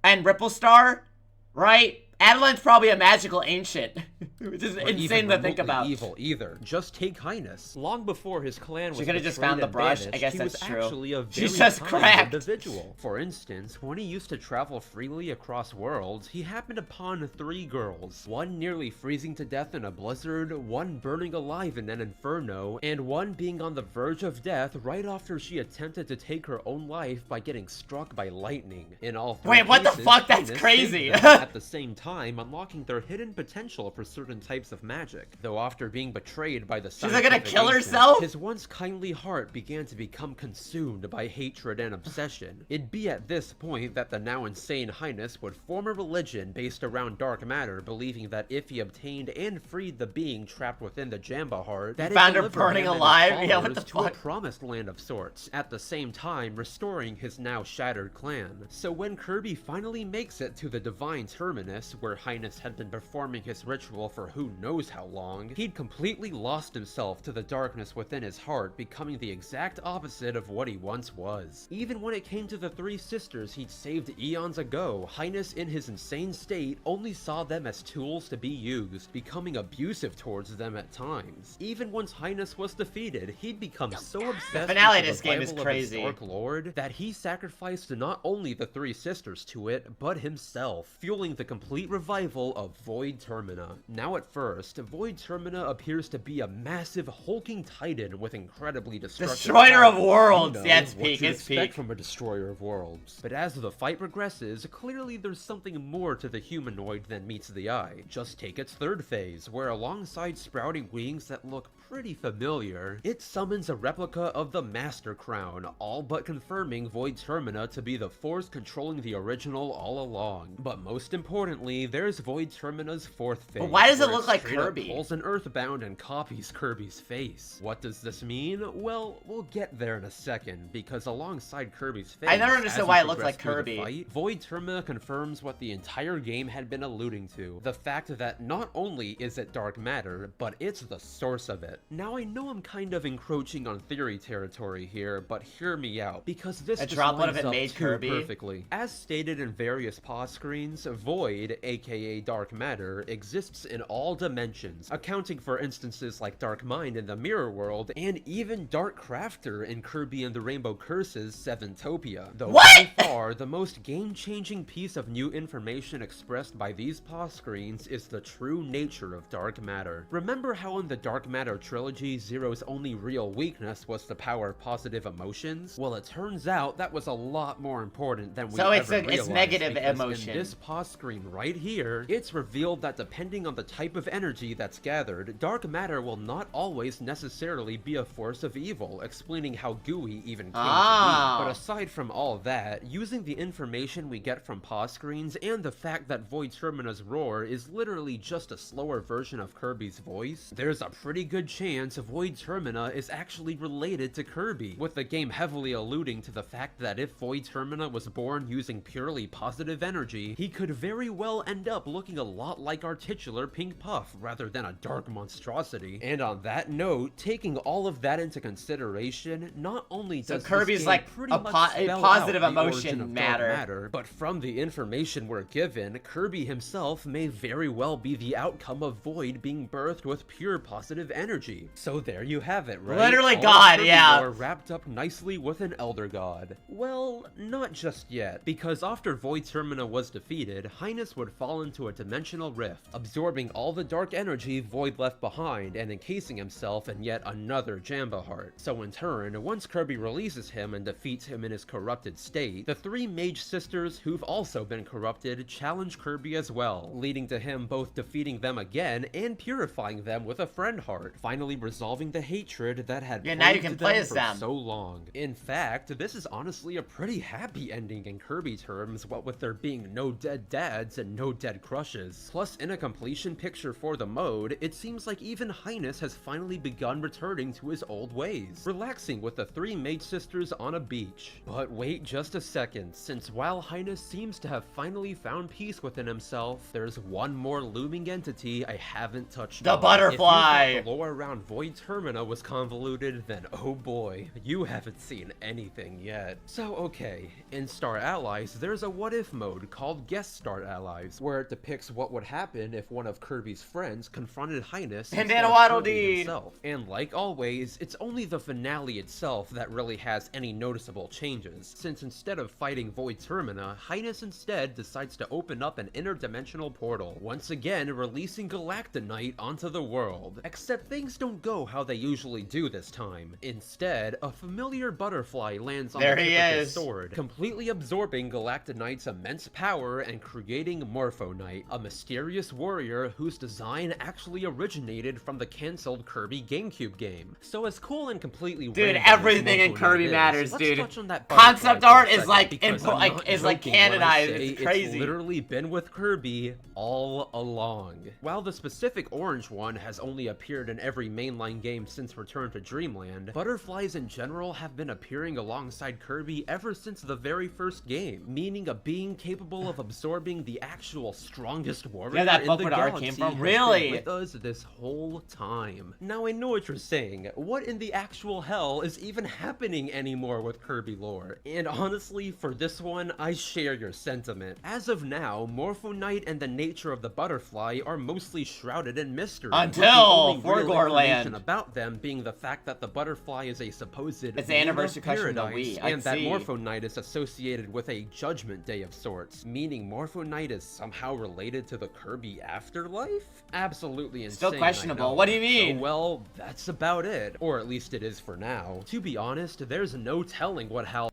and Ripple Star, right? Adeline's probably a magical ancient, which is insane to think about. Evil either. Just take Highness. Long before his clan was She could have just betrayed found the and brush. banished, I guess he that's was true. actually a very She's just kind cracked. individual. For instance, when he used to travel freely across worlds, he happened upon 3 girls. One nearly freezing to death in a blizzard, one burning alive in an inferno, and one being on the verge of death right after she attempted to take her own life by getting struck by lightning. In all 3 Wait, what the cases, fuck? That's Highness crazy. saved them, at the same time unlocking their hidden potential for certain types of magic. Though after being betrayed by the She's not gonna scientific kill ancients, herself? his once kindly heart began to become consumed by hatred and obsession. It'd be at this point that the now insane Highness would form a religion based around dark matter, believing that if he obtained and freed the being trapped within the Jamba Heart, that found it her delivered burning him and his alive? Yeah, what followers the to a fuck? promised land of sorts, at the same time restoring his now shattered clan. So when Kirby finally makes it to the Divine Terminus, where Highness had been performing his ritual for who knows how long, he'd completely lost himself to the darkness within his heart, becoming the exact opposite of what he once was. Even when it came to the 3 sisters he'd saved eons ago, Highness in his insane state only saw them as tools to be used, becoming abusive towards them at times. Even once Highness was defeated, he'd become so obsessed finale with of this game is revival of crazy. his Dark Lord that he sacrificed not only the 3 sisters to it, but himself, fueling the complete revival of Void Termina. Now Now at first, Void Termina appears to be a massive hulking titan with incredibly destructive Destroyer of powers. worlds! You know, Yeah, it's what peak, you'd it's expect peak. from a Destroyer of Worlds. But as the fight progresses, clearly there's something more to the humanoid than meets the eye. Just take its third phase, where alongside sprouting wings that look pretty familiar, it summons a replica of the Master Crown, all but confirming Void Termina to be the force controlling the original all along. But most importantly, there's Void Termina's fourth phase. But why does it where look like straight up Kirby? pulls an Earthbound and copies Kirby's face. What does this mean? Well, we'll get there in a second, because alongside Kirby's face, I never as understood you why it looked progress like through the Kirby. fight, Void Termina confirms what the entire game had been alluding to. The fact that not only is it dark matter, but it's the source of it. Now I know I'm kind of encroaching on theory territory here, but hear me out, because this A just droplet of lines it up made too Kirby? perfectly. As stated in various pause screens, Void, aka dark matter, exists in all dimensions, accounting for instances like Dark Mind in the Mirror World, and even Dark Crafter in Kirby and the Rainbow Curse's Seventopia. Though by far, the most game-changing piece of new information expressed by these pause screens is the true nature of dark matter. Remember how in the Dark Matter trilogy, Zero's only real weakness was the power of positive emotions? Well, it turns out that was a lot more important than we So ever it's realized, negative because emotion. in this pause screen right here, it's revealed that depending on the type of energy that's gathered, dark matter will not always necessarily be a force of evil, explaining how GUI even came to be. But aside from all that, using the information we get from pause screens and the fact that Void Termina's roar is literally just a slower version of Kirby's voice, there's a pretty good chance Void Termina is actually related to Kirby, with the game heavily alluding to the fact that if Void Termina was born using purely positive energy, he could very well end up looking a lot like our titular Pink Puff rather than a dark monstrosity. And on that note, taking all of that into consideration, not only does Kirby's this game like pretty a much positive spell out the emotion origin of matter. dark matter, but from the information we're given, Kirby himself may very well be the outcome of Void being birthed with pure positive energy. So there you have it, right? Literally All God, Kirby yeah. lore wrapped up nicely with an Elder God. Well, not just yet, because after Void Termina was defeated, Highness would fall into a dimensional rift, absorbing all the dark energy Void left behind and encasing himself in yet another Jamba Heart. So in turn, once Kirby releases him and defeats him in his corrupted state, the three Mage Sisters who've also been corrupted challenge Kirby as well, leading to him both defeating them again and purifying them with a Friend Heart, finally resolving the hatred that had now you plagued can play them as for them. so long. In fact, this is honestly a pretty happy ending in Kirby terms, what with there being no dead dads and no dead crushes. Plus, in a completion picture for the mode, it seems like even Highness has finally begun returning to his old ways, relaxing with the three Mage Sisters on a beach. But wait just a second, since while Highness seems to have finally found peace within himself, there's one more looming entity I haven't touched The on. butterfly! If you thought the lore around Void Termina was convoluted, then oh boy, you haven't seen anything yet. So okay, in Star Allies, there's a what-if mode called Guest Star Allies, where it depicts what would happen if one of Kirby's friends confronted Highness And instead of Waddle Kirby Dee. himself. And like always, it's only the finale itself that really has any noticeable changes, since instead of fighting Void Termina, Highness instead decides to open up an interdimensional portal, once again releasing Galactonite onto the world. Except things don't go how they usually do this time. Instead, a familiar butterfly lands on There the he tip of his is. sword, completely absorbing Galactonite's immense power and creating Morphonite, a mysterious warrior whose design actually originated from the cancelled Kirby GameCube game. So as cool and completely Dude, random as everything in Morphonite Kirby is, matters, let's dude. touch on that butterfly Concept for a art is second, like because input, I'm like not is like joking when I canonized. say It's crazy. literally been with Kirby all along. While the specific orange one has only appeared in every mainline game since Return to Dreamland, butterflies in general have been appearing alongside Kirby ever since the very first game, meaning a being capable of absorbing the actual strongest warrior that in book the where the art galaxy came from? has Really? been with us this whole time. Now I know what you're saying. What in the actual hell is even happening anymore with Kirby lore? And honestly, for this one, I share your sentiment. As of now, Morphonite and the nature of the butterfly are mostly shrouded in mystery. with the Until only real Forgor information Land. about them being the fact that the butterfly is a supposed It's the being anniversary of question from the paradise, Wii. I and that see. Morphonite is associated with a judgment day of sorts, meaning Morphonite is somehow related to the Kirby afterlife? life? Absolutely insane. Still questionable. What do you mean? So, well, that's about it. Or at least it is for now. To be honest, there's no telling what Hal...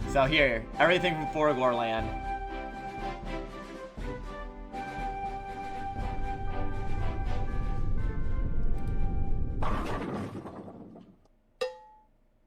So here, everything from Forgor Land.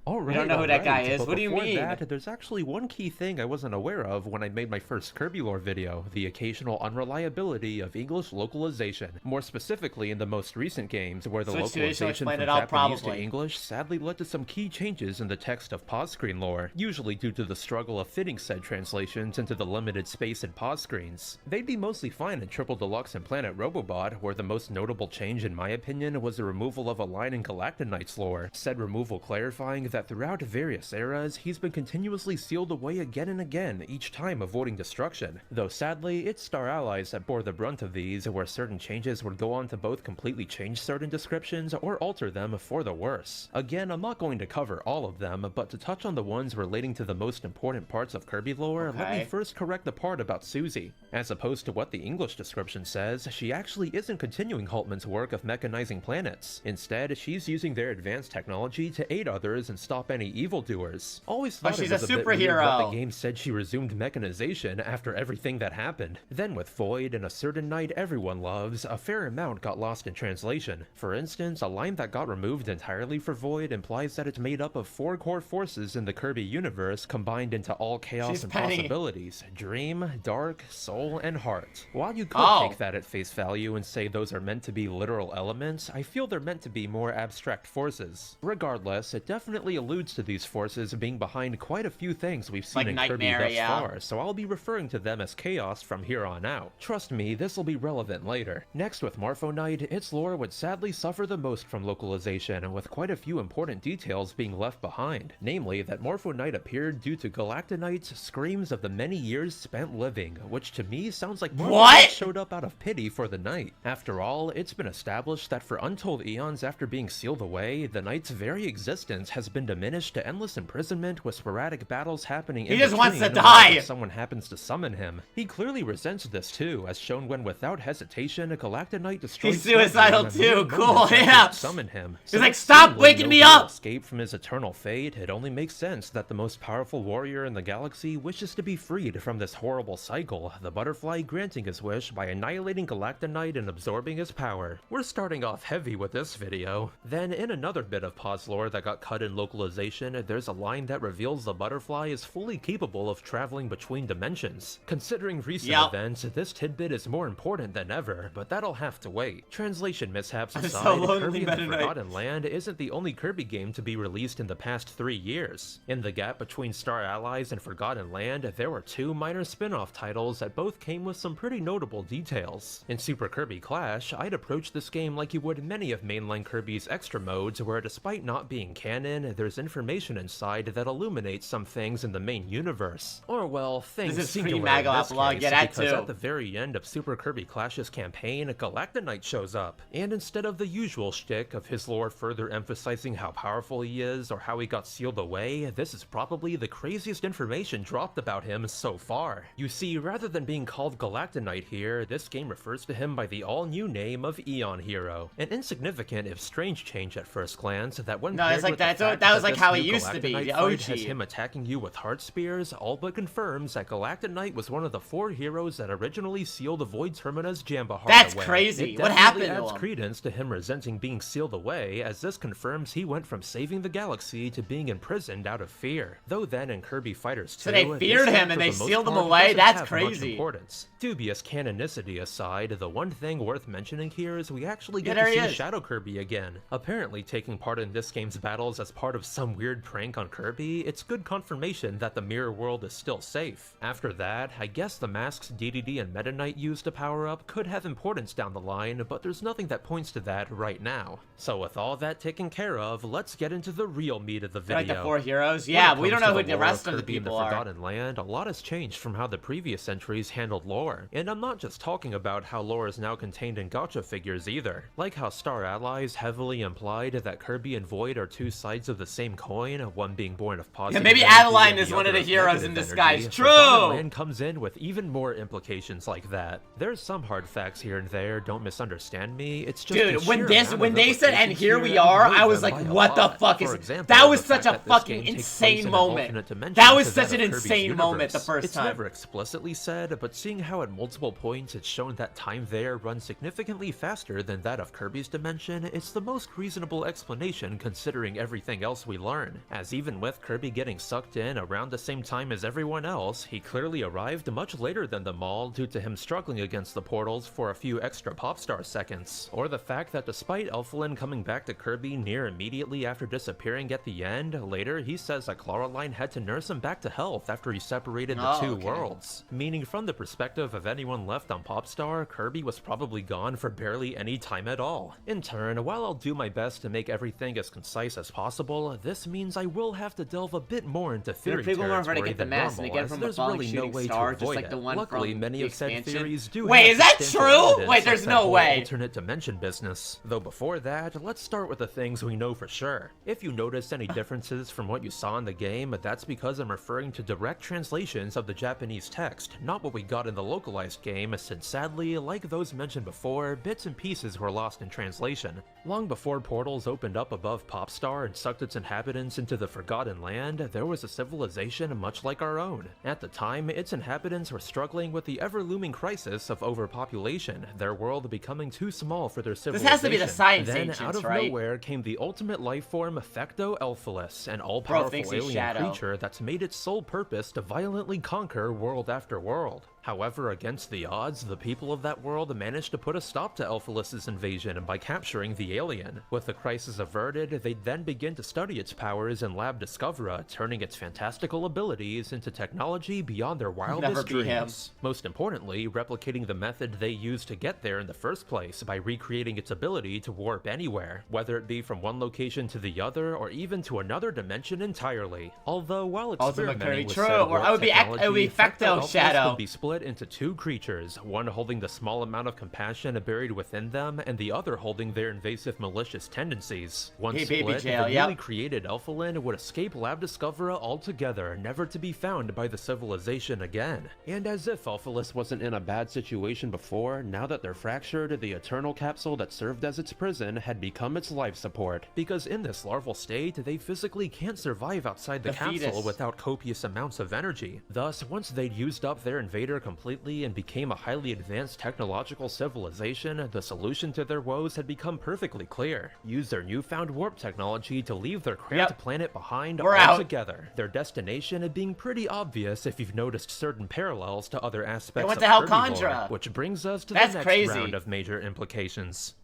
Alright, don't know who that guy is. What do you mean? That, there's actually one key thing I wasn't aware of when I made my first Kirby lore video, the occasional unreliability of English localization. More specifically in the most recent games, where the localization from Japanese to English sadly led to some key changes in the text of pause screen lore, usually due to the struggle of fitting said translations into the limited space in pause screens. They'd be mostly fine in Triple Deluxe and Planet Robobot, where the most notable change in my opinion was the removal of a line in Galactonite's lore, said removal clarifying that throughout various eras, he's been continuously sealed away again and again, each time avoiding destruction. Though sadly, it's Star Allies that bore the brunt of these, where certain changes would go on to both completely change certain descriptions or alter them for the worse. Again, I'm not going to cover all of them, but to touch on the ones relating to the most important parts of Kirby lore, let me first correct the part about Susie. As opposed to what the English description says, she actually isn't continuing Haltman's work of mechanizing planets. Instead, she's using their advanced technology to aid others and stop any evildoers. Always thought she's it was a bit weird that superhero. the game said she resumed mechanization after everything that happened. Then with Void and a certain knight everyone loves, a fair amount got lost in translation. For instance, a line that got removed entirely for Void implies that it's made up of 4 core forces in the Kirby universe combined into all chaos and possibilities: Dream, Dark, Soul, and Heart. While you could take that at face value and say those are meant to be literal elements, I feel they're meant to be more abstract forces. Regardless, it definitely alludes to these forces being behind quite a few things we've seen in Kirby thus far, so I'll be referring to them as Chaos from here on out. Trust me, this will be relevant later. Next, with Morpho Knight, its lore would sadly suffer the most from localization, with quite a few important details being left behind. Namely, that Morpho Knight appeared due to Galactonite's screams of the many years spent living, which to me sounds like Morpho Knight showed up out of pity for the Knight. After all, it's been established that for untold eons after being sealed away, the Knight's very existence has been diminished to endless imprisonment with sporadic battles happening in just wants to between die! whenever someone happens to summon him. He clearly resents this too, as shown when without hesitation, Galactonite destroys He's suicidal too, cool, yeah! Summon him. He's like, stop waking me up! Escape from his eternal fate, it only makes sense that the most powerful warrior in the galaxy wishes to be freed from this horrible cycle, the butterfly granting his wish by annihilating Galactonite and absorbing his power. We're starting off heavy with this video. Then, in another bit of pause lore that got cut in localization, there's a line that reveals the butterfly is fully capable of traveling between dimensions. Considering recent events, this tidbit is more important than ever, but that'll have to wait. Translation mishaps aside, Kirby and the Forgotten Land isn't the only Kirby game to be released in the past 3 years. In the gap between Star Allies and Forgotten Land, there were 2 minor spin-off titles that both came with some pretty notable details. In Super Kirby Clash, I'd approach this game like you would many of mainline Kirby's extra modes, where despite not being canon, there's information inside that illuminates some things in the main universe. Or well, things this is singular free Mago in this epilogue, case, get that because too. at the very end of Super Kirby Clash's campaign, Galactonite shows up. And instead of the usual shtick of his lore further emphasizing how powerful he is or how he got sealed away, this is probably the craziest information dropped about him so far. You see, rather than being called Galactonite here, this game refers to him by the all-new name of Eon Hero. An insignificant if strange change at first glance that when No, it's like that was like how he used to be, the OG. Has him attacking you with heart spears, all but confirms that Galactonite was one of the 4 heroes that originally sealed the Void Termina's Jamba Heart That's away. crazy. It What happened to adds him? credence to him resenting being sealed away, as this confirms he went from saving the galaxy to being imprisoned out of fear. Though then in Kirby Fighters 2, So they feared this him for and they the most sealed him part away? doesn't That's have much crazy. importance. Dubious canonicity aside, the one thing worth mentioning here is we actually get Yeah, to there he see is. Shadow Kirby again. Apparently taking part in this game's battles as part of some weird prank on Kirby, it's good confirmation that the mirror world is still safe. After that, I guess the masks DDD and Meta Knight used to power up could have importance down the line, but there's nothing that points to that right now. So with all that taken care of, let's get into the real meat of the video. Like the 4 heroes? Yeah, we don't know who the rest of the Kirby and people are. Forgotten Land, a lot has changed from how the previous entries handled lore. And I'm not just talking about how lore is now contained in gacha figures either. Like how Star Allies heavily implied that Kirby and Void are 2 sides of the same same coin, one being born of Yeah, positive maybe energy Adeline and is the one of other the heroes in negative disguise. energy, True! Forgotten Land comes in with even more implications like that. There's some hard facts here and there, don't misunderstand me. It's just Dude, the when sheer they said, and implications here we here are, outweigh I was them like, by a what the lot. fuck For is... example, That was the such fact a that this fucking game takes insane place in an moment. alternate dimension That was to that such an of Kirby's insane moment the universe. first It's time. never explicitly said, but seeing how at multiple points it's shown that time there runs significantly faster than that of Kirby's dimension, it's the most reasonable explanation considering everything else we learn. As even with Kirby getting sucked in around the same time as everyone else, he clearly arrived much later than them all due to him struggling against the portals for a few extra Popstar seconds. Or the fact that despite Elflin coming back to Kirby near immediately after disappearing at the end, later he says that Claraline had to nurse him back to health after he separated the two worlds. Meaning from the perspective of anyone left on Popstar, Kirby was probably gone for barely any time at all. In turn, while I'll do my best to make everything as concise as possible, this means I will have to delve a bit more into theory people weren't territory ready to get the than mask, and normal, they get it as from a there's falling really no shooting way star, to just avoid like the it. one Luckily, from many the of said expansion. theories do Wait, have is that substantial true? evidence, Wait, there's like that no whole way. alternate dimension business. Though before that, let's start with the things we know for sure. If you notice any differences from what you saw in the game, that's because I'm referring to direct translations of the Japanese text, not what we got in the localized game, since sadly, like those mentioned before, bits and pieces were lost in translation. Long before portals opened up above Popstar and sucked its inhabitants into the Forgotten Land, there was a civilization much like our own. At the time, its inhabitants were struggling with the ever-looming crisis of overpopulation, their world becoming too small for their civilization. This has to be the science Then, ancients, out of right? nowhere came the ultimate life form, Fecto Elphalus, an all-powerful thinks he's alien Shadow. creature that's made its sole purpose to violently conquer world after world. However, against the odds, the people of that world managed to put a stop to Elphalus's invasion by capturing the alien. With the crisis averted, they'd then begin to study its powers in Lab Discovera, turning its fantastical abilities into technology beyond their wildest be him. dreams. Most importantly, replicating the method they used to get there in the first place by recreating its ability to warp anywhere, whether it be from one location to the other or even to another dimension entirely. Although while experimenting with true, said or warp it would be technology, Fecto Elphalus Shadow. would be split into two creatures, one holding the small amount of compassion buried within them, and the other holding their invasive malicious tendencies. Once Hey, baby split, jail, the yep. newly created Elfalin would escape Lab Discovera altogether, never to be found by the civilization again. And as if Elphalus wasn't in a bad situation before, now that they're fractured, the Eternal Capsule that served as its prison had become its life support. Because in this larval state, they physically can't survive outside the capsule fetus. without copious amounts of energy. Thus, once they'd used up their invader completely and became a highly advanced technological civilization, the solution to their woes had become perfectly clear. Use their newfound warp technology to leave their cramped planet behind We're out. altogether. Their destination being pretty obvious if you've noticed certain parallels to other aspects went of to Kirby Helcondra. lore, which brings us to That's the next crazy. round of major implications.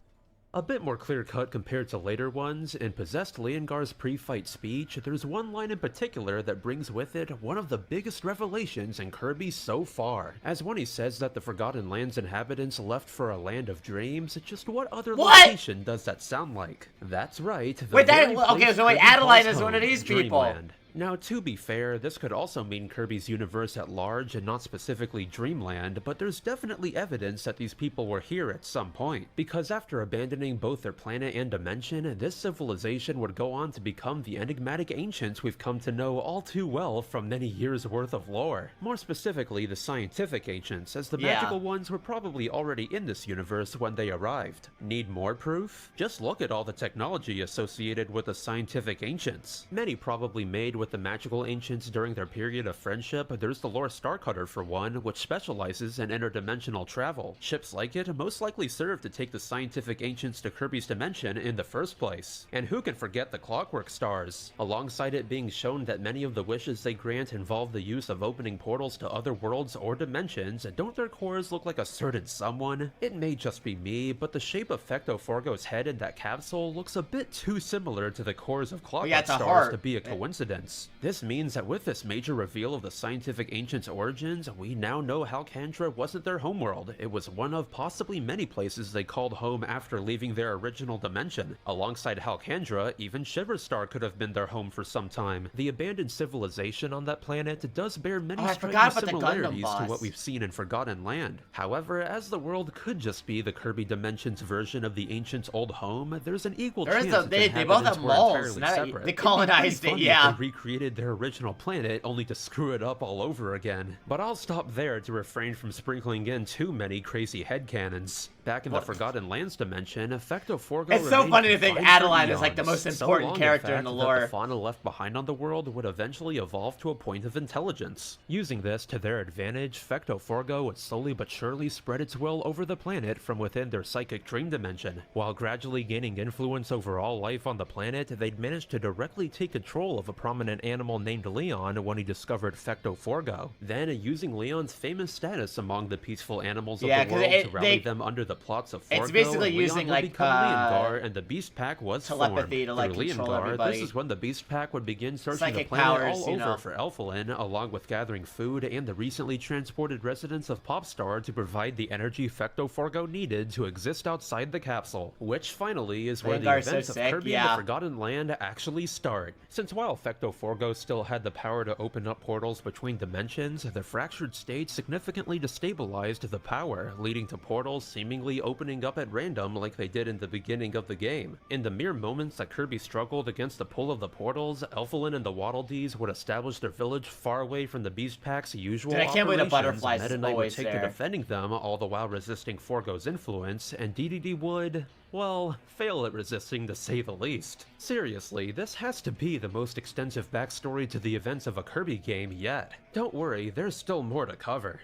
A bit more clear-cut compared to later ones, in Possessed Leongar's pre-fight speech, there's one line in particular that brings with it one of the biggest revelations in Kirby so far. As when he says that the Forgotten Land's inhabitants left for a land of dreams, just what other location does that sound like? That's right. the Wait, that- very okay, place so wait, Kirby Adeline calls is one of home, these people. Dreamland. Now, to be fair, this could also mean Kirby's universe at large and not specifically Dreamland, but there's definitely evidence that these people were here at some point. Because after abandoning both their planet and dimension, this civilization would go on to become the enigmatic ancients we've come to know all too well from many years worth of lore. More specifically, the scientific ancients, as the magical ones were probably already in this universe when they arrived. Need more proof? Just look at all the technology associated with the scientific ancients. Many probably made with the magical ancients during their period of friendship. There's the Lore Starcutter for one, which specializes in interdimensional travel. Ships like it most likely served to take the scientific ancients to Kirby's dimension in the first place. And who can forget the Clockwork Stars? Alongside it being shown that many of the wishes they grant involve the use of opening portals to other worlds or dimensions, don't their cores look like a certain someone? It may just be me, but the shape of Fecto Forgo's head in that capsule looks a bit too similar to the cores of Clockwork it's a Stars heart. to be a coincidence. ancients. This means that with this major reveal of the scientific ancients' origins, we now know Halcandra wasn't their homeworld. It was one of possibly many places they called home after leaving their original dimension. Alongside Halcandra, even Shiverstar could have been their home for some time. The abandoned civilization on that planet does bear many striking similarities to what we've seen in Forgotten Land. However, as the world could just be the Kirby Dimensions version of the ancients' old home, there's an equal chance that they both have moles. They colonized it, yeah. They recreated their original planet only to screw it up all over again. But I'll stop there to refrain from sprinkling in too many crazy headcanons. Back in the Forgotten Lands dimension, Effecto Forgo. It's so funny to think Adeline is like the most important character in the lore. The fauna left behind on the world would eventually evolve to a point of intelligence. Using this to their advantage, Fecto Forgo would slowly but surely spread its will over the planet from within their psychic dream dimension. While gradually gaining influence over all life on the planet, they'd managed to directly take control of a prominent animal named Leon when he discovered Fecto Forgo. Then, using Leon's famous status among the peaceful animals of the world to rally them under the plots of Forgo, it's basically using like Leongar, and the Beast Pack was telepathy formed. to like control Leongar, everybody. This is when the Beast Pack would begin searching Psychic the planet powers, all over for Elfilin, along with gathering food and the recently transported residents of Popstar to provide the energy Fecto Forgo needed to exist outside the capsule. Which finally is where the events of Kirby and the Forgotten Land actually start. Since while Fecto Forgo still had the power to open up portals between dimensions, the fractured state significantly destabilized the power, leading to portals seemingly opening up at random like they did in the beginning of the game. In the mere moments that Kirby struggled against the pull of the portals, Elfilin and the Waddle Dees would establish their village far away from the Beast Pack's usual I can't believe the butterflies Meta is Knight would always take there. to defending them, all the while resisting Forgo's influence, and DDD would, well, fail at resisting to say the least. Seriously, this has to be the most extensive backstory to the events of a Kirby game yet. Don't worry, there's still more to cover.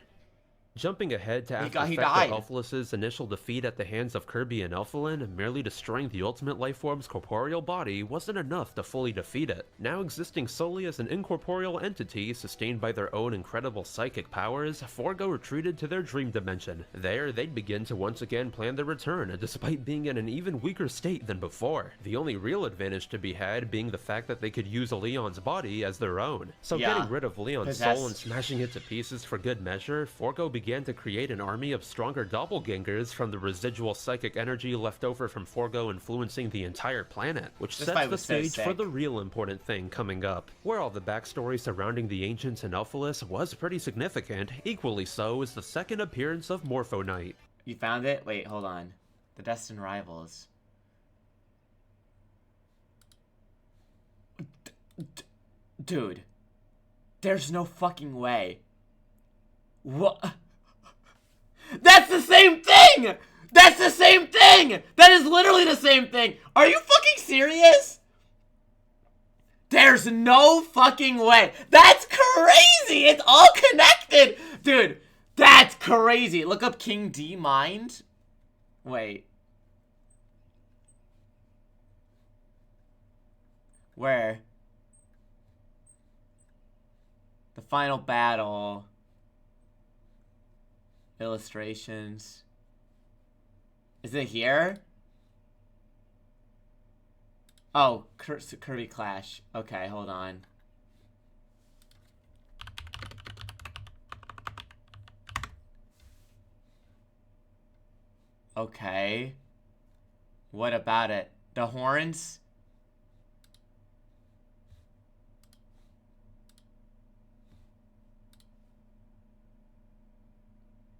Jumping ahead to after Elfilis's initial defeat at the hands of Kirby and Elfilin, merely destroying the ultimate lifeform's corporeal body wasn't enough to fully defeat it. Now existing solely as an incorporeal entity sustained by their own incredible psychic powers, Forgo retreated to their dream dimension. There, they'd begin to once again plan their return, despite being in an even weaker state than before. The only real advantage to be had being the fact that they could use Leon's body as their own. So getting rid of Leon's soul and smashing it to pieces for good measure, Forgo began to create an army of stronger doppelgangers from the residual psychic energy left over from Forgo influencing the entire planet, which sets the stage for the real important thing coming up. Where all the backstory surrounding the Ancients and Elfilis was pretty significant, equally so is the second appearance of Morpho Knight. You found it? Wait, hold on. The Destined Rivals. Dude. There's no fucking way. What? That's the same thing! That's the same thing! That is literally the same thing! Are you fucking serious? There's no fucking way! That's crazy! It's all connected! Dude, that's crazy! Look up King D Mind. Wait. Where? The final battle. Illustrations. Is it here? Oh, Kirby Clash. Okay, hold on. Okay. What about it? The horns?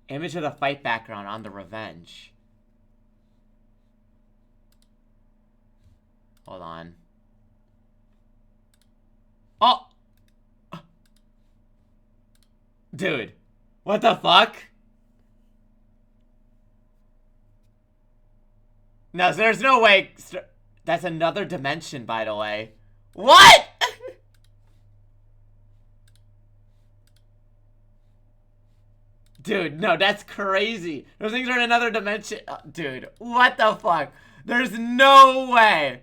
Image of the fight background on the Revenge. Hold on. Oh! Dude. What the fuck? No, there's no way. That's another dimension, by the way. What? Dude, no, that's crazy. Those things are in another dimension. Dude, what the fuck? There's no way.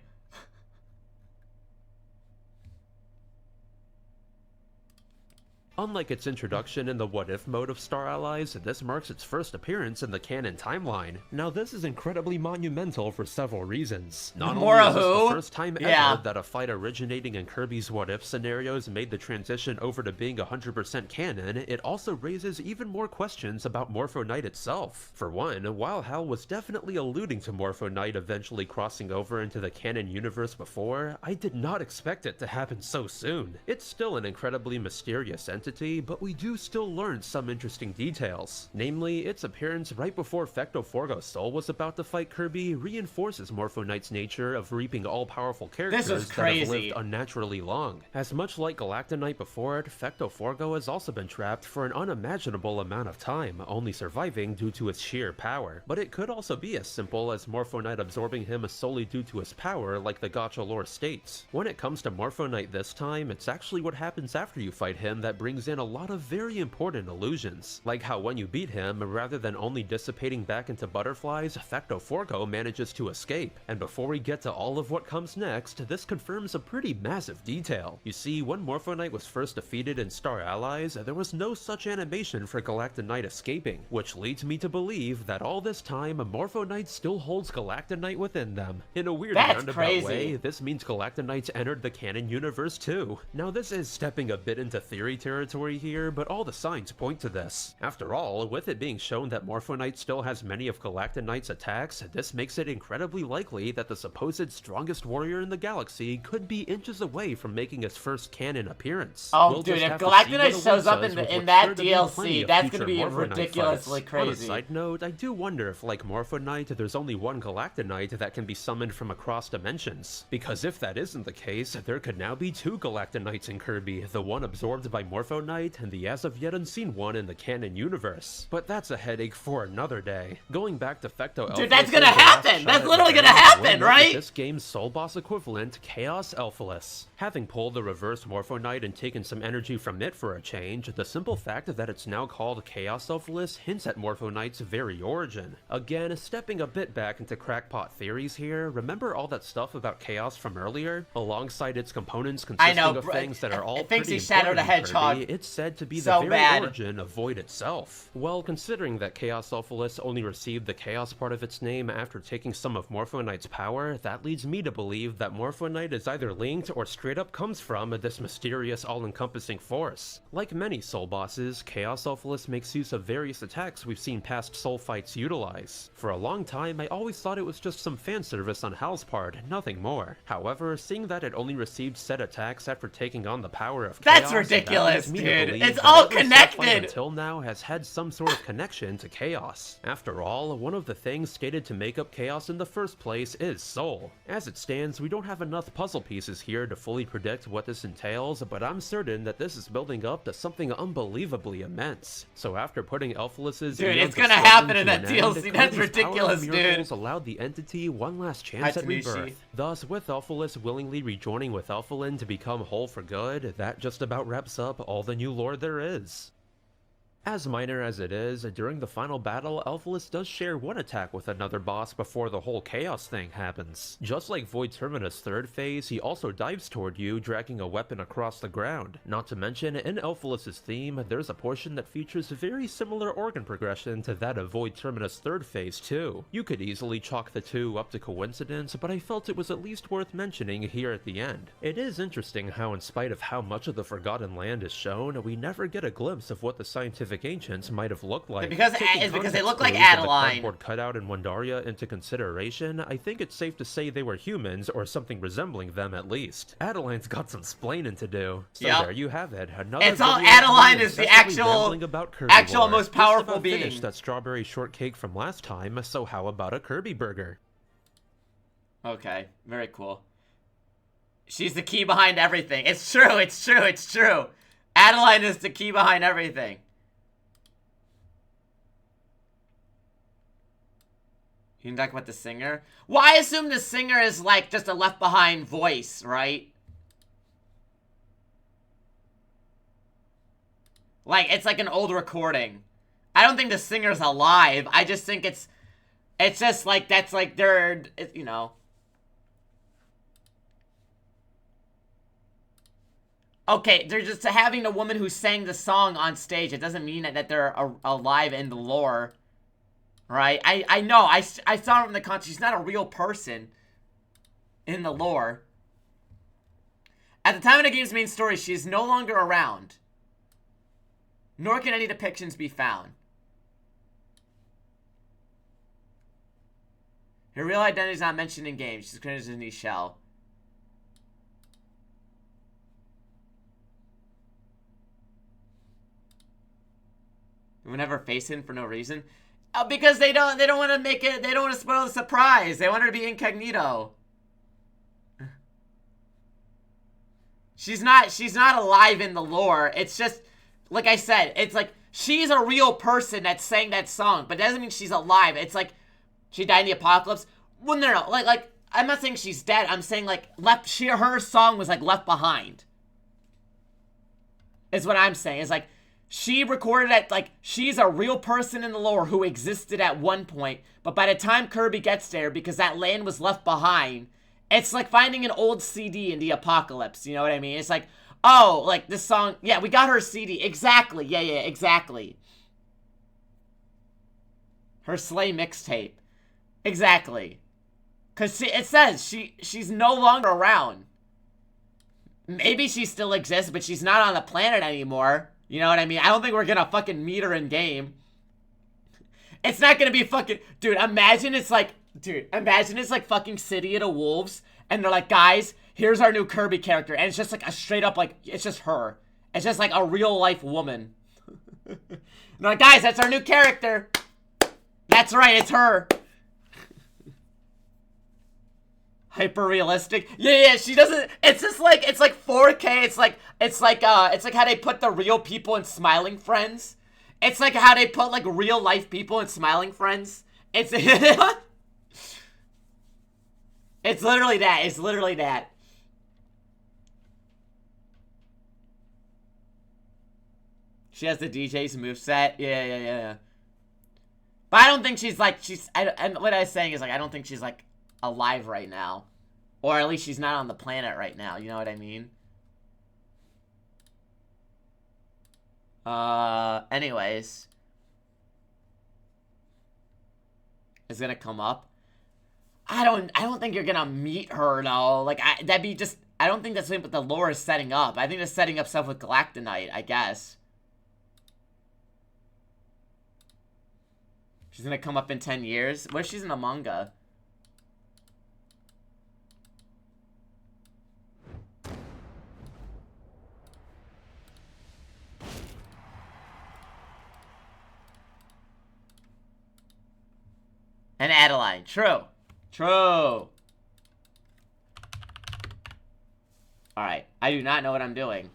Unlike its introduction in the What If mode of Star Allies, this marks its first appearance in the canon timeline. Now this is incredibly monumental for several reasons. Not only is this the first time ever that a fight originating in Kirby's What If scenarios made the transition over to being 100% canon, it also raises even more questions about Morpho Knight itself. For one, while Hal was definitely alluding to Morpho Knight eventually crossing over into the canon universe before, I did not expect it to happen so soon. It's still an incredibly mysterious entity, but we do still learn some interesting details. Namely, its appearance right before Fecto Forgo's soul was about to fight Kirby reinforces Morpho Knight's nature of reaping all-powerful characters that have lived unnaturally long. As much like Galacta Knight before it, Fecto Forgo has also been trapped for an unimaginable amount of time, only surviving due to its sheer power. But it could also be as simple as Morpho Knight absorbing him solely due to his power, like the gacha lore states. When it comes to Morpho Knight this time, it's actually what happens after you fight him that brings in a lot of very important illusions, like how when you beat him, rather than only dissipating back into butterflies, Fecto Forgo manages to escape. And before we get to all of what comes next, this confirms a pretty massive detail. You see, when Morpho Knight was first defeated in Star Allies, there was no such animation for Galacta Knight escaping, which leads me to believe that all this time, Morpho Knight still holds Galacta Knight within them. In a weird roundabout way, this means Galacta Knights entered the canon universe too. Now this is stepping a bit into theory territory here, but all the signs point to this. After all, with it being shown that Morpho Knight still has many of Galacta Knight's attacks, this makes it incredibly likely that the supposed strongest warrior in the galaxy could be inches away from making his first canon appearance. Oh, dude, if Galacta Knight shows up in that DLC, that's gonna be ridiculously crazy. On a side note, I do wonder if, like Morpho Knight, there's only one Galacta Knight that can be summoned from across dimensions. Because if that isn't the case, there could now be two Galacta Knights in Kirby, the one absorbed by Morpho Knight and the as of yet unseen one in the canon universe. But that's a headache for another day. Going back to Fecto Elphalus, dude, that's gonna happen! That's literally gonna happen, right? This game's soul boss equivalent, Chaos Elphalus. Having pulled the reverse Morpho Knight and taken some energy from it for a change, the simple fact that it's now called Chaos Elphalus hints at Morpho Knight's very origin. Again, stepping a bit back into crackpot theories here, remember all that stuff about Chaos from earlier? Alongside its components consisting of things that are all pretty important in Kirby, it's said to be the very origin of Void itself. Well, considering that Chaos Elphalus only received the Chaos part of its name after taking some of Morpho Knight's power, that leads me to believe that Morpho Knight is either linked or straight up comes from this mysterious all-encompassing force. Like many soul bosses, Chaos Elphalus makes use of various attacks we've seen past soul fights utilize. For a long time, I always thought it was just some fan service on Hal's part, nothing more. However, seeing that it only received said attacks after taking on the power of Chaos, that's ridiculous, dude. It's all connected! Until now has had some sort of connection to Chaos. After all, one of the things stated to make up Chaos in the first place is Soul. As it stands, we don't have enough puzzle pieces here to fully predict what this entails, but I'm certain that this is building up to something unbelievably immense. So after putting Elphalus's dude, it's gonna happen in that DLC. That's ridiculous, dude. Allowed the entity one last chance at rebirth. Thus, with Elphalus willingly rejoining with Elphalin to become whole for good, that just about wraps up all the new lore there is. As minor as it is, during the final battle, Elphalus does share one attack with another boss before the whole Chaos thing happens. Just like Void Terminus' third phase, he also dives toward you, dragging a weapon across the ground. Not to mention, in Elphalus's theme, there's a portion that features very similar organ progression to that of Void Terminus' third phase too. You could easily chalk the two up to coincidence, but I felt it was at least worth mentioning here at the end. It is interesting how in spite of how much of the Forgotten Land is shown, we never get a glimpse of what the scientific ancients might have looked like. Because they look like Adeline. Cardboard cutout in Wandaria into consideration, I think it's safe to say they were humans or something resembling them at least. Adeline's got some splaining to do. So there you have it. It's all Adeline is the actual most powerful being. Finished that strawberry shortcake from last time, so how about a Kirby burger? Okay, very cool. She's the key behind everything. It's true, it's true, it's true. Adeline is the key behind everything. You can talk about the singer? Well, I assume the singer is like just a left behind voice, right? Like, it's like an old recording. I don't think the singer's alive. I just think it's just like, that's like they're, you know. Okay, they're just having a woman who sang the song on stage. It doesn't mean that they're alive in the lore. Right? I know. I saw her in the context. She's not a real person in the lore. At the time of the game's main story, she is no longer around. Nor can any depictions be found. Her real identity is not mentioned in game. She's created as a niche shell. We never face him for no reason. Because they don't want to make it. They don't want to spoil the surprise. They want her to be incognito. She's not alive in the lore. It's just, like I said, it's like she's a real person that sang that song, but it doesn't mean she's alive. It's like she died in the apocalypse. Well, no, like I'm not saying she's dead. I'm saying like her song was like left behind. Is what I'm saying. It's like she recorded it, like she's a real person in the lore who existed at one point, but by the time Kirby gets there, because that land was left behind, it's like finding an old CD in the apocalypse, you know what I mean? It's like, oh, like this song, yeah, we got her CD, exactly, yeah, exactly. Her Slay mixtape, exactly. Because it says she's no longer around. Maybe she still exists, but she's not on the planet anymore. You know what I mean? I don't think we're gonna fucking meet her in game. It's not gonna be fucking... Dude, imagine it's like fucking City of the Wolves, and they're like, guys, here's our new Kirby character, and it's just like a straight up, like, it's just her. It's just like a real life woman. And they're like, guys, that's our new character. That's right, it's her. Hyper realistic. Yeah, she doesn't. It's just like, it's like 4K. It's like how they put the real people in Smiling Friends. It's like how they put like real life people in Smiling Friends. It's it's literally that. It's literally that. She has the DJ's moveset. Yeah. But I don't think she's like, and what I was saying is like, I don't think she's like alive right now, or at least she's not on the planet right now, you know what I mean? Anyways, it's gonna come up. I don't think you're gonna meet her though. Like that'd be just, I don't think that's what the lore is setting up. I think it's setting up stuff with Galactonite, I guess. She's gonna come up in 10 years. What if she's in a manga? And Adeline. True. Alright. I do not know what I'm doing.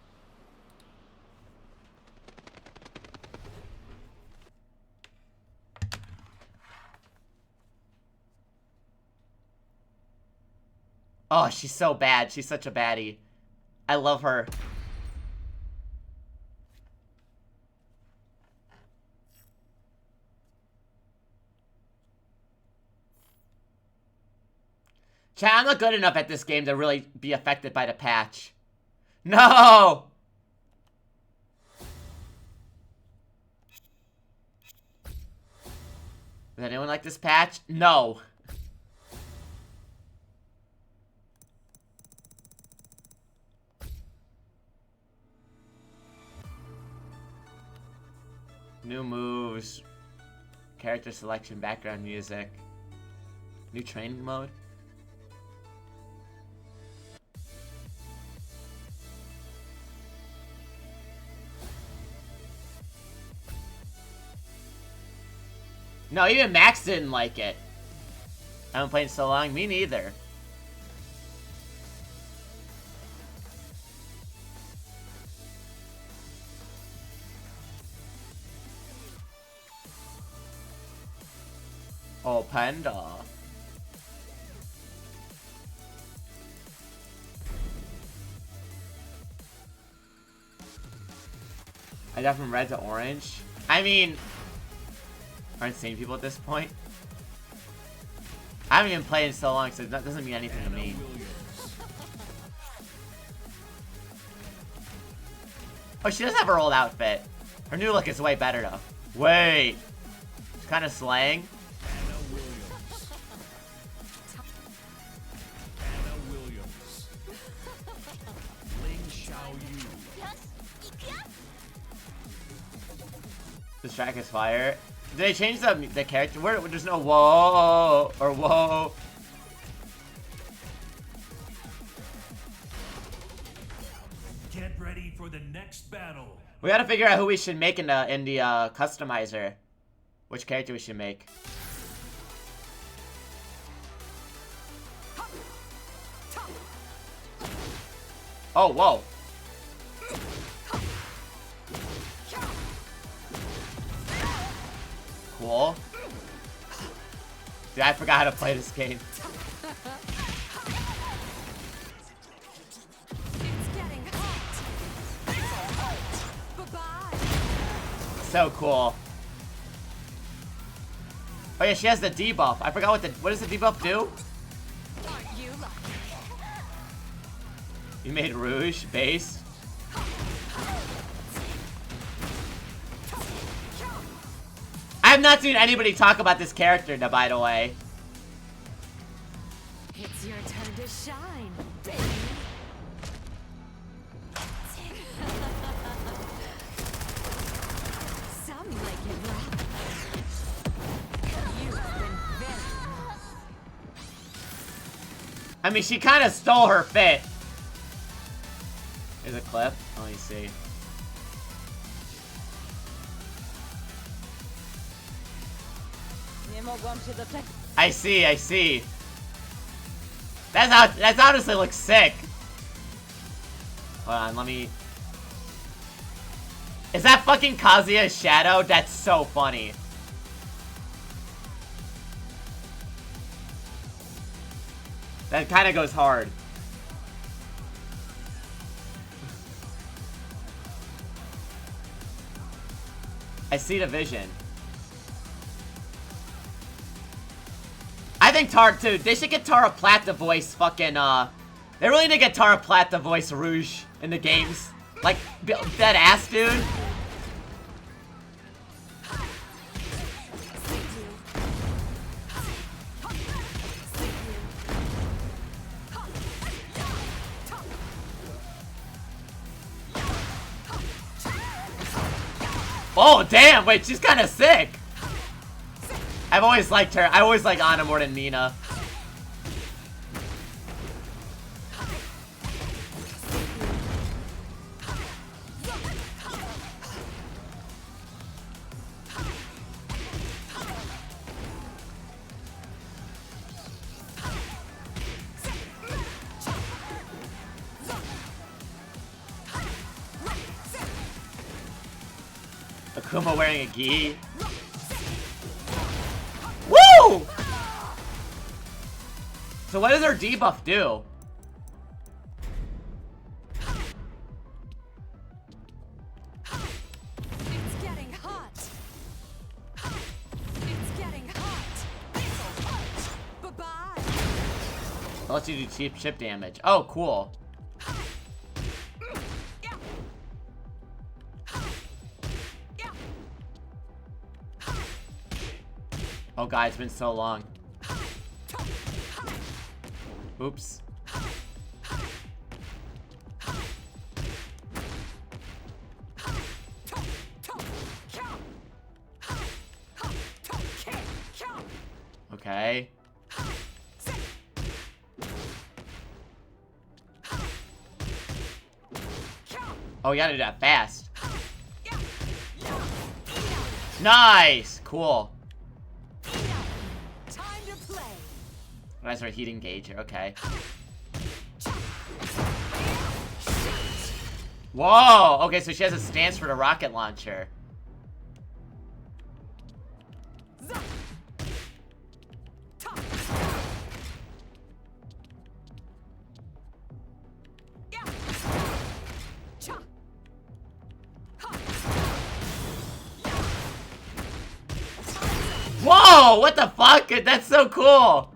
Oh, she's so bad. She's such a baddie. I love her. Chat, I'm not good enough at this game to really be affected by the patch. No! Does anyone like this patch? No. New moves. Character selection, background music. New training mode. No, even Max didn't like it. I haven't played in so long. Me neither. Oh, Panda. I got from red to orange. I mean, aren't sane people at this point? I haven't even played in so long, so that doesn't mean anything to me. Oh, she does have her old outfit. Her new look is way better, though. Wait. She's kind of slaying. Distract is fire. Did they change the character? Where there's no whoa or whoa. Get ready for the next battle. We gotta figure out who we should make in the customizer. Which character we should make. Oh, whoa. Cool. Dude, I forgot how to play this game. So cool. Oh yeah, she has the debuff. I forgot what does the debuff do? You made Rouge base. I have not seen anybody talk about this character, by the way. It's your turn to shine, baby. Some like it rough. You've been very nice. I mean, she kind of stole her fit. There's a clip. Let me see. I see, I see. That's honestly looks sick. Hold on, let me... Is that fucking Kazuya's shadow? That's so funny. That kind of goes hard. I see the vision. I think too, they should get Tara Platt to voice fucking, they really need to get Tara Platt to voice Rouge in the games. Like, that ass dude. Oh, damn, wait, she's kind of sick. I've always liked her. I always like Ana more than Nina. Akuma wearing a gi. Woo! So what does her debuff do? It's getting hot. It's getting hot. Bye-bye. It lets you do cheap chip damage. Oh, cool. Oh god, it's been so long. Oops. Okay. Oh, you gotta do that fast. Nice! Cool. That's our heat engager, okay. Whoa! Okay, so she has a stance for the rocket launcher. Whoa! What the fuck? That's so cool!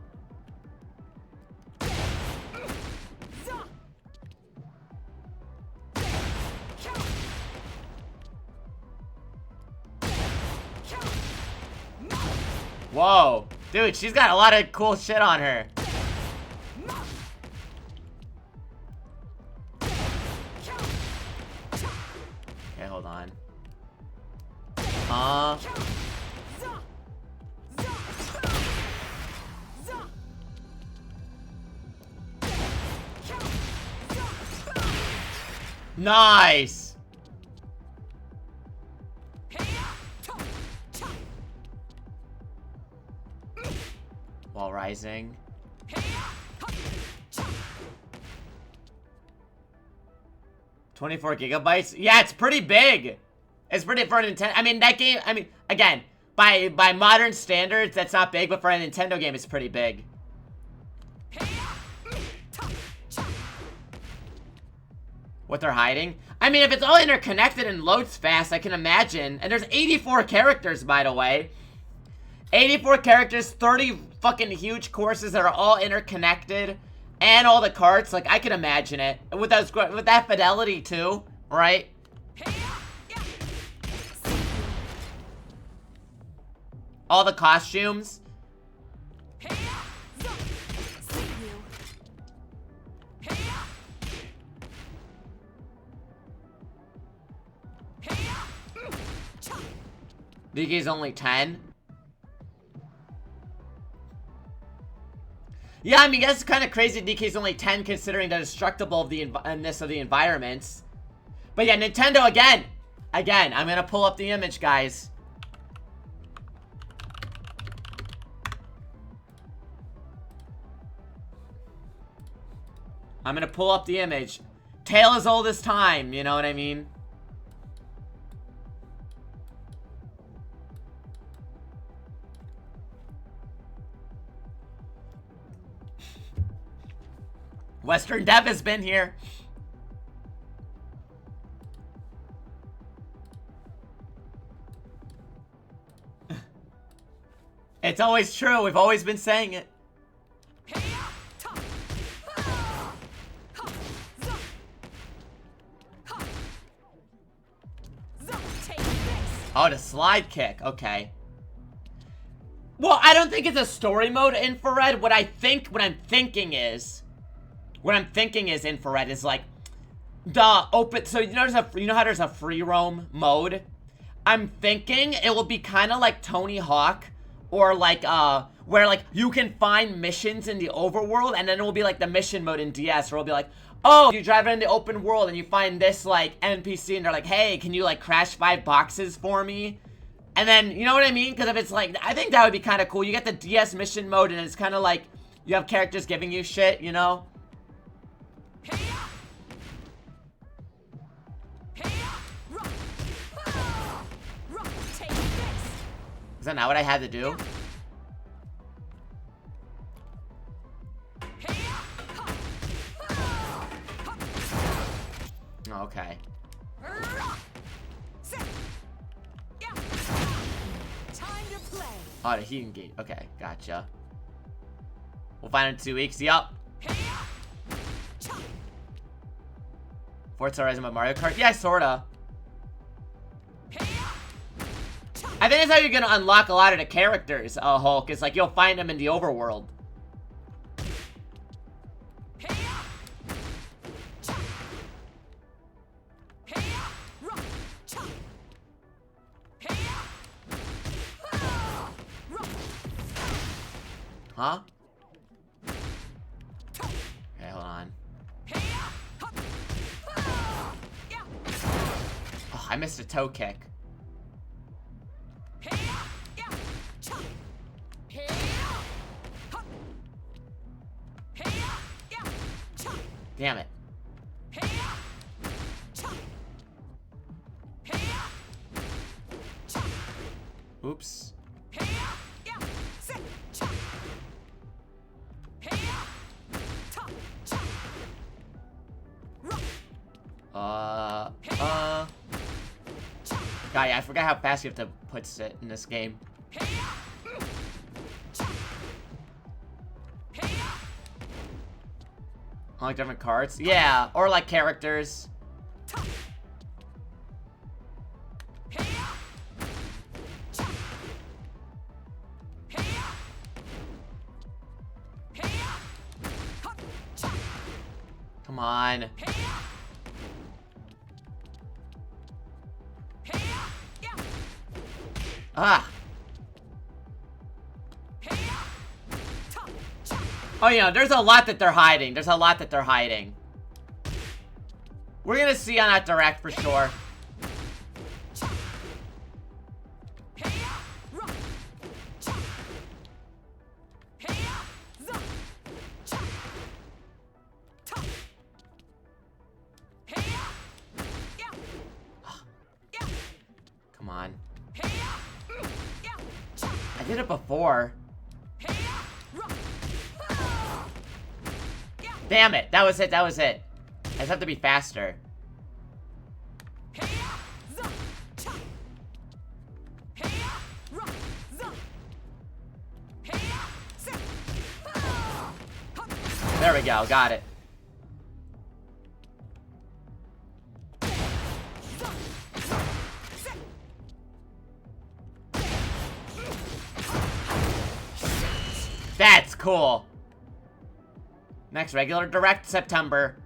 Whoa. Dude, she's got a lot of cool shit on her. Okay, hold on. Nice! While rising. $24 GB? Yeah, it's pretty big. It's pretty for a Nintendo. I mean, that game, I mean, again, by modern standards, that's not big, but for a Nintendo game, it's pretty big. What they're hiding? I mean, if it's all interconnected and loads fast, I can imagine. And there's 84 characters, by the way. 84 characters, 30 fucking huge courses that are all interconnected, and all the carts. Like, I can imagine it with that fidelity too, right? All the costumes. DK's only 10. Yeah, I mean, that's kind of crazy. DK's only 10 considering the destructible of the of the environments. But yeah, Nintendo again. I'm gonna pull up the image, guys. I'm gonna pull up the image. Tale as old as time, you know what I mean? Western Dev has been here. It's always true. We've always been saying it. Oh, the slide kick. Okay. Well, I don't think it's a story mode infrared. What I'm thinking is infrared is like the open. So you know how there's a free roam mode. I'm thinking it will be kind of like Tony Hawk, or like where like you can find missions in the overworld, and then it will be like the mission mode in DS, where it'll be like, oh, you drive in the open world and you find this like NPC, and they're like, hey, can you like crash 5 boxes for me? And then, you know what I mean? Because if it's like, I think that would be kind of cool. You get the DS mission mode, and it's kind of like you have characters giving you shit, you know? Is that not what I had to do? Oh, okay. Oh, the heating gate. Okay, gotcha. We'll find in 2 weeks. Yup. Forza Horizon by Mario Kart? Yeah, sorta. I think that's how you're gonna unlock a lot of the characters, Hulk. It's like you'll find them in the overworld. Huh? Okay, hold on. Oh, I missed a toe kick. Damn it. Oops. God, yeah, I forgot how fast you have to put it in this game. Like different cards? Yeah, or like characters. Come on. Ah. Oh, yeah, there's a lot that they're hiding. There's a lot that they're hiding. We're gonna see on that direct for sure. Come on. I did it before. Damn it. That was it. That was it. I just have to be faster. There we go. Got it. That's cool. Next regular direct September.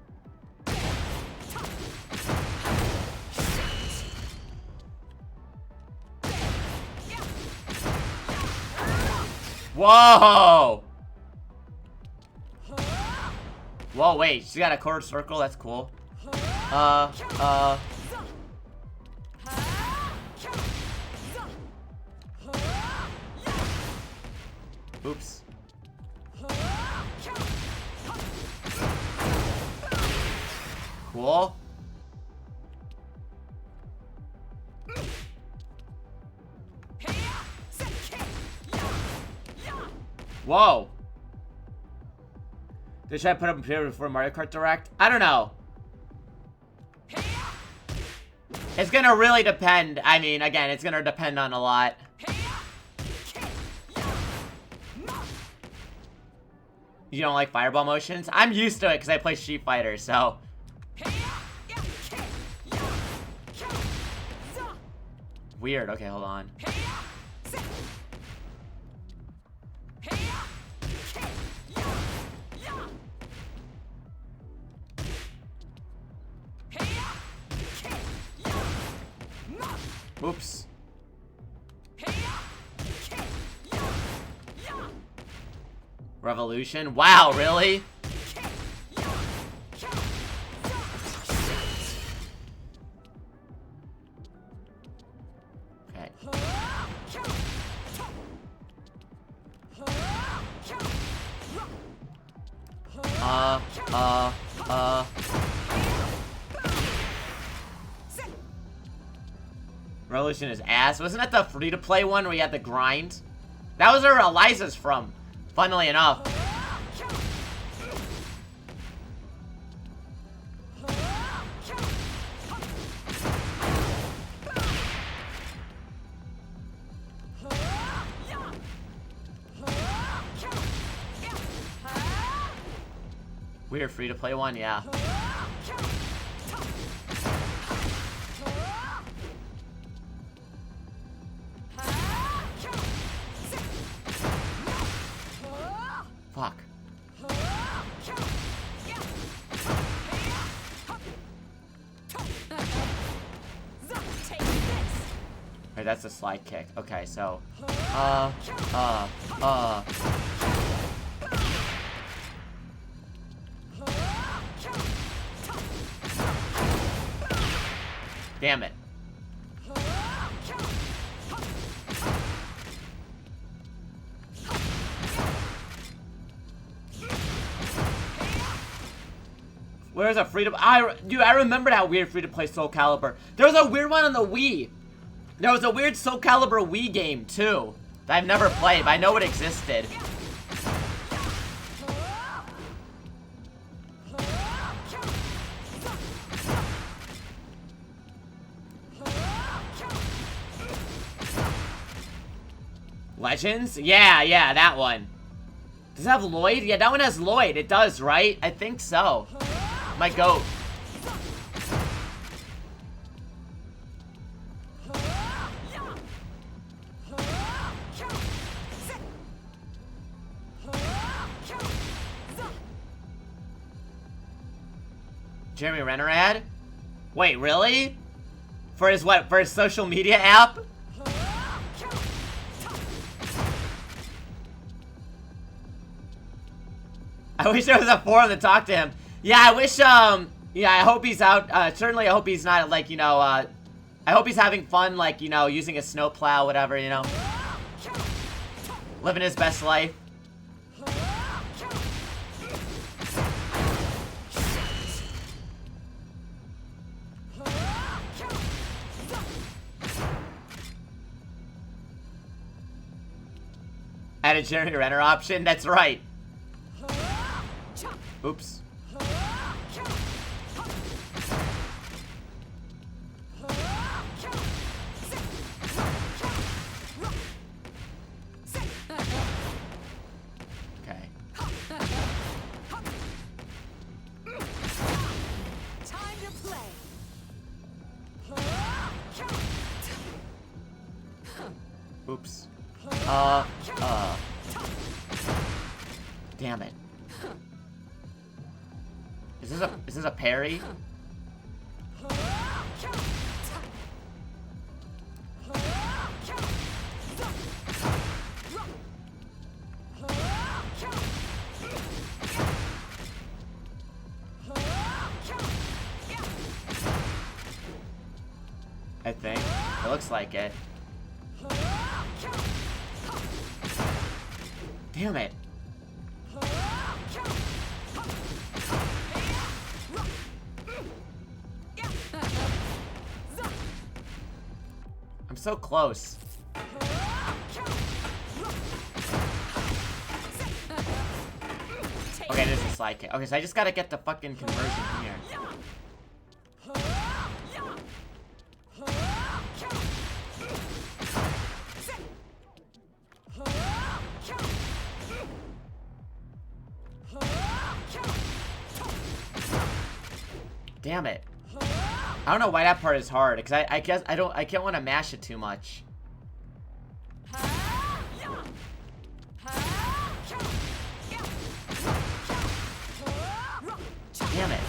Whoa! Whoa, wait, she's got a quarter circle, that's cool. Oops. Cool. Whoa. They try to put up a computer before Mario Kart Direct? I don't know. It's gonna really depend. I mean, again, it's gonna depend on a lot. You don't like fireball motions? I'm used to it because I play Street Fighter, so. Weird. Okay, hold on. Oops. Revolution? Wow, really? Okay. Revolution is ass. Wasn't that the free-to-play one where you had to grind? That was where Eliza's from, funnily enough. Weird free-to-play one, yeah. Fuck. Right, that's a slide kick. Okay, so damn it. Where's a free to dude, I remembered how weird free to play Soul Calibur. There was a weird one on the Wii. There was a weird Soul Calibur Wii game too that I've never played, but I know it existed. Legends? Yeah, that one. Does it have Lloyd? Yeah, that one has Lloyd. It does, right? I think so. My goat. Jeremy Renner ad? Wait, really? For his what? For his social media app? I wish there was a forum to talk to him. Yeah, I wish, yeah, I hope he's out. Certainly I hope he's not, like, you know, I hope he's having fun, like, you know, using a snowplow, whatever, you know. Living his best life. Added Jeremy Renner option? That's right. Oops. Okay. Time to play. Oops. Damn it. Is this a parry? I think. It looks like it. Damn it. I'm so close. Okay, this is a slide kick. Okay, so I just gotta get the fucking conversion here. Damn it. I don't know why that part is hard, because I guess I can't want to mash it too much. Damn it.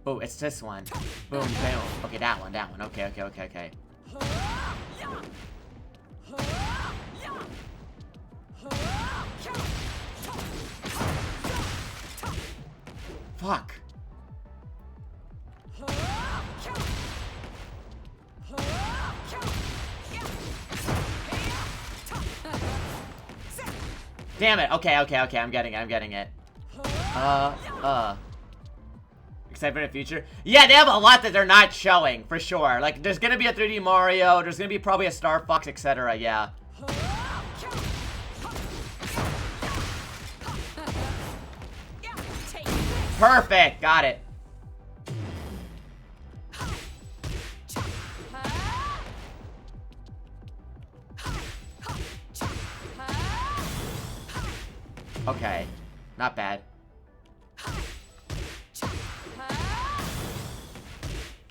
Oh, it's this one. Boom, boom. Okay, that one. Okay. Fuck. Damn it. Okay. I'm getting it. Excited for the future? Yeah, they have a lot that they're not showing, for sure. Like, there's gonna be a 3D Mario, there's gonna be probably a Star Fox, etc. Yeah. Perfect! Got it. Okay. Not bad.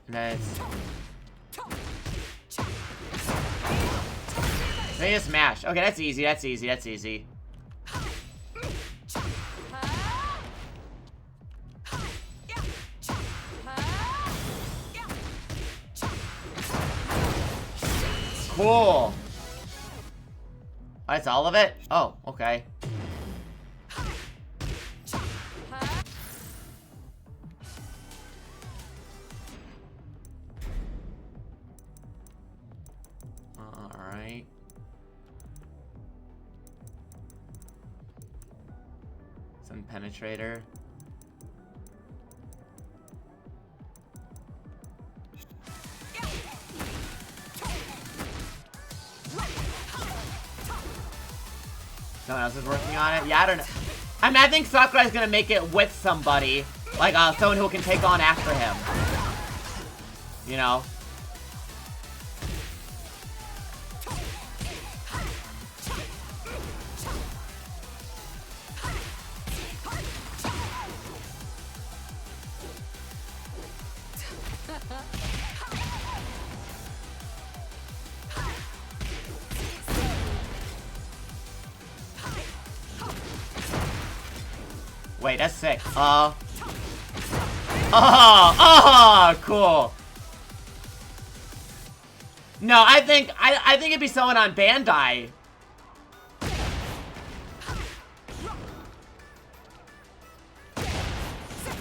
And then it's... They just mash. Okay, that's easy. Cool. That's all of it? Oh, okay. Alright. Some penetrator. Someone else is working on it? Yeah, I don't know. I mean, I think Sakurai's gonna make it with somebody. Like, someone who can take on after him. You know? Wait, that's sick. Oh, cool. No, I think it'd be someone on Bandai.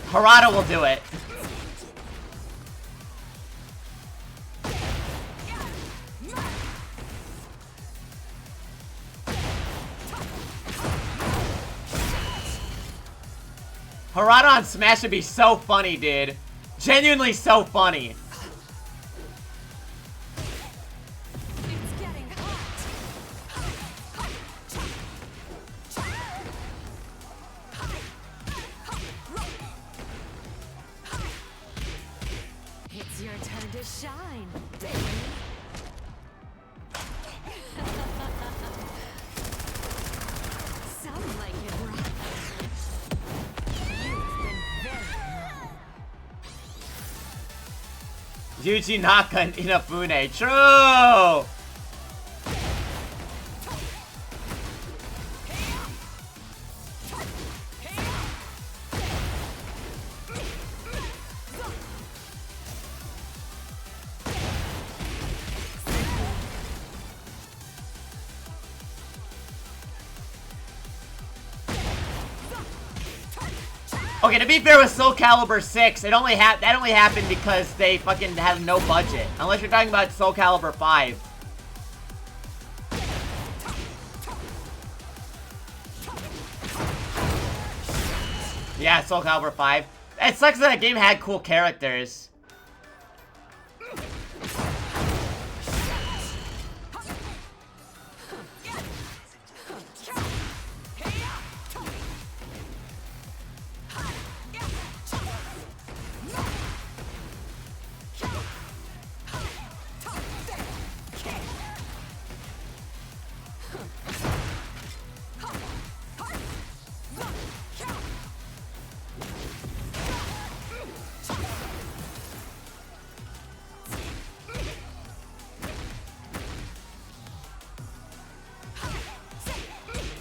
Harada will do it. Harada on Smash would be so funny, dude. Genuinely so funny. It's your turn to shine, baby. Sounds like it rocked. Yuji Naka and Inafune. True! Okay, to be fair with Soul Calibur 6, that only happened because they fucking have no budget. Unless you're talking about Soul Calibur 5. Yeah, Soul Calibur 5. It sucks that game had cool characters.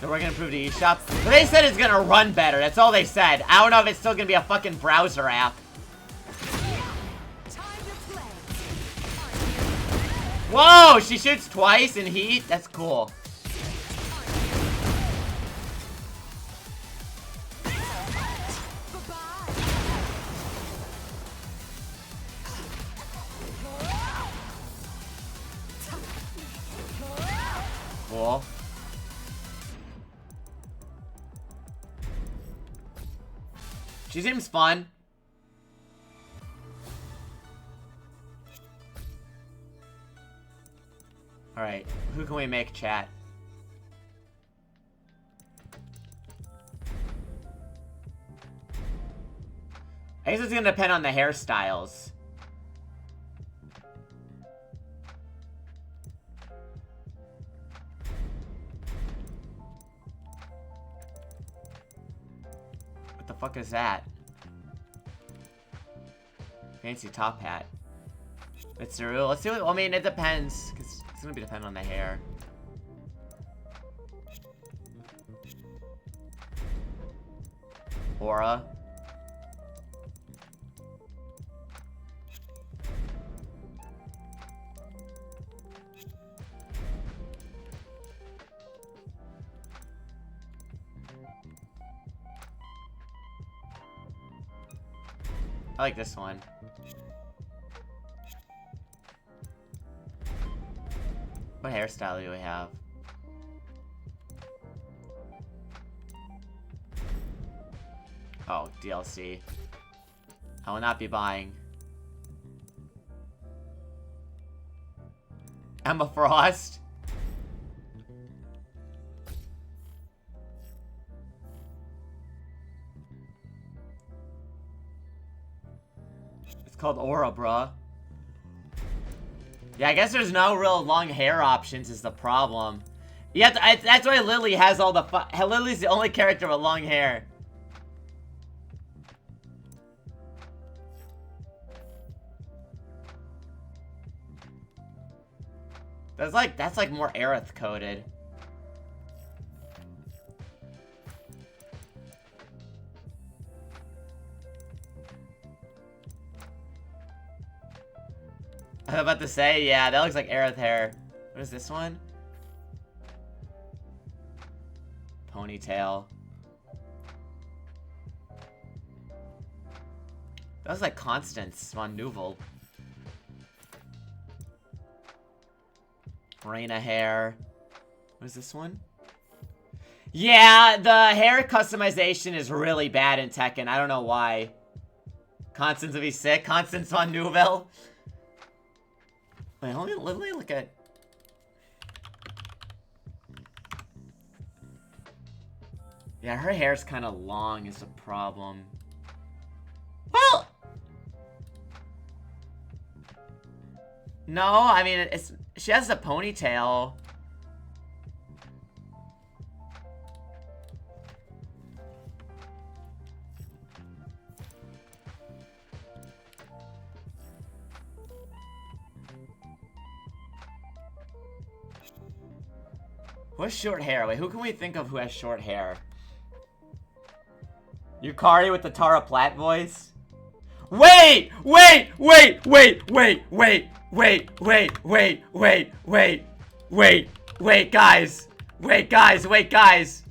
We're gonna improve the eShop. But they said it's gonna run better. That's all they said. I don't know if it's still gonna be a fucking browser app. Whoa! She shoots twice in heat? That's cool. Cool. She seems fun. Alright, who can we make chat? I guess it's gonna depend on the hairstyles. What the fuck is that? Fancy top hat. It's Zuru. Let's see what, I mean, it depends, because it's gonna depend on the hair. Aura. I like this one. What hairstyle do we have? Oh, DLC. I will not be buying. Emma Frost? It's called Aura, bruh. Yeah, I guess there's no real long hair options is the problem. Yeah, that's why Lily has all the Lily's the only character with long hair. That's like more Aerith coded. was about to say, yeah, that looks like Aerith hair. What is this one? Ponytail. That was like Constance von Nouvel. Reina hair. What is this one? Yeah, the hair customization is really bad in Tekken. I don't know why. Constance would be sick. Constance von Nouvel. Wait, let me look at... Yeah, her hair's kind of long is the problem. Well... No, I mean, it's... She has a ponytail. Who has short hair? Wait, who can we think of who has short hair? Yukari with the Tara Platt voice? Wait! Wait! Wait! Wait! Wait! Wait! Wait! Wait! Wait! Wait! Wait! Wait! Wait, guys! Wait, guys! Wait, guys!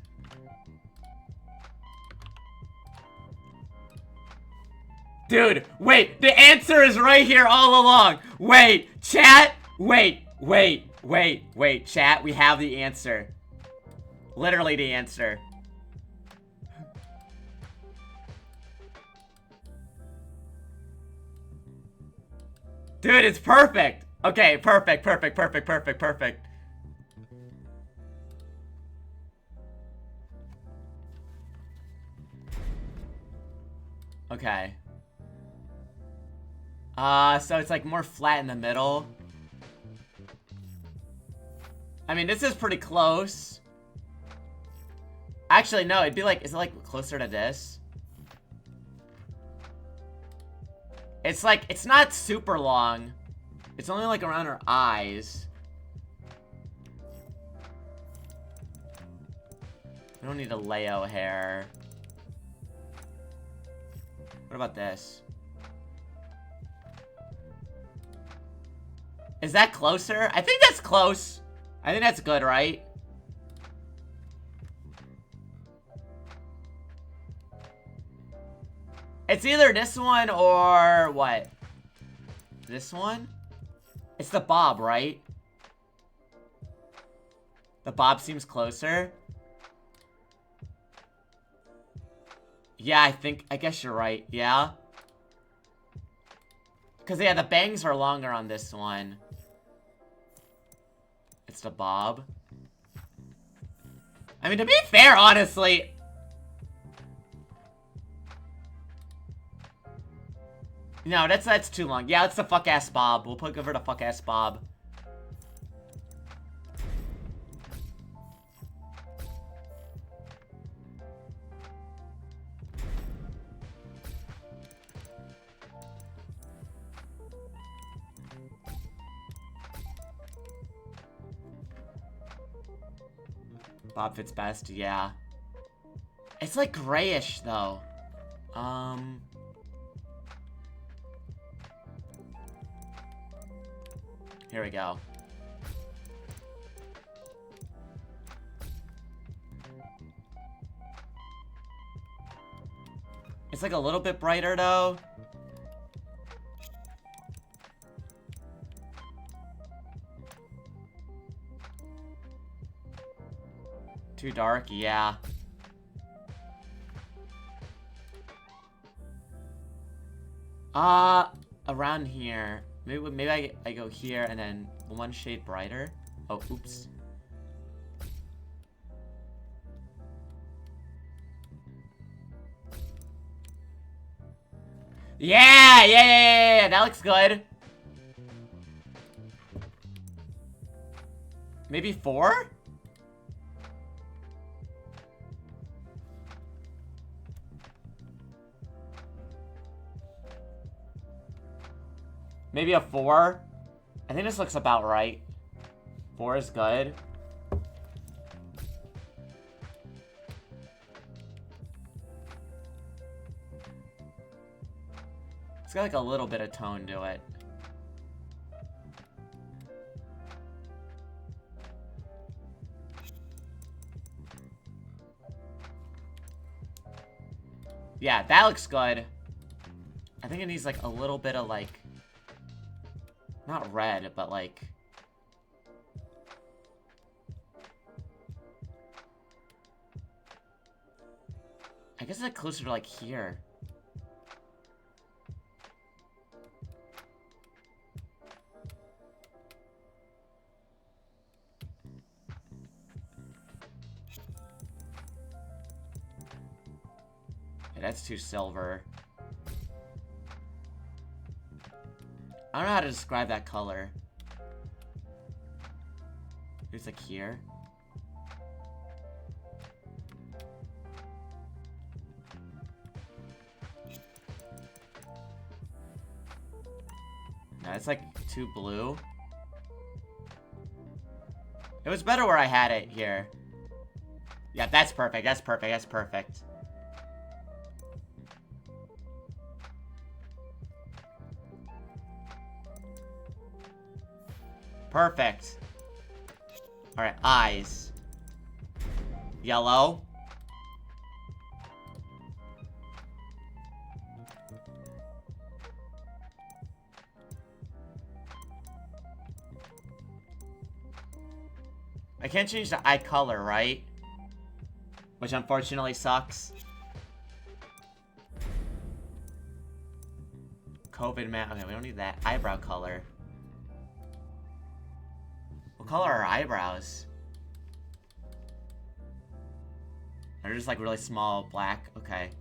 Dude, wait! The answer is right here all along! Wait! Chat! Wait! Wait! Wait! Wait! Chat, we have the answer. Literally the answer. Dude, it's perfect! Okay, perfect, perfect, perfect, perfect, perfect. Okay. So it's like more flat in the middle. I mean, this is pretty close. Actually, no, it'd be like, is it like closer to this? It's like, it's not super long. It's only like around her eyes. We don't need a Leo hair. What about this? Is that closer? I think that's close. I think that's good, right? It's either this one or what? This one? It's the bob, right? The bob seems closer. Yeah, I guess you're right. Yeah. Because, yeah, the bangs are longer on this one. It's the bob. I mean, to be fair, honestly... No, that's too long. Yeah, it's the fuck-ass bob. We'll put over the fuck-ass bob. Bob fits best, yeah. It's like grayish, though. Here we go. It's like a little bit brighter, though. Too dark, yeah. Around here. Maybe I go here and then one shade brighter. Oh, oops. Yeah, that looks good. Maybe 4? Maybe a 4? I think this looks about right. 4 is good. It's got like a little bit of tone to it. Yeah, that looks good. I think it needs, like, a little bit of, like... Not red, but, like... I guess, like, closer to, like, here. Yeah, that's too silver. I don't know how to describe that color. It's like here. No, it's like too blue. It was better where I had it here. Yeah, that's perfect. That's perfect. That's perfect. Perfect. Alright, eyes. Yellow. I can't change the eye color, right? Which unfortunately sucks. COVID mask. Okay, we don't need that. Eyebrow color. What color are eyebrows? They're just like really small, black. Okay.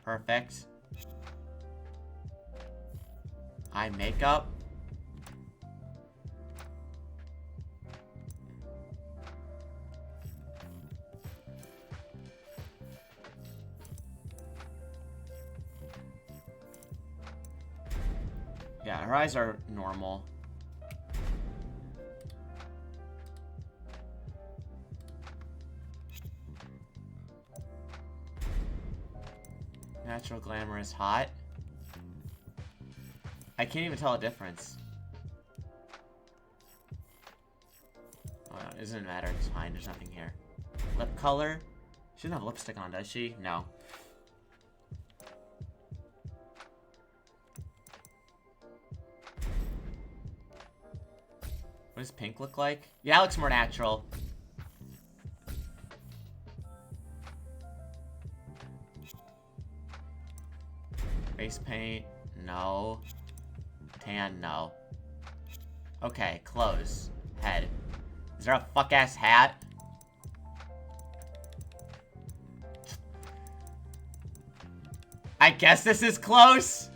Perfect. Eye makeup. Yeah, her eyes are normal. Natural, glamorous, hot. I can't even tell a difference. Oh, it doesn't matter. It's fine. There's nothing here. Lip color. She doesn't have lipstick on, does she? No. What does pink look like? Yeah, it looks more natural. Face paint, no. Tan, no. Okay, clothes. Head. Is there a fuck-ass hat? I guess this is close.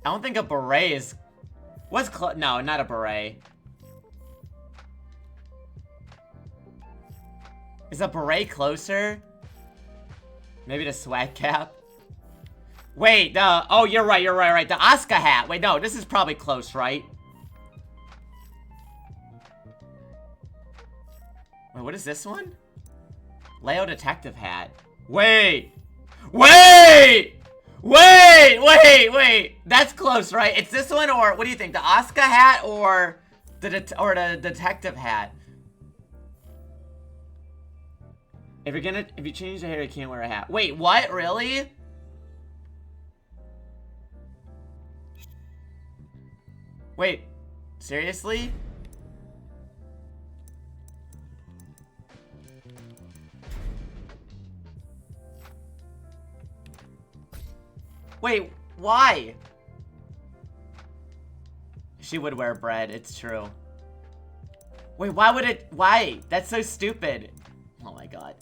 I don't think a beret is... What's close? No, not a beret. Is a beret closer? Maybe the swag cap? Wait, the... Oh, you're right. The Oscar hat. Wait, no, this is probably close, right? Wait, what is this one? Leo detective hat. Wait! That's close, right? It's this one, or what do you think? The Oscar hat or the detective hat? If you change the hair, you can't wear a hat. Wait, what? Really? Wait, seriously? Wait, why? She would wear bread, it's true. Wait, why would it? Why? That's so stupid. Oh my god.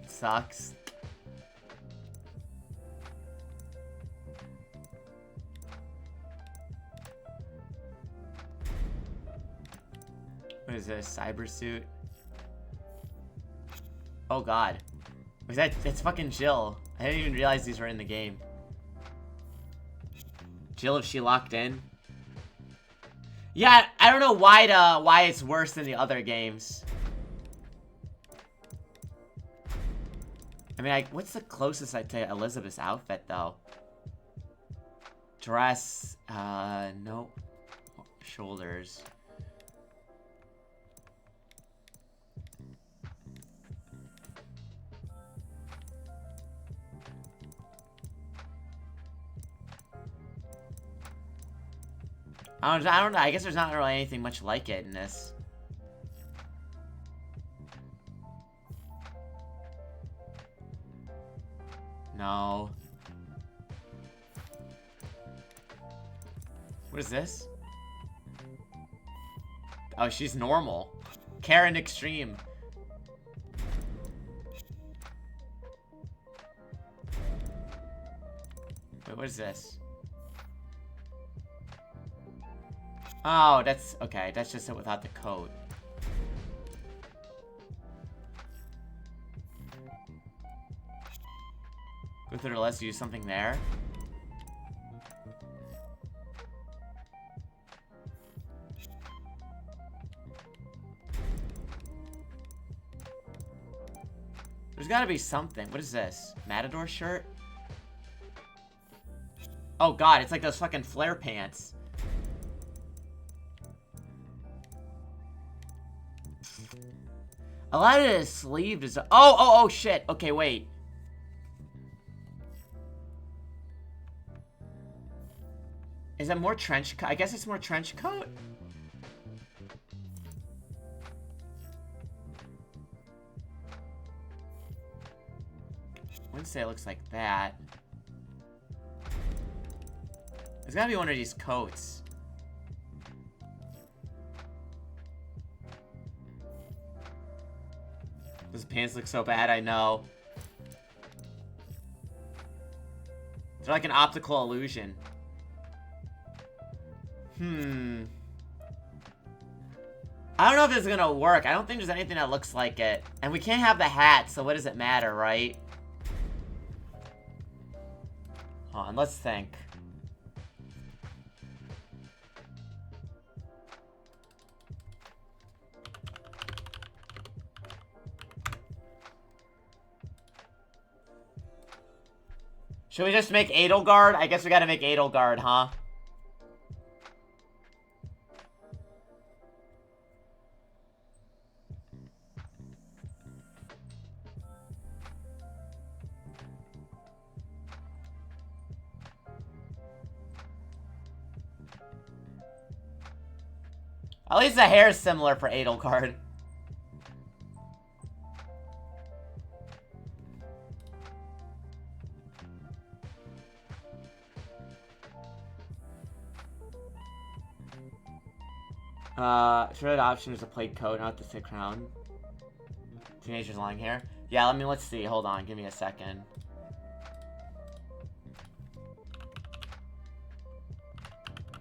Sucks. What is this? Cyber suit? Oh god. Was that's fucking Jill. I didn't even realize these were in the game. Jill, if she locked in. Yeah, I don't know why it's worse than the other games. I mean, what's the closest I'd say Elizabeth's outfit, though? Dress, nope. Shoulders. I don't know. I guess there's not really anything much like it in this. No. What is this? Oh, she's normal. Karen Extreme. Wait, what is this? Oh, that's... Okay, that's just it without the coat. Go through the list, use something there. There's gotta be something. What is this? Matador shirt? Oh god, it's like those fucking flare pants. A lot of it is sleeved is... Oh, shit. Okay, wait. Is it more trench coat? I guess it's more trench coat? I wouldn't say it looks like that. There's gotta be one of these coats. Those pants look so bad, I know. They're like an optical illusion. I don't know if this is gonna work. I don't think there's anything that looks like it. And we can't have the hat, so what does it matter, right? Hold on, let's think. Should we just make Edelgard? I guess we gotta make Edelgard, huh? At least the hair is similar for Edelgard. Shredded option is a plaid coat, not the thick crown. Teenager's lying hair. Yeah, let's see. Hold on, give me a second.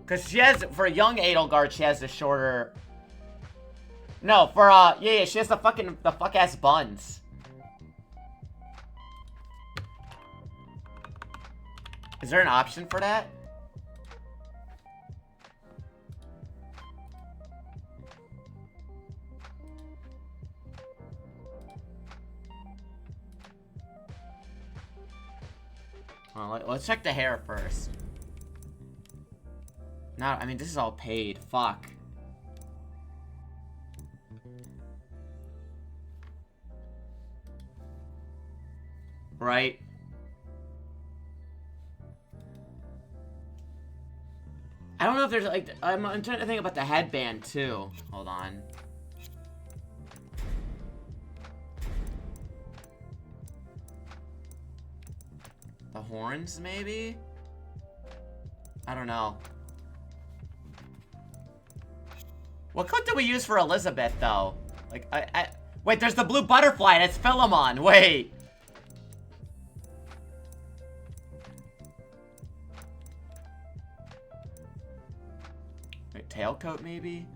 Cause she has, for a young Edelgard, she has the shorter... No, for, yeah, she has the fuck-ass buns. Is there an option for that? Well, let's check the hair first. I mean, this is all paid. Fuck. Right? I don't know if there's, like... I'm trying to think about the headband, too. Hold on. The horns, maybe? I don't know. What coat did we use for Elizabeth, though? Like, wait, there's the blue butterfly. That's Philemon. Wait. Wait, tailcoat, maybe?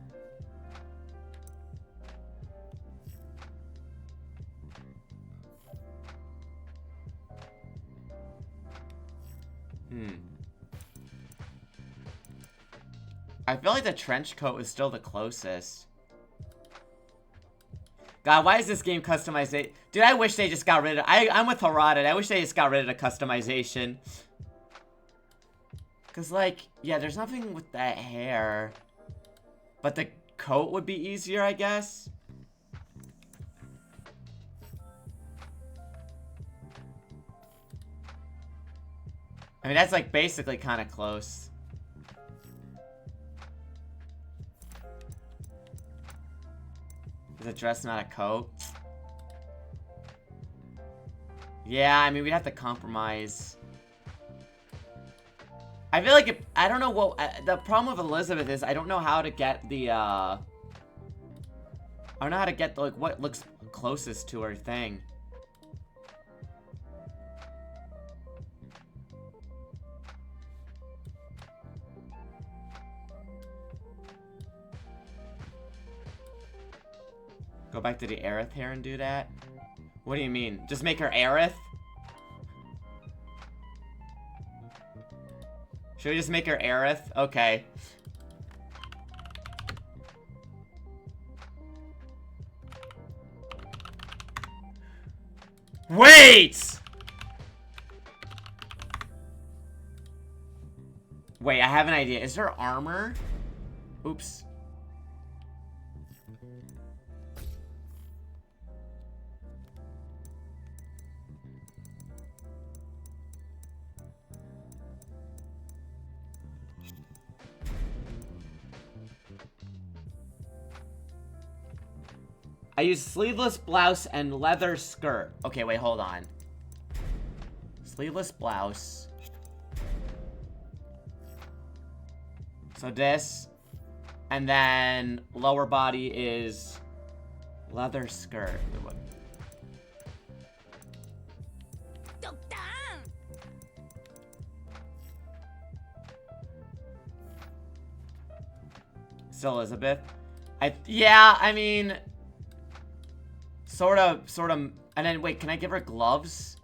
I feel like the trench coat is still the closest. God, why is this game customized? Dude, I wish they just got rid of... I'm with Harada. I wish they just got rid of the customization. Because, like, yeah, there's nothing with that hair. But the coat would be easier, I guess. I mean, that's, like, basically kind of close. Is a dress not a coat? Yeah, I mean, we'd have to compromise. I feel like I don't know what... the problem with Elizabeth is I don't know how to get the, I don't know how to get, like, what looks closest to her thing. Go back to the Aerith hair and do that? What do you mean? Just make her Aerith? Should we just make her Aerith? Okay. Wait! Wait, I have an idea. Is there armor? Oops. I use sleeveless blouse and leather skirt. Okay, wait, hold on. Sleeveless blouse. So this. And then lower body is leather skirt. Still Elizabeth. Yeah, I mean... Sort of, and then, wait, can I give her gloves?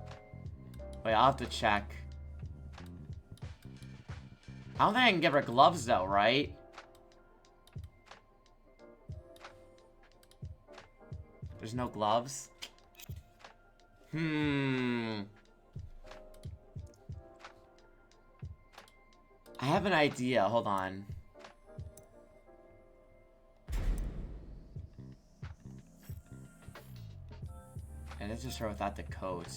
Wait, I'll have to check. I don't think I can give her gloves, though, right? There's no gloves? I have an idea, hold on. And it's just her without the coat.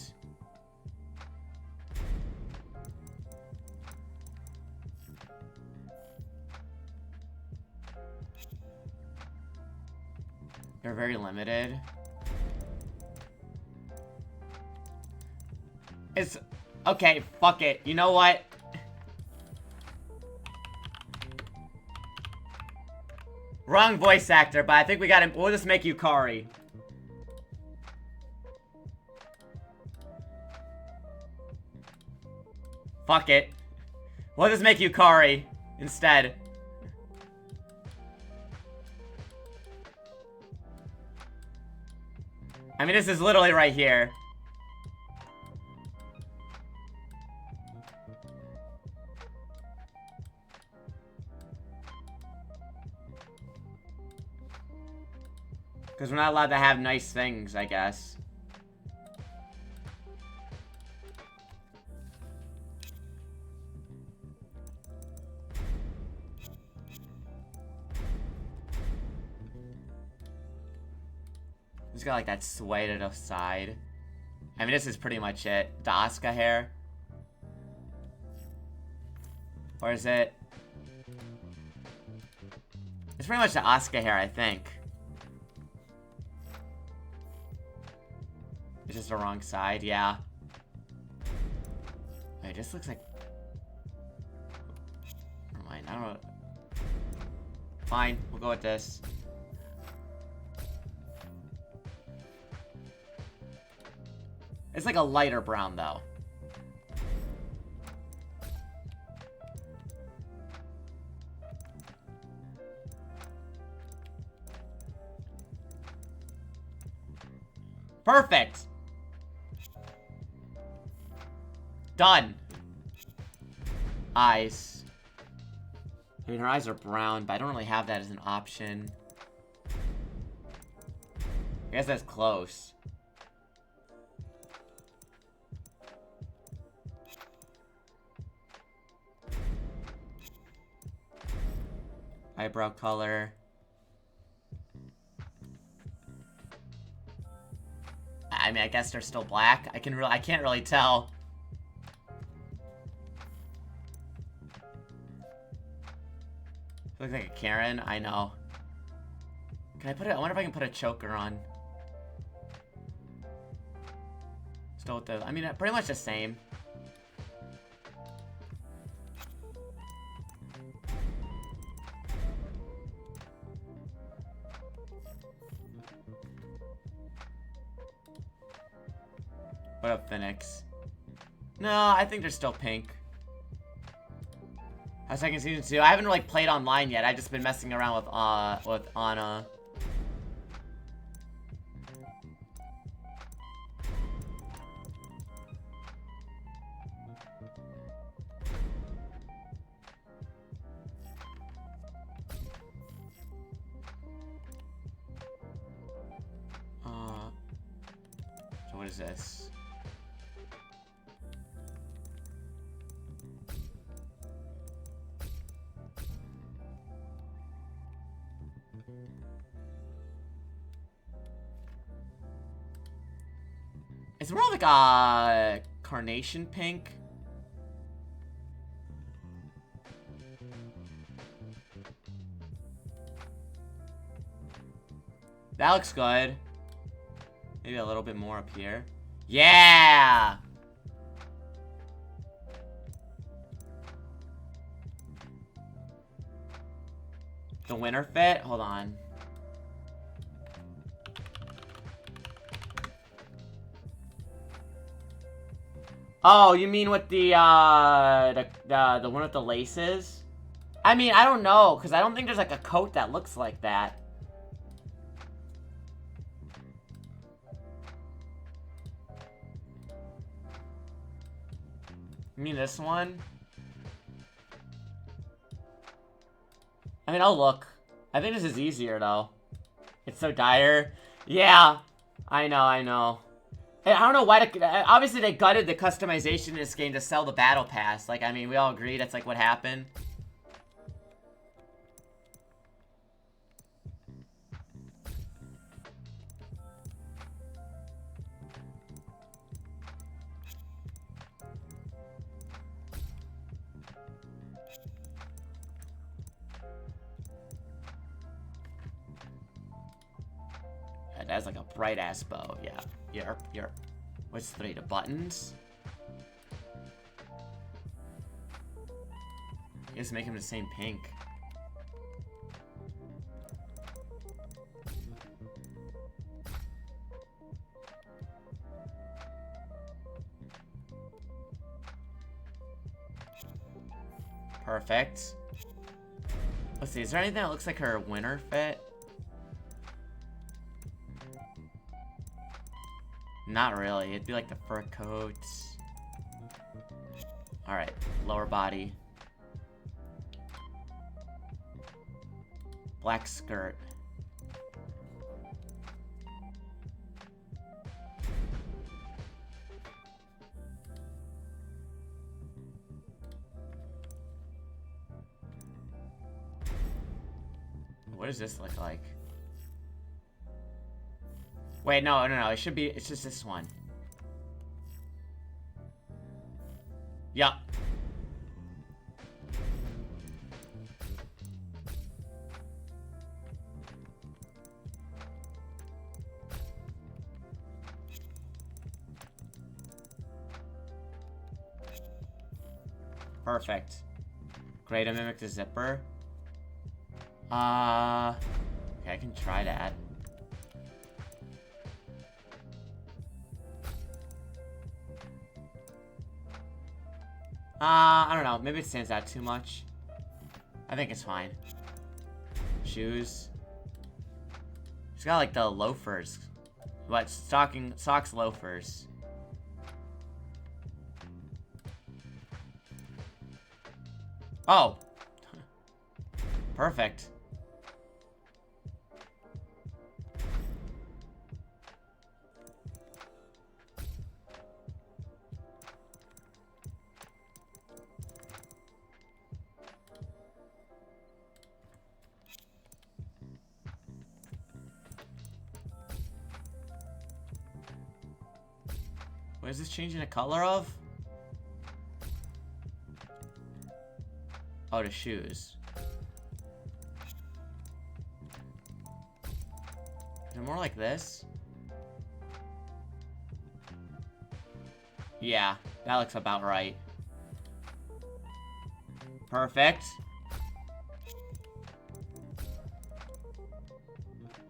They're very limited. It's... Okay, fuck it. You know what? Wrong voice actor, but I think we got him. We'll just make you Kari. Fuck it. We'll just make you Kari instead. I mean, this is literally right here. Because we're not allowed to have nice things, I guess. It's got like that sway to the side. I mean, this is pretty much it. The Asuka hair. Or is it? It's pretty much the Asuka hair, I think. It's just the wrong side, yeah. Wait, this looks like... Never mind, I don't know. Fine, we'll go with this. It's like a lighter brown, though. Perfect! Done. Eyes. I mean, her eyes are brown, but I don't really have that as an option. I guess that's close. Eyebrow color. I mean, I guess they're still black. I can't really tell. Looks like a Karen. I know. Can I put it? I wonder if I can put a choker on. Still with the. I mean, pretty much the same. What up, Phoenix? No, I think they're still pink. How's second season 2? I haven't really played online yet. I've just been messing around with Anna. So what is this? It's more like a carnation pink. That looks good. Maybe a little bit more up here. Yeah! The winter fit? Hold on. Oh, you mean with the one with the laces? I mean, I don't know, because I don't think there's like a coat that looks like that. You mean this one? I mean, I'll look. I think this is easier, though. It's so dire. Yeah. I know, I know. I don't know why obviously they gutted the customization in this game to sell the battle pass. Like, I mean, we all agree that's like what happened. That's like a bright ass bow. Yeah. Yerp. What's 3? The buttons? I guess make him the same pink. Perfect. Let's see, is there anything that looks like her winter fit? Not really. It'd be like the fur coats. Alright, lower body. Black skirt. What does this look like? Wait, no, it should be, it's just this one. Yup. Perfect. Great, I mimicked the zipper. Okay, I can try that. I don't know. Maybe it stands out too much. I think it's fine. Shoes. She's got like the loafers. What? Socks, loafers. Oh. Perfect. What is this changing the color of? Oh, the shoes. Is it more like this? Yeah, that looks about right. Perfect.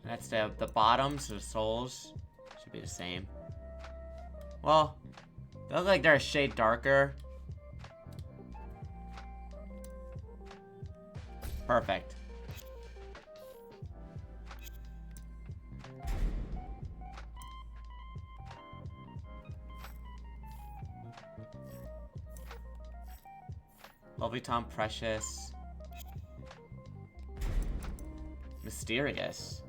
That's the bottoms, the soles. Should be the same. Well, they look like they're a shade darker. Perfect. Lovely Tom Precious. Mysterious.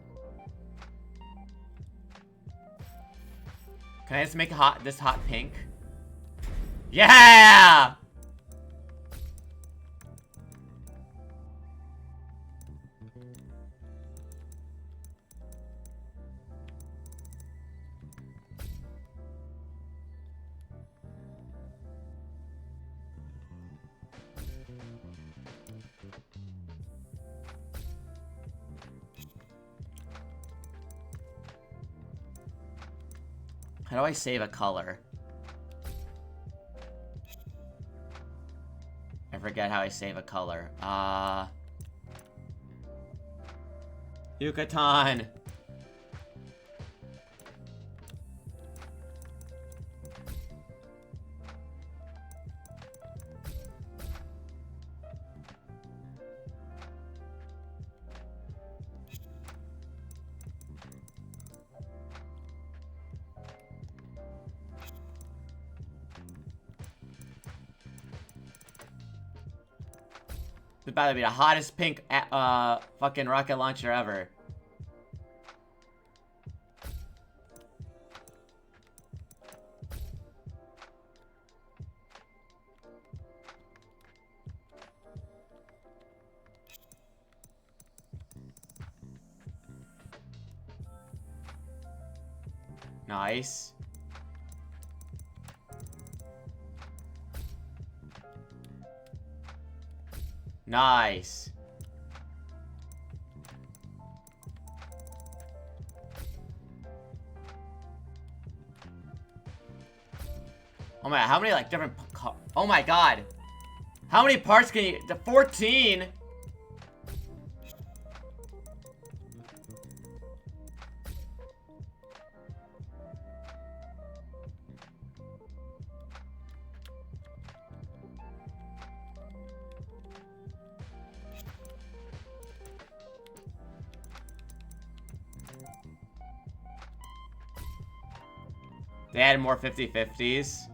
Can I just make this hot pink? Yeah! How do I save a color? I forget how I save a color. Yucatan. It's about to be the hottest pink fucking rocket launcher ever. Nice. Nice. Oh my, how many like different, oh my god. How many parts can you, the 14? They added more 50-50s.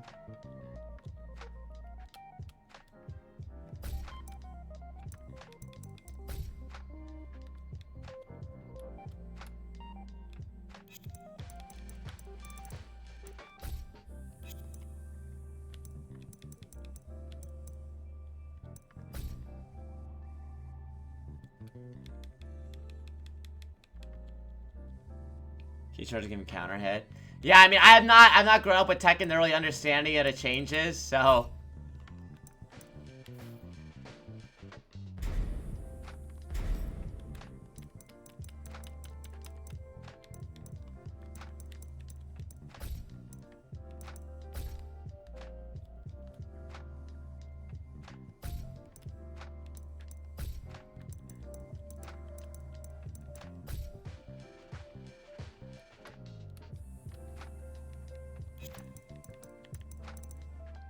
He tried to give him counter hit. Yeah, I mean, I'm not grown up with Tekken to really understanding of the changes, so.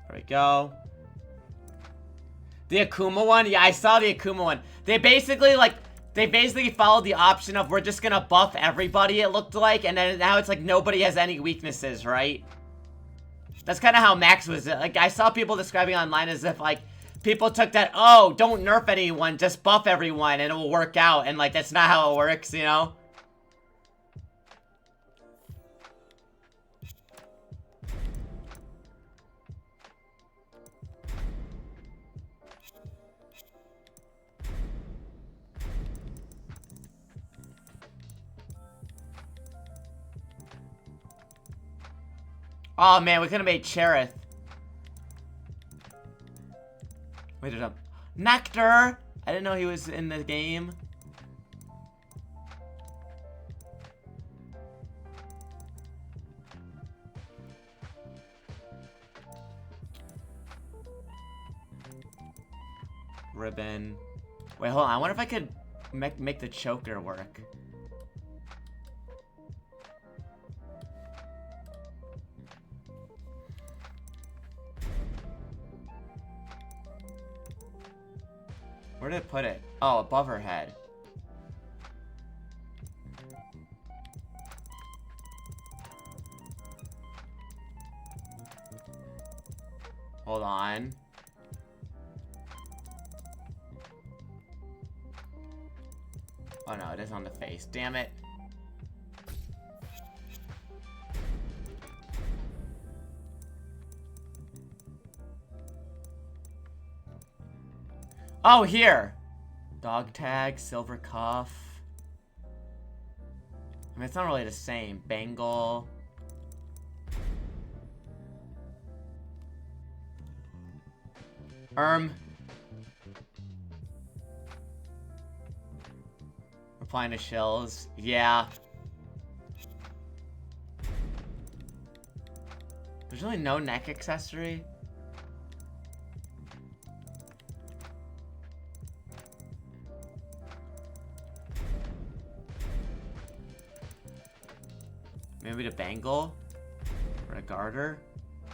There we go. The Akuma one? Yeah, I saw the Akuma one. They basically followed the option of we're just gonna buff everybody, it looked like, and then now it's like nobody has any weaknesses, right? That's kind of how Max was. Like, I saw people describing online as if, like, people took that, oh, don't nerf anyone, just buff everyone and it will work out. And like, that's not how it works, you know? Oh man, we could have made Cherith. Wait, there's a Nectar! I didn't know he was in the game. Ribbon. Wait, hold on. I wonder if I could make the choker work. Where did it put it? Oh, above her head. Hold on. Oh no, it is on the face. Damn it. Oh, here! Dog tag, silver cuff. I mean, it's not really the same. Bangle. Replying to shills. Yeah. There's really no neck accessory. Maybe the bangle? Or a garter?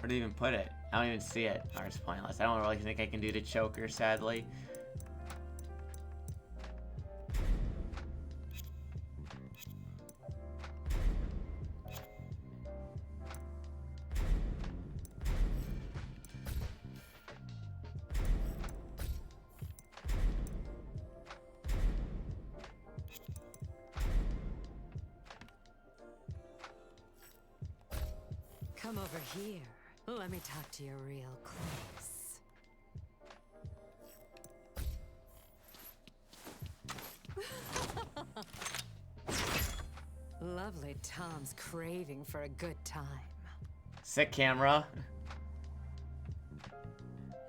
Where did he even put it? I don't even see it. Oh, it's pointless. I don't really think I can do the choker, sadly. Come over here. Let me talk to you real close. Lovely Tom's craving for a good time. Sick camera.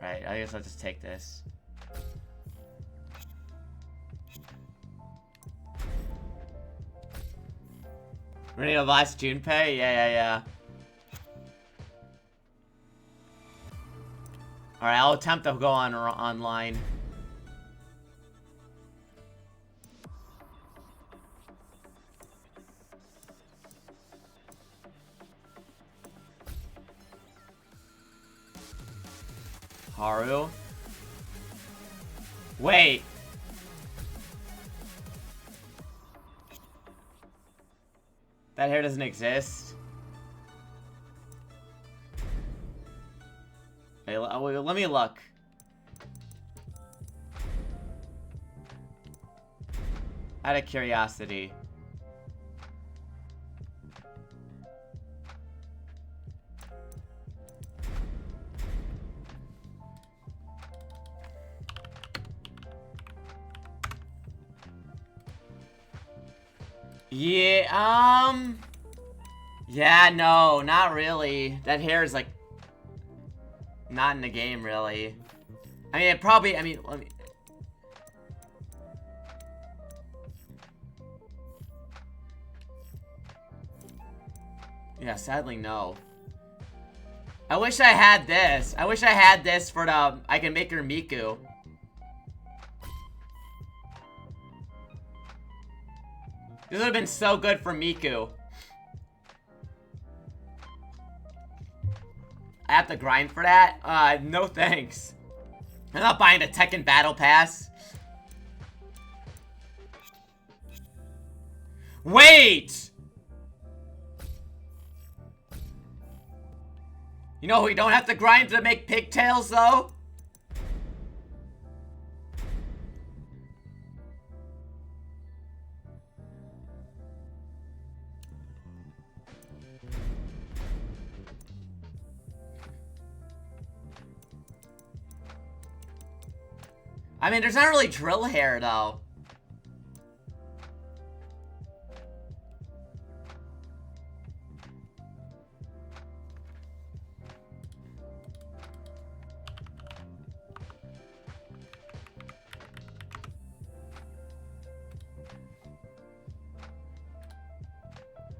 Right, I guess I'll just take this. Ready to last Junpei? Yeah. Alright, I'll attempt to go online. Haru? Wait! That hair doesn't exist? Hey, let me look. Out of curiosity. Yeah, yeah, no, not really. That hair is like not in the game, really. I mean, it probably, let me... Yeah, sadly, no. I wish I had this. I wish I had this for the... I can make her Miku. This would have been so good for Miku. I have to grind for that? No thanks. I'm not buying the Tekken Battle Pass. Wait! You know we don't have to grind to make pigtails, though? I mean, there's not really drill hair, though.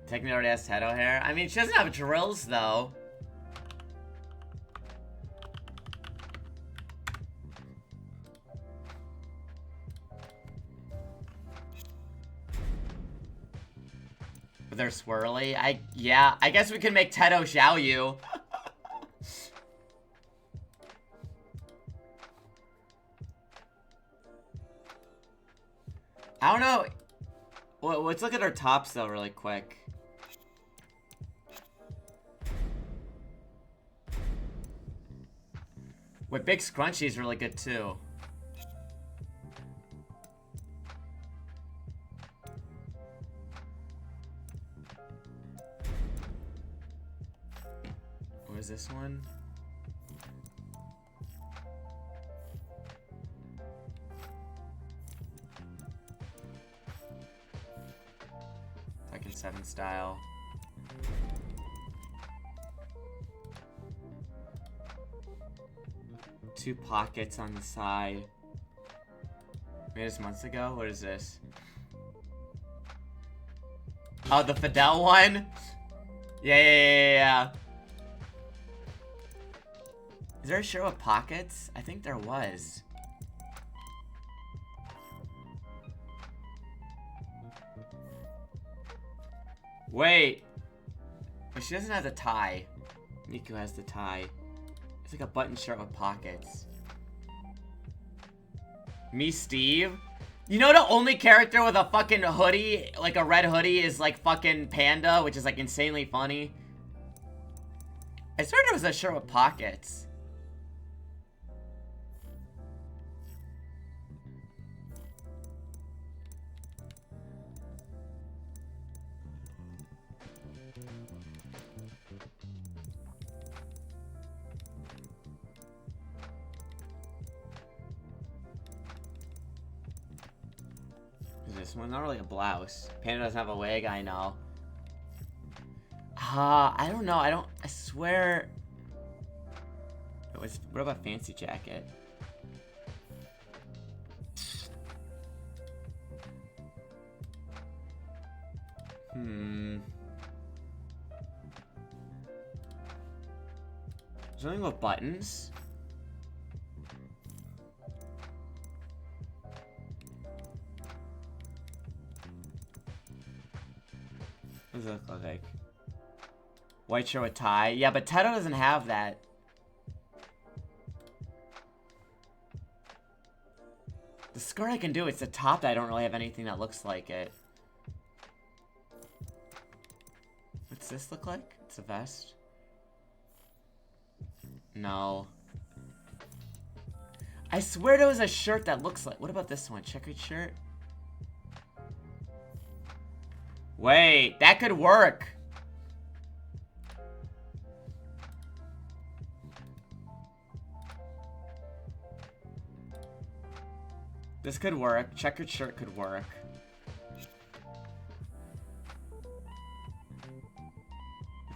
Technically already has Teto hair. I mean, she doesn't have drills, though. But they're swirly. Yeah, I guess we can make Teto Xiao Yu. I don't know. Well, let's look at her tops, though, really quick. With big scrunchie is really good too. What is this one? Tekken 7 style. Two pockets on the side. Made this months ago? What is this? Oh, the Fidel one? Yeah. Is there a shirt with pockets? I think there was. Wait. But she doesn't have the tie. Niku has the tie. It's like a button shirt with pockets. Me, Steve? You know the only character with a fucking hoodie, like a red hoodie, is like fucking Panda, which is like insanely funny. I swear there was a shirt with pockets. This one, not really a blouse. Panda doesn't have a wig, I know. I don't know. I swear. What about fancy jacket? Something with buttons? What does it look like? White shirt with tie? Yeah, but Teto doesn't have that. The skirt I can do, it's the top that I don't really have anything that looks like it. What's this look like? It's a vest? No. I swear there was a shirt that looks like... What about this one? Checkered shirt? Wait, that could work. This could work. Checkered shirt could work.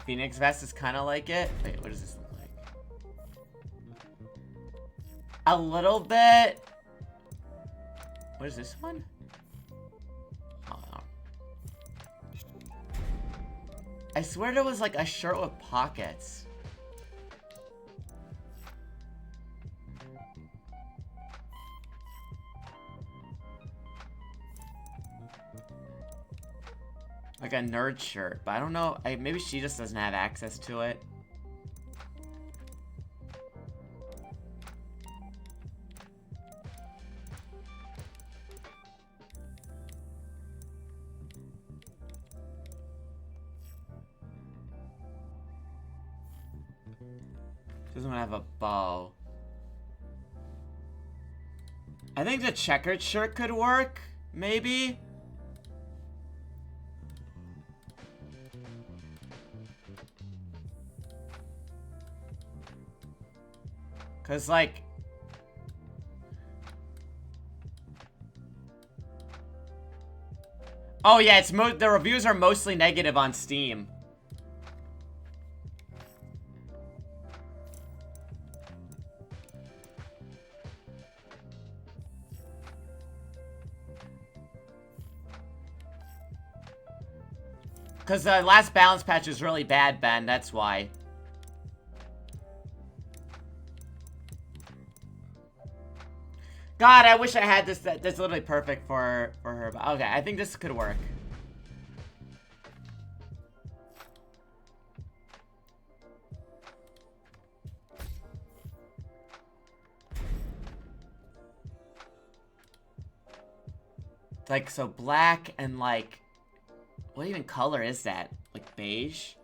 Phoenix vest is kind of like it. Wait, what does this look like? A little bit. What is this one? Oh, no. I swear there was like a shirt with pockets. Like a nerd shirt, but I don't know. Maybe she just doesn't have access to it. Doesn't have a bow. I think the checkered shirt could work, maybe. Cause like, Oh yeah, it's the reviews are mostly negative on Steam. Because the last balance patch was really bad, Ben. That's why. God, I wish I had this. That's literally perfect for her. But okay, I think this could work. Like, so black and like, what even color is that? Like beige?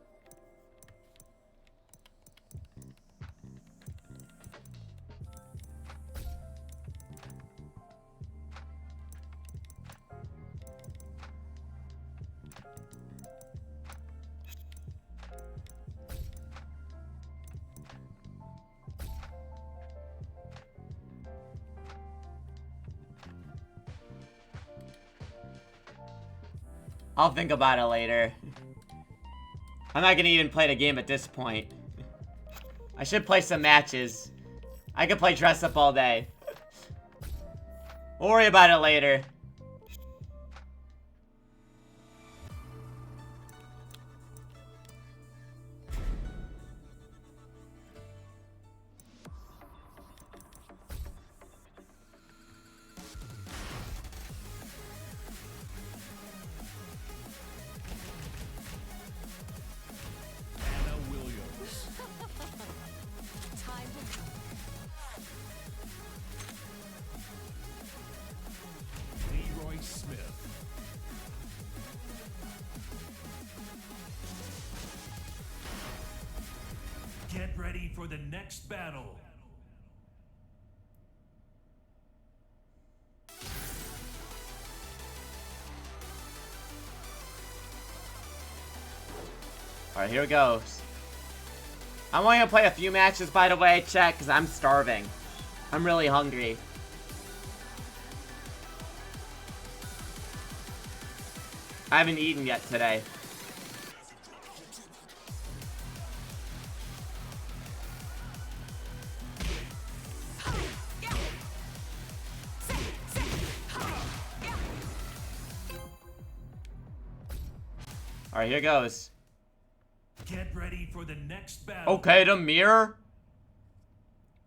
I'll think about it later. I'm not gonna even play the game at this point. I should play some matches. I could play dress up all day. We'll worry about it later. Get ready for the next battle. Alright, here it goes. I'm only gonna play a few matches, by the way, chat, because I'm starving. I'm really hungry. I haven't eaten yet today. Alright, here goes. Get ready for the next battle. Okay, the mirror.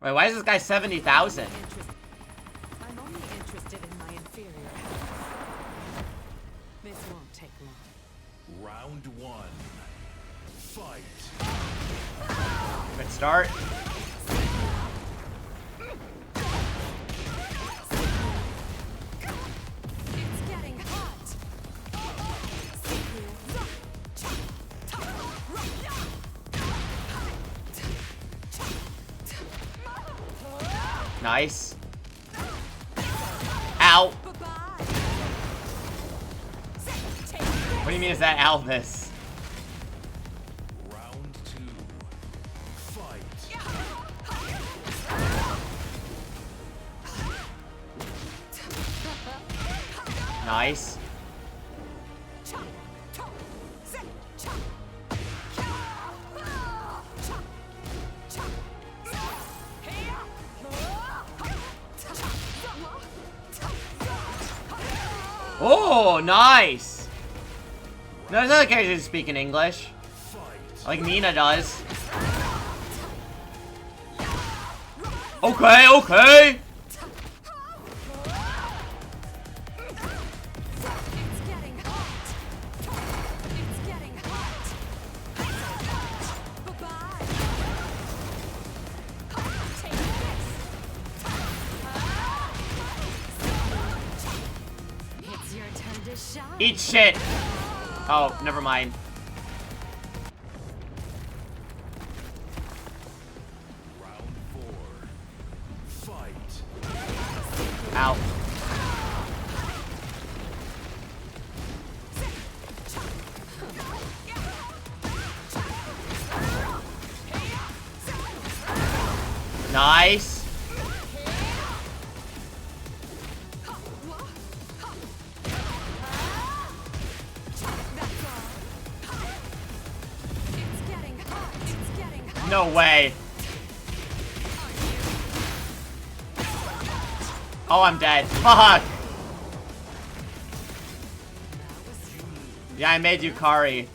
Wait, why is this guy 70,000? I'm only interested in my inferior. This won't take long. Round one. Fight. Good start. It's getting hot. Nice. Ow. What do you mean is that Elvis? Round two. Fight. Nice. Oh, nice. No, there's other characters speaking English. Like Nina does. Okay, okay. Eat shit. Oh, never mind. Round four. Fight. Ow. Nice. No way. Oh, I'm dead. Fuck. Yeah, I made you Kari.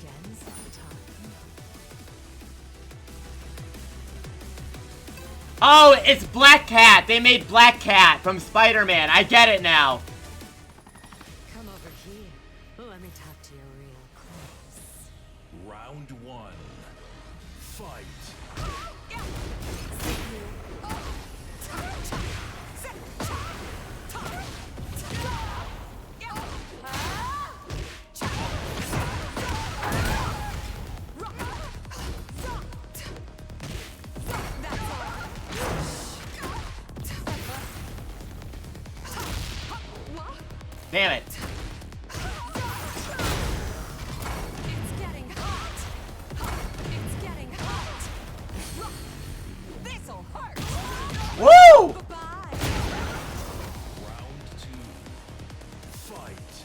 Oh, it's Black Cat. They made Black Cat from Spider-Man. I get it now. Come over here. Let me talk to you real close. Round one. Fight. Damn it. It's getting hot. It's getting hot. This'll hurt. Woo! Bye-bye. Round two. Fight.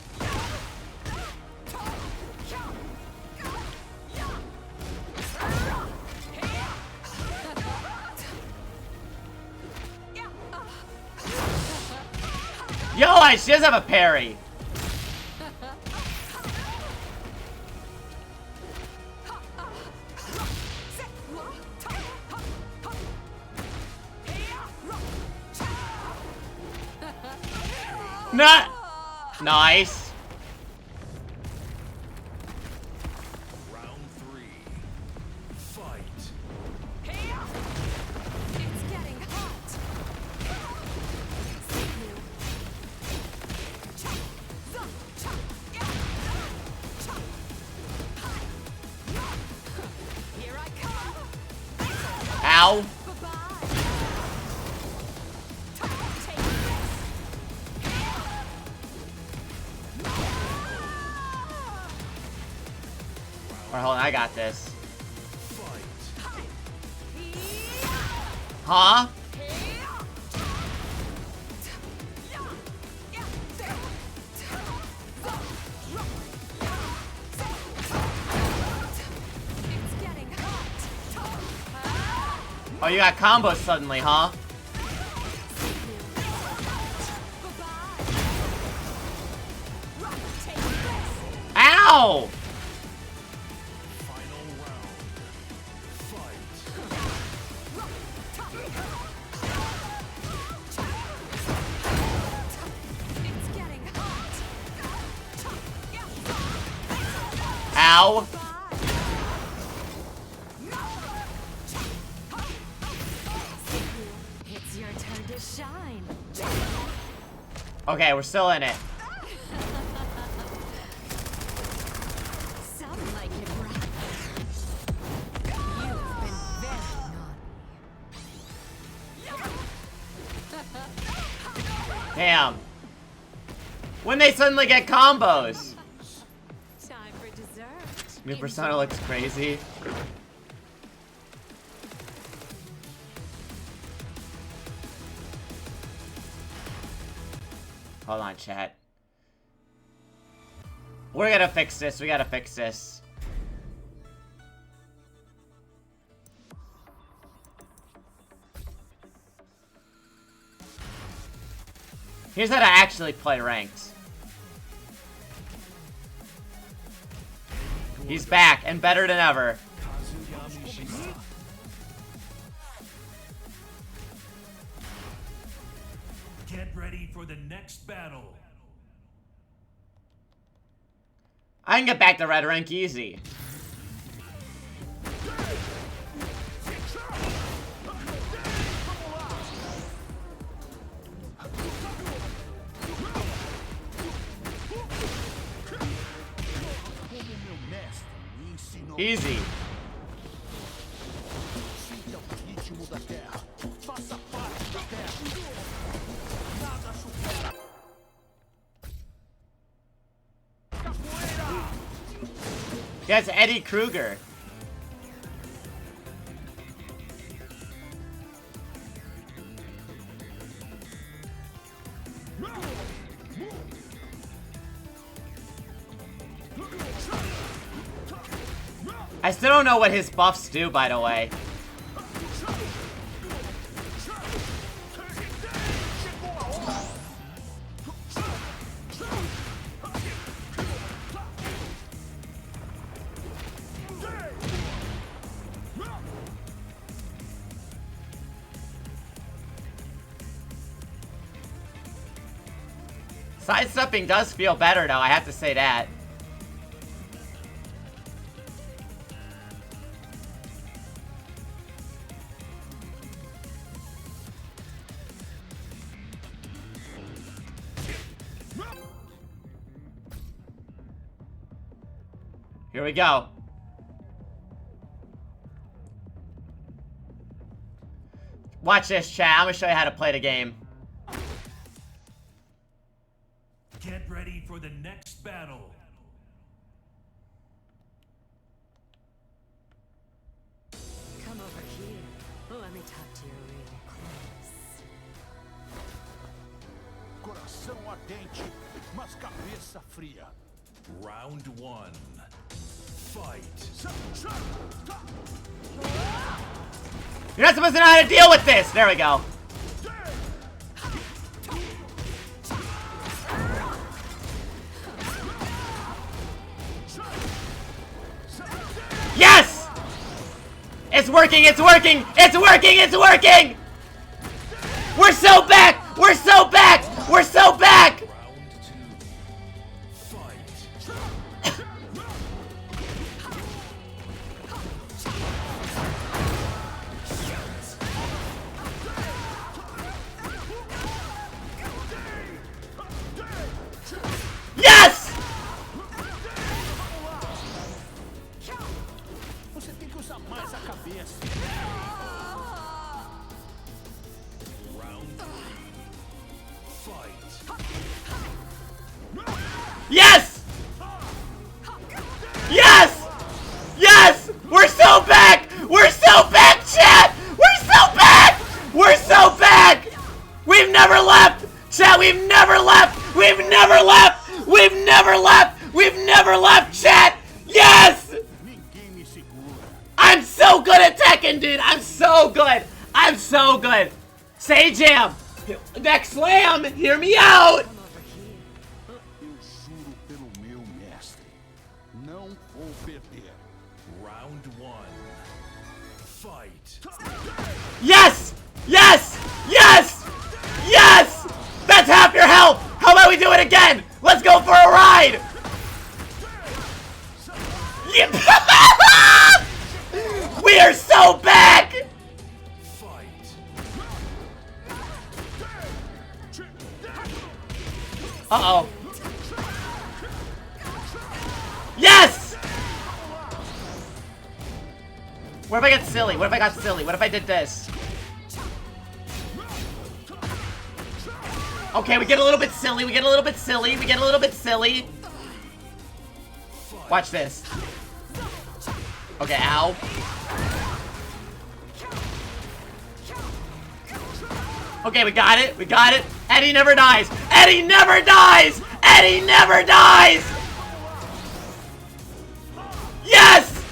Yo, she does have a parry. Not nice. Round three. Fight. It's getting hot. Here I come. Ow. Alright, hold on, I got this. Huh? Oh, you got combos suddenly, huh? Ow! Ow! It's your turn to shine. Okay, we're still in it. Some like it rough. You've been very naughty. Damn. When they suddenly get combos. Time for dessert. New Persona looks crazy. Hold on, chat. We're gonna fix this. We gotta fix this. Here's how to actually play ranked. He's back and better than ever. Get ready for the next battle. I can get back to red rank easy. Easy. That's Eddie Kruger. I still don't know what his buffs do, by the way. Sidestepping does feel better, though. I have to say that. Here we go. Watch this, chat. I'm gonna show you how to play the game. Get ready for the next battle. Come over here. Let me talk to you real close. Coração ardente, mas cabeça fria. Round 1. Fight. You're not supposed to know how to deal with this. There we go. Yes! It's working, it's working, it's working, it's working! We're so back! We're so back! We're so back! Yes! Você tem que usar mais a cabeça. Round 3. Fight. Yes! Yes! Yes! We're so back! We're so back, chat! We're so back! We're so back! We've never left! Chat, we've never left! We've never left! We've never left! We've never left, chat! Yes! I'm so good at Tekken, dude! I'm so good! I'm so good! Say Jam! Next slam! Hear me out! Eu juro pelo meu mestre, não vou perder. Round 1. Fight. Yes! Yes! Yes! Yes! That's half your health! How about we do it again? Let's go for a ride! Yeah. We are so back! Uh-oh. Yes! What if I got silly? What if I got silly? What if I did this? Okay, we get a little bit silly. We get a little bit silly. We get a little bit silly. Watch this. Okay, ow. Okay, we got it. We got it. Eddie never dies. Eddie never dies. Eddie never dies. Yes!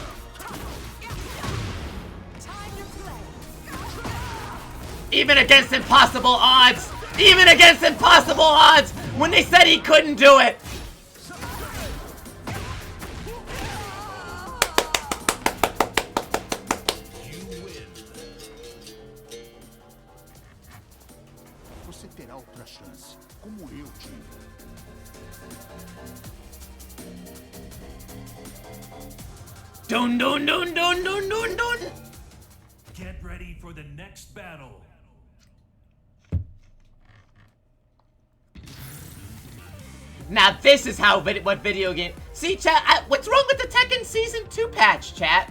Even against impossible odds. Even against impossible odds. When they said he couldn't do it. Você terá outra chance, como eu tive. Dun dun dun dun dun dun dun. Get ready for the next battle. Now this is how what video game. See, chat. What's wrong with the Tekken Season 2 patch, chat?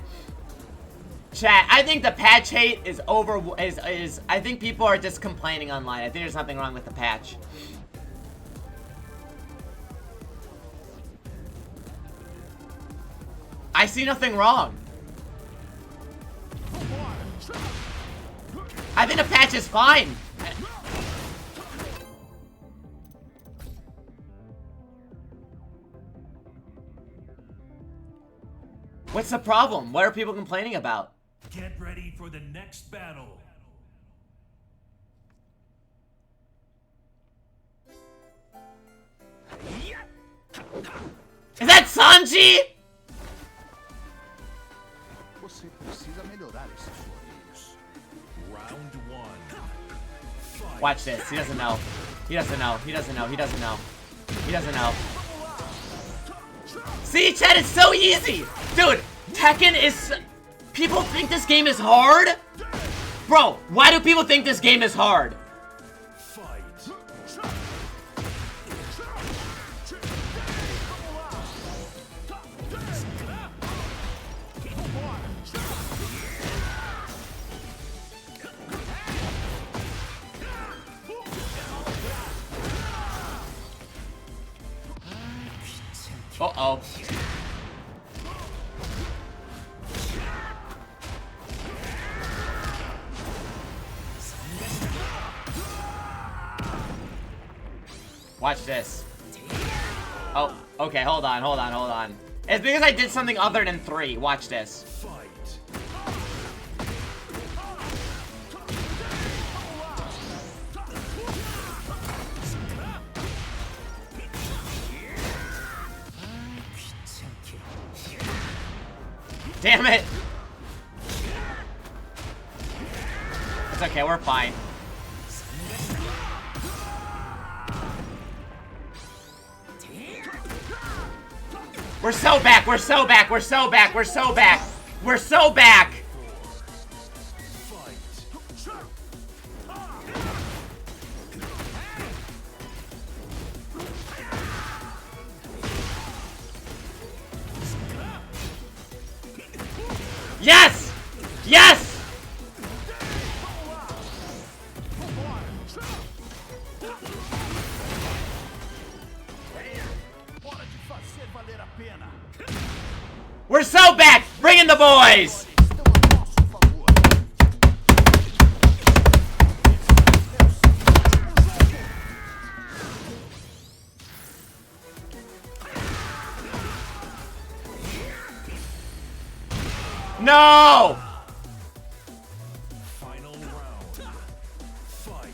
Chat. I think the patch hate is over. I think people are just complaining online. I think there's nothing wrong with the patch. I see nothing wrong. I think the patch is fine. What's the problem? What are people complaining about? Get ready for the next battle. Is that Sanji? Você precisa melhorar esses floreios. Round 1. Watch this. He doesn't know. He doesn't know. He doesn't know. He doesn't know. He doesn't know. See, Chad, it's so easy! Dude, Tekken is... People think this game is hard? Bro, why do people think this game is hard? Uh-oh. Watch this. Oh, okay, hold on. It's because I did something other than 3. Watch this. Damn it! It's okay, we're fine. We're so back, we're so back, we're so back, we're so back! We're so back! Yes! Yes! We're so back! Bring in the boys! No! Final round. Fight.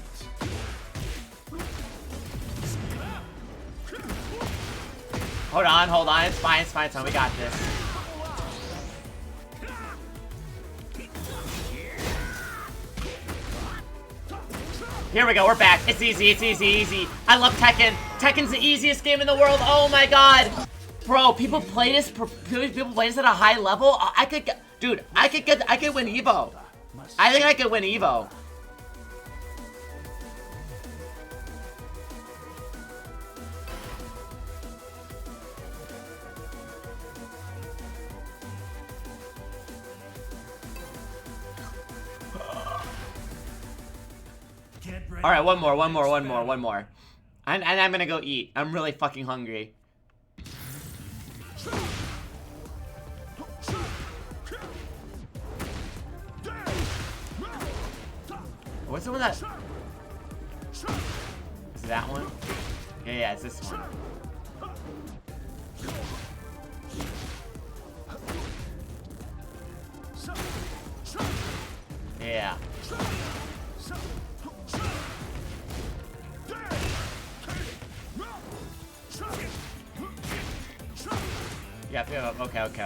Hold on. It's fine, we got this. Here we go, we're back. It's easy. I love Tekken. Tekken's the easiest game in the world. Oh my god. Bro, people play this at a high level. I could win Evo. I think I could win Evo. All right, one more. And I'm gonna go eat. I'm really fucking hungry. What's the one that? Is it that one? Yeah, it's this one. Yeah. Yeah, okay.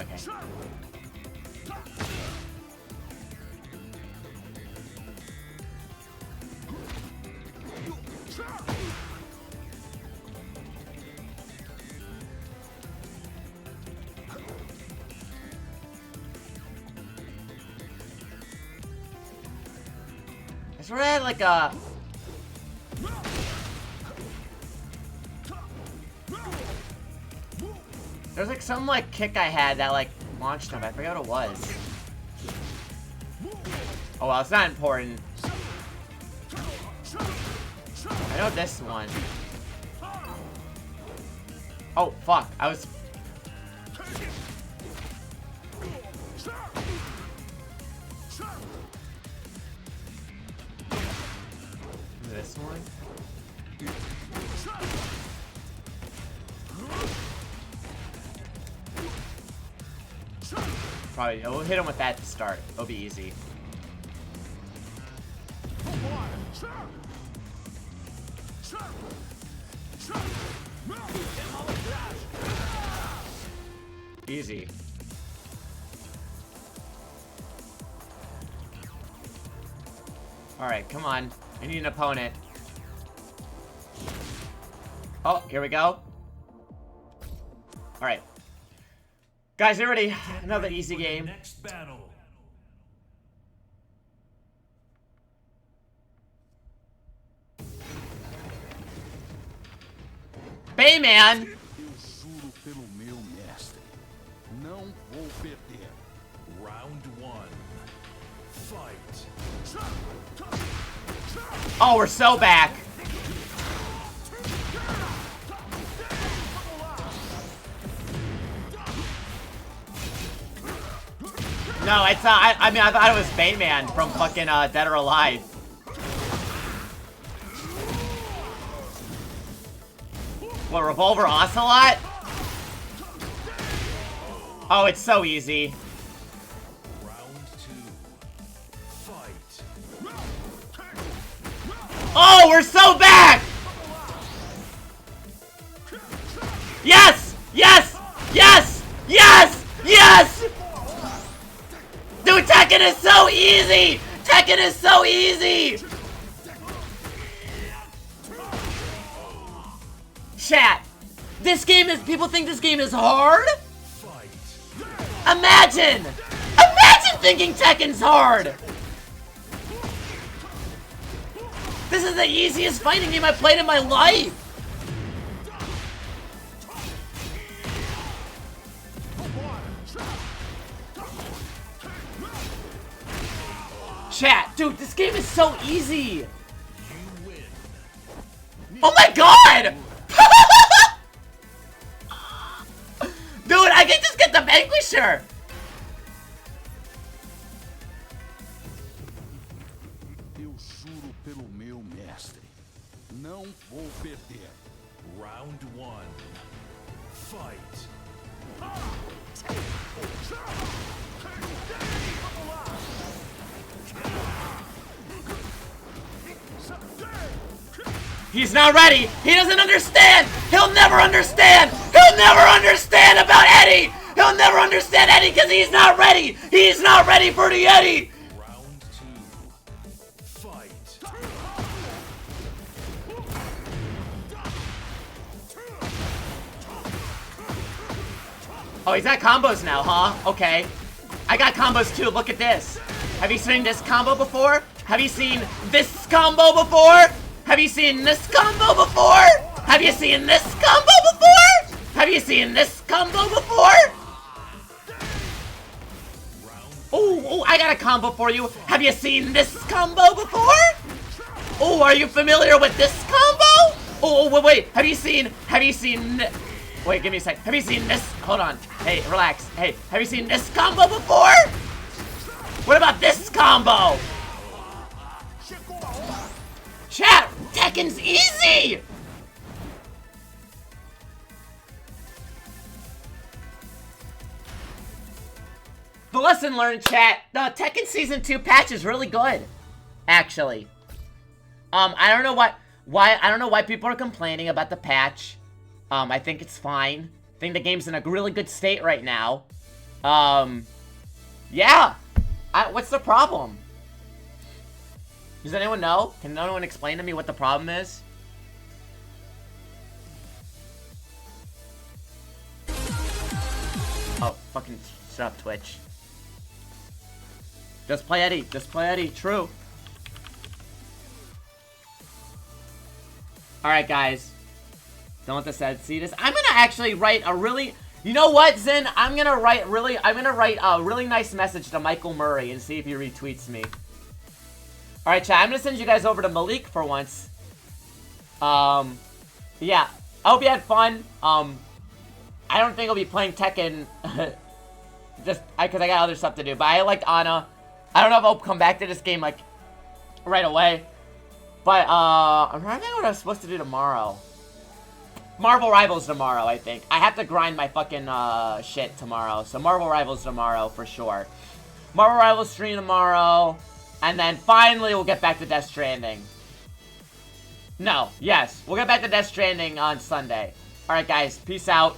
I swear I had like a... There's like some like kick I had that like launched him. I forgot what it was. Oh well, it's not important. I know this one. Oh fuck, I was... This one? Probably, we'll hit him with that to start. It'll be easy. Easy. Alright, come on. I need an opponent. Oh, here we go. Alright. Guys, you ready? Another easy game. Next battle. Bayman! Eu juro pelo meu mestre, não vou perder. Round 1. Fight. Oh, we're so back. No, it's I mean I thought it was Bayman from fucking Dead or Alive. What, Revolver Ocelot? Oh, it's so easy. Round 2. Fight. Oh, we're so back! Yes! Yes! Yes! Yes! Yes! Dude, Tekken is so easy! Tekken is so easy! Chat, this game is, people think this game is hard? Imagine! Imagine thinking Tekken's hard! This is the easiest fighting game I've played in my life! Chat, dude, this game is so easy! Oh my god! Dude, I can just get the Vanquisher! Eu juro pelo meu mestre, não vou perder. Round 1. Fight. He's not ready! He doesn't understand! He'll never understand! He'll never understand about Eddie! He'll never understand Eddie because he's not ready! He's not ready for the Eddie! Round 2. Fight. Oh, he's got combos now, huh? Okay. I got combos too, look at this. Have you seen this combo before? Have you seen this combo before? Have you seen this combo before? Have you seen this combo before? Have you seen this combo before? Oh, I got a combo for you. Have you seen this combo before? Oh, are you familiar with this combo? Oh, wait, have you seen, wait, give me a sec. Have you seen this? Hold on. Hey, relax. Hey, have you seen this combo before? What about this combo? Chat, Tekken's easy! The lesson learned, chat. The Tekken Season 2 patch is really good. Actually. I don't know why people are complaining about the patch. I think it's fine. I think the game's in a really good state right now. Yeah. What's the problem? Does anyone know? Can anyone explain to me what the problem is? Oh, fucking shut up, Twitch. Just play Eddie. Just play Eddie. True. Alright, guys. Don't let the sad see this. I'm gonna actually write a really... You know what, Zen? I'm gonna write a really nice message to Michael Murray and see if he retweets me. Alright, chat. I'm gonna send you guys over to Malik for once. Yeah. I hope you had fun. I don't think I'll be playing Tekken just because I got other stuff to do. But I liked Anna. I don't know if I'll come back to this game like right away. But I'm trying to think what I'm supposed to do tomorrow. Marvel Rivals tomorrow, I think. I have to grind my fucking shit tomorrow. So Marvel Rivals tomorrow for sure. Marvel Rivals stream tomorrow. And then finally we'll get back to Death Stranding. No, yes. We'll get back to Death Stranding on Sunday. Alright guys, peace out.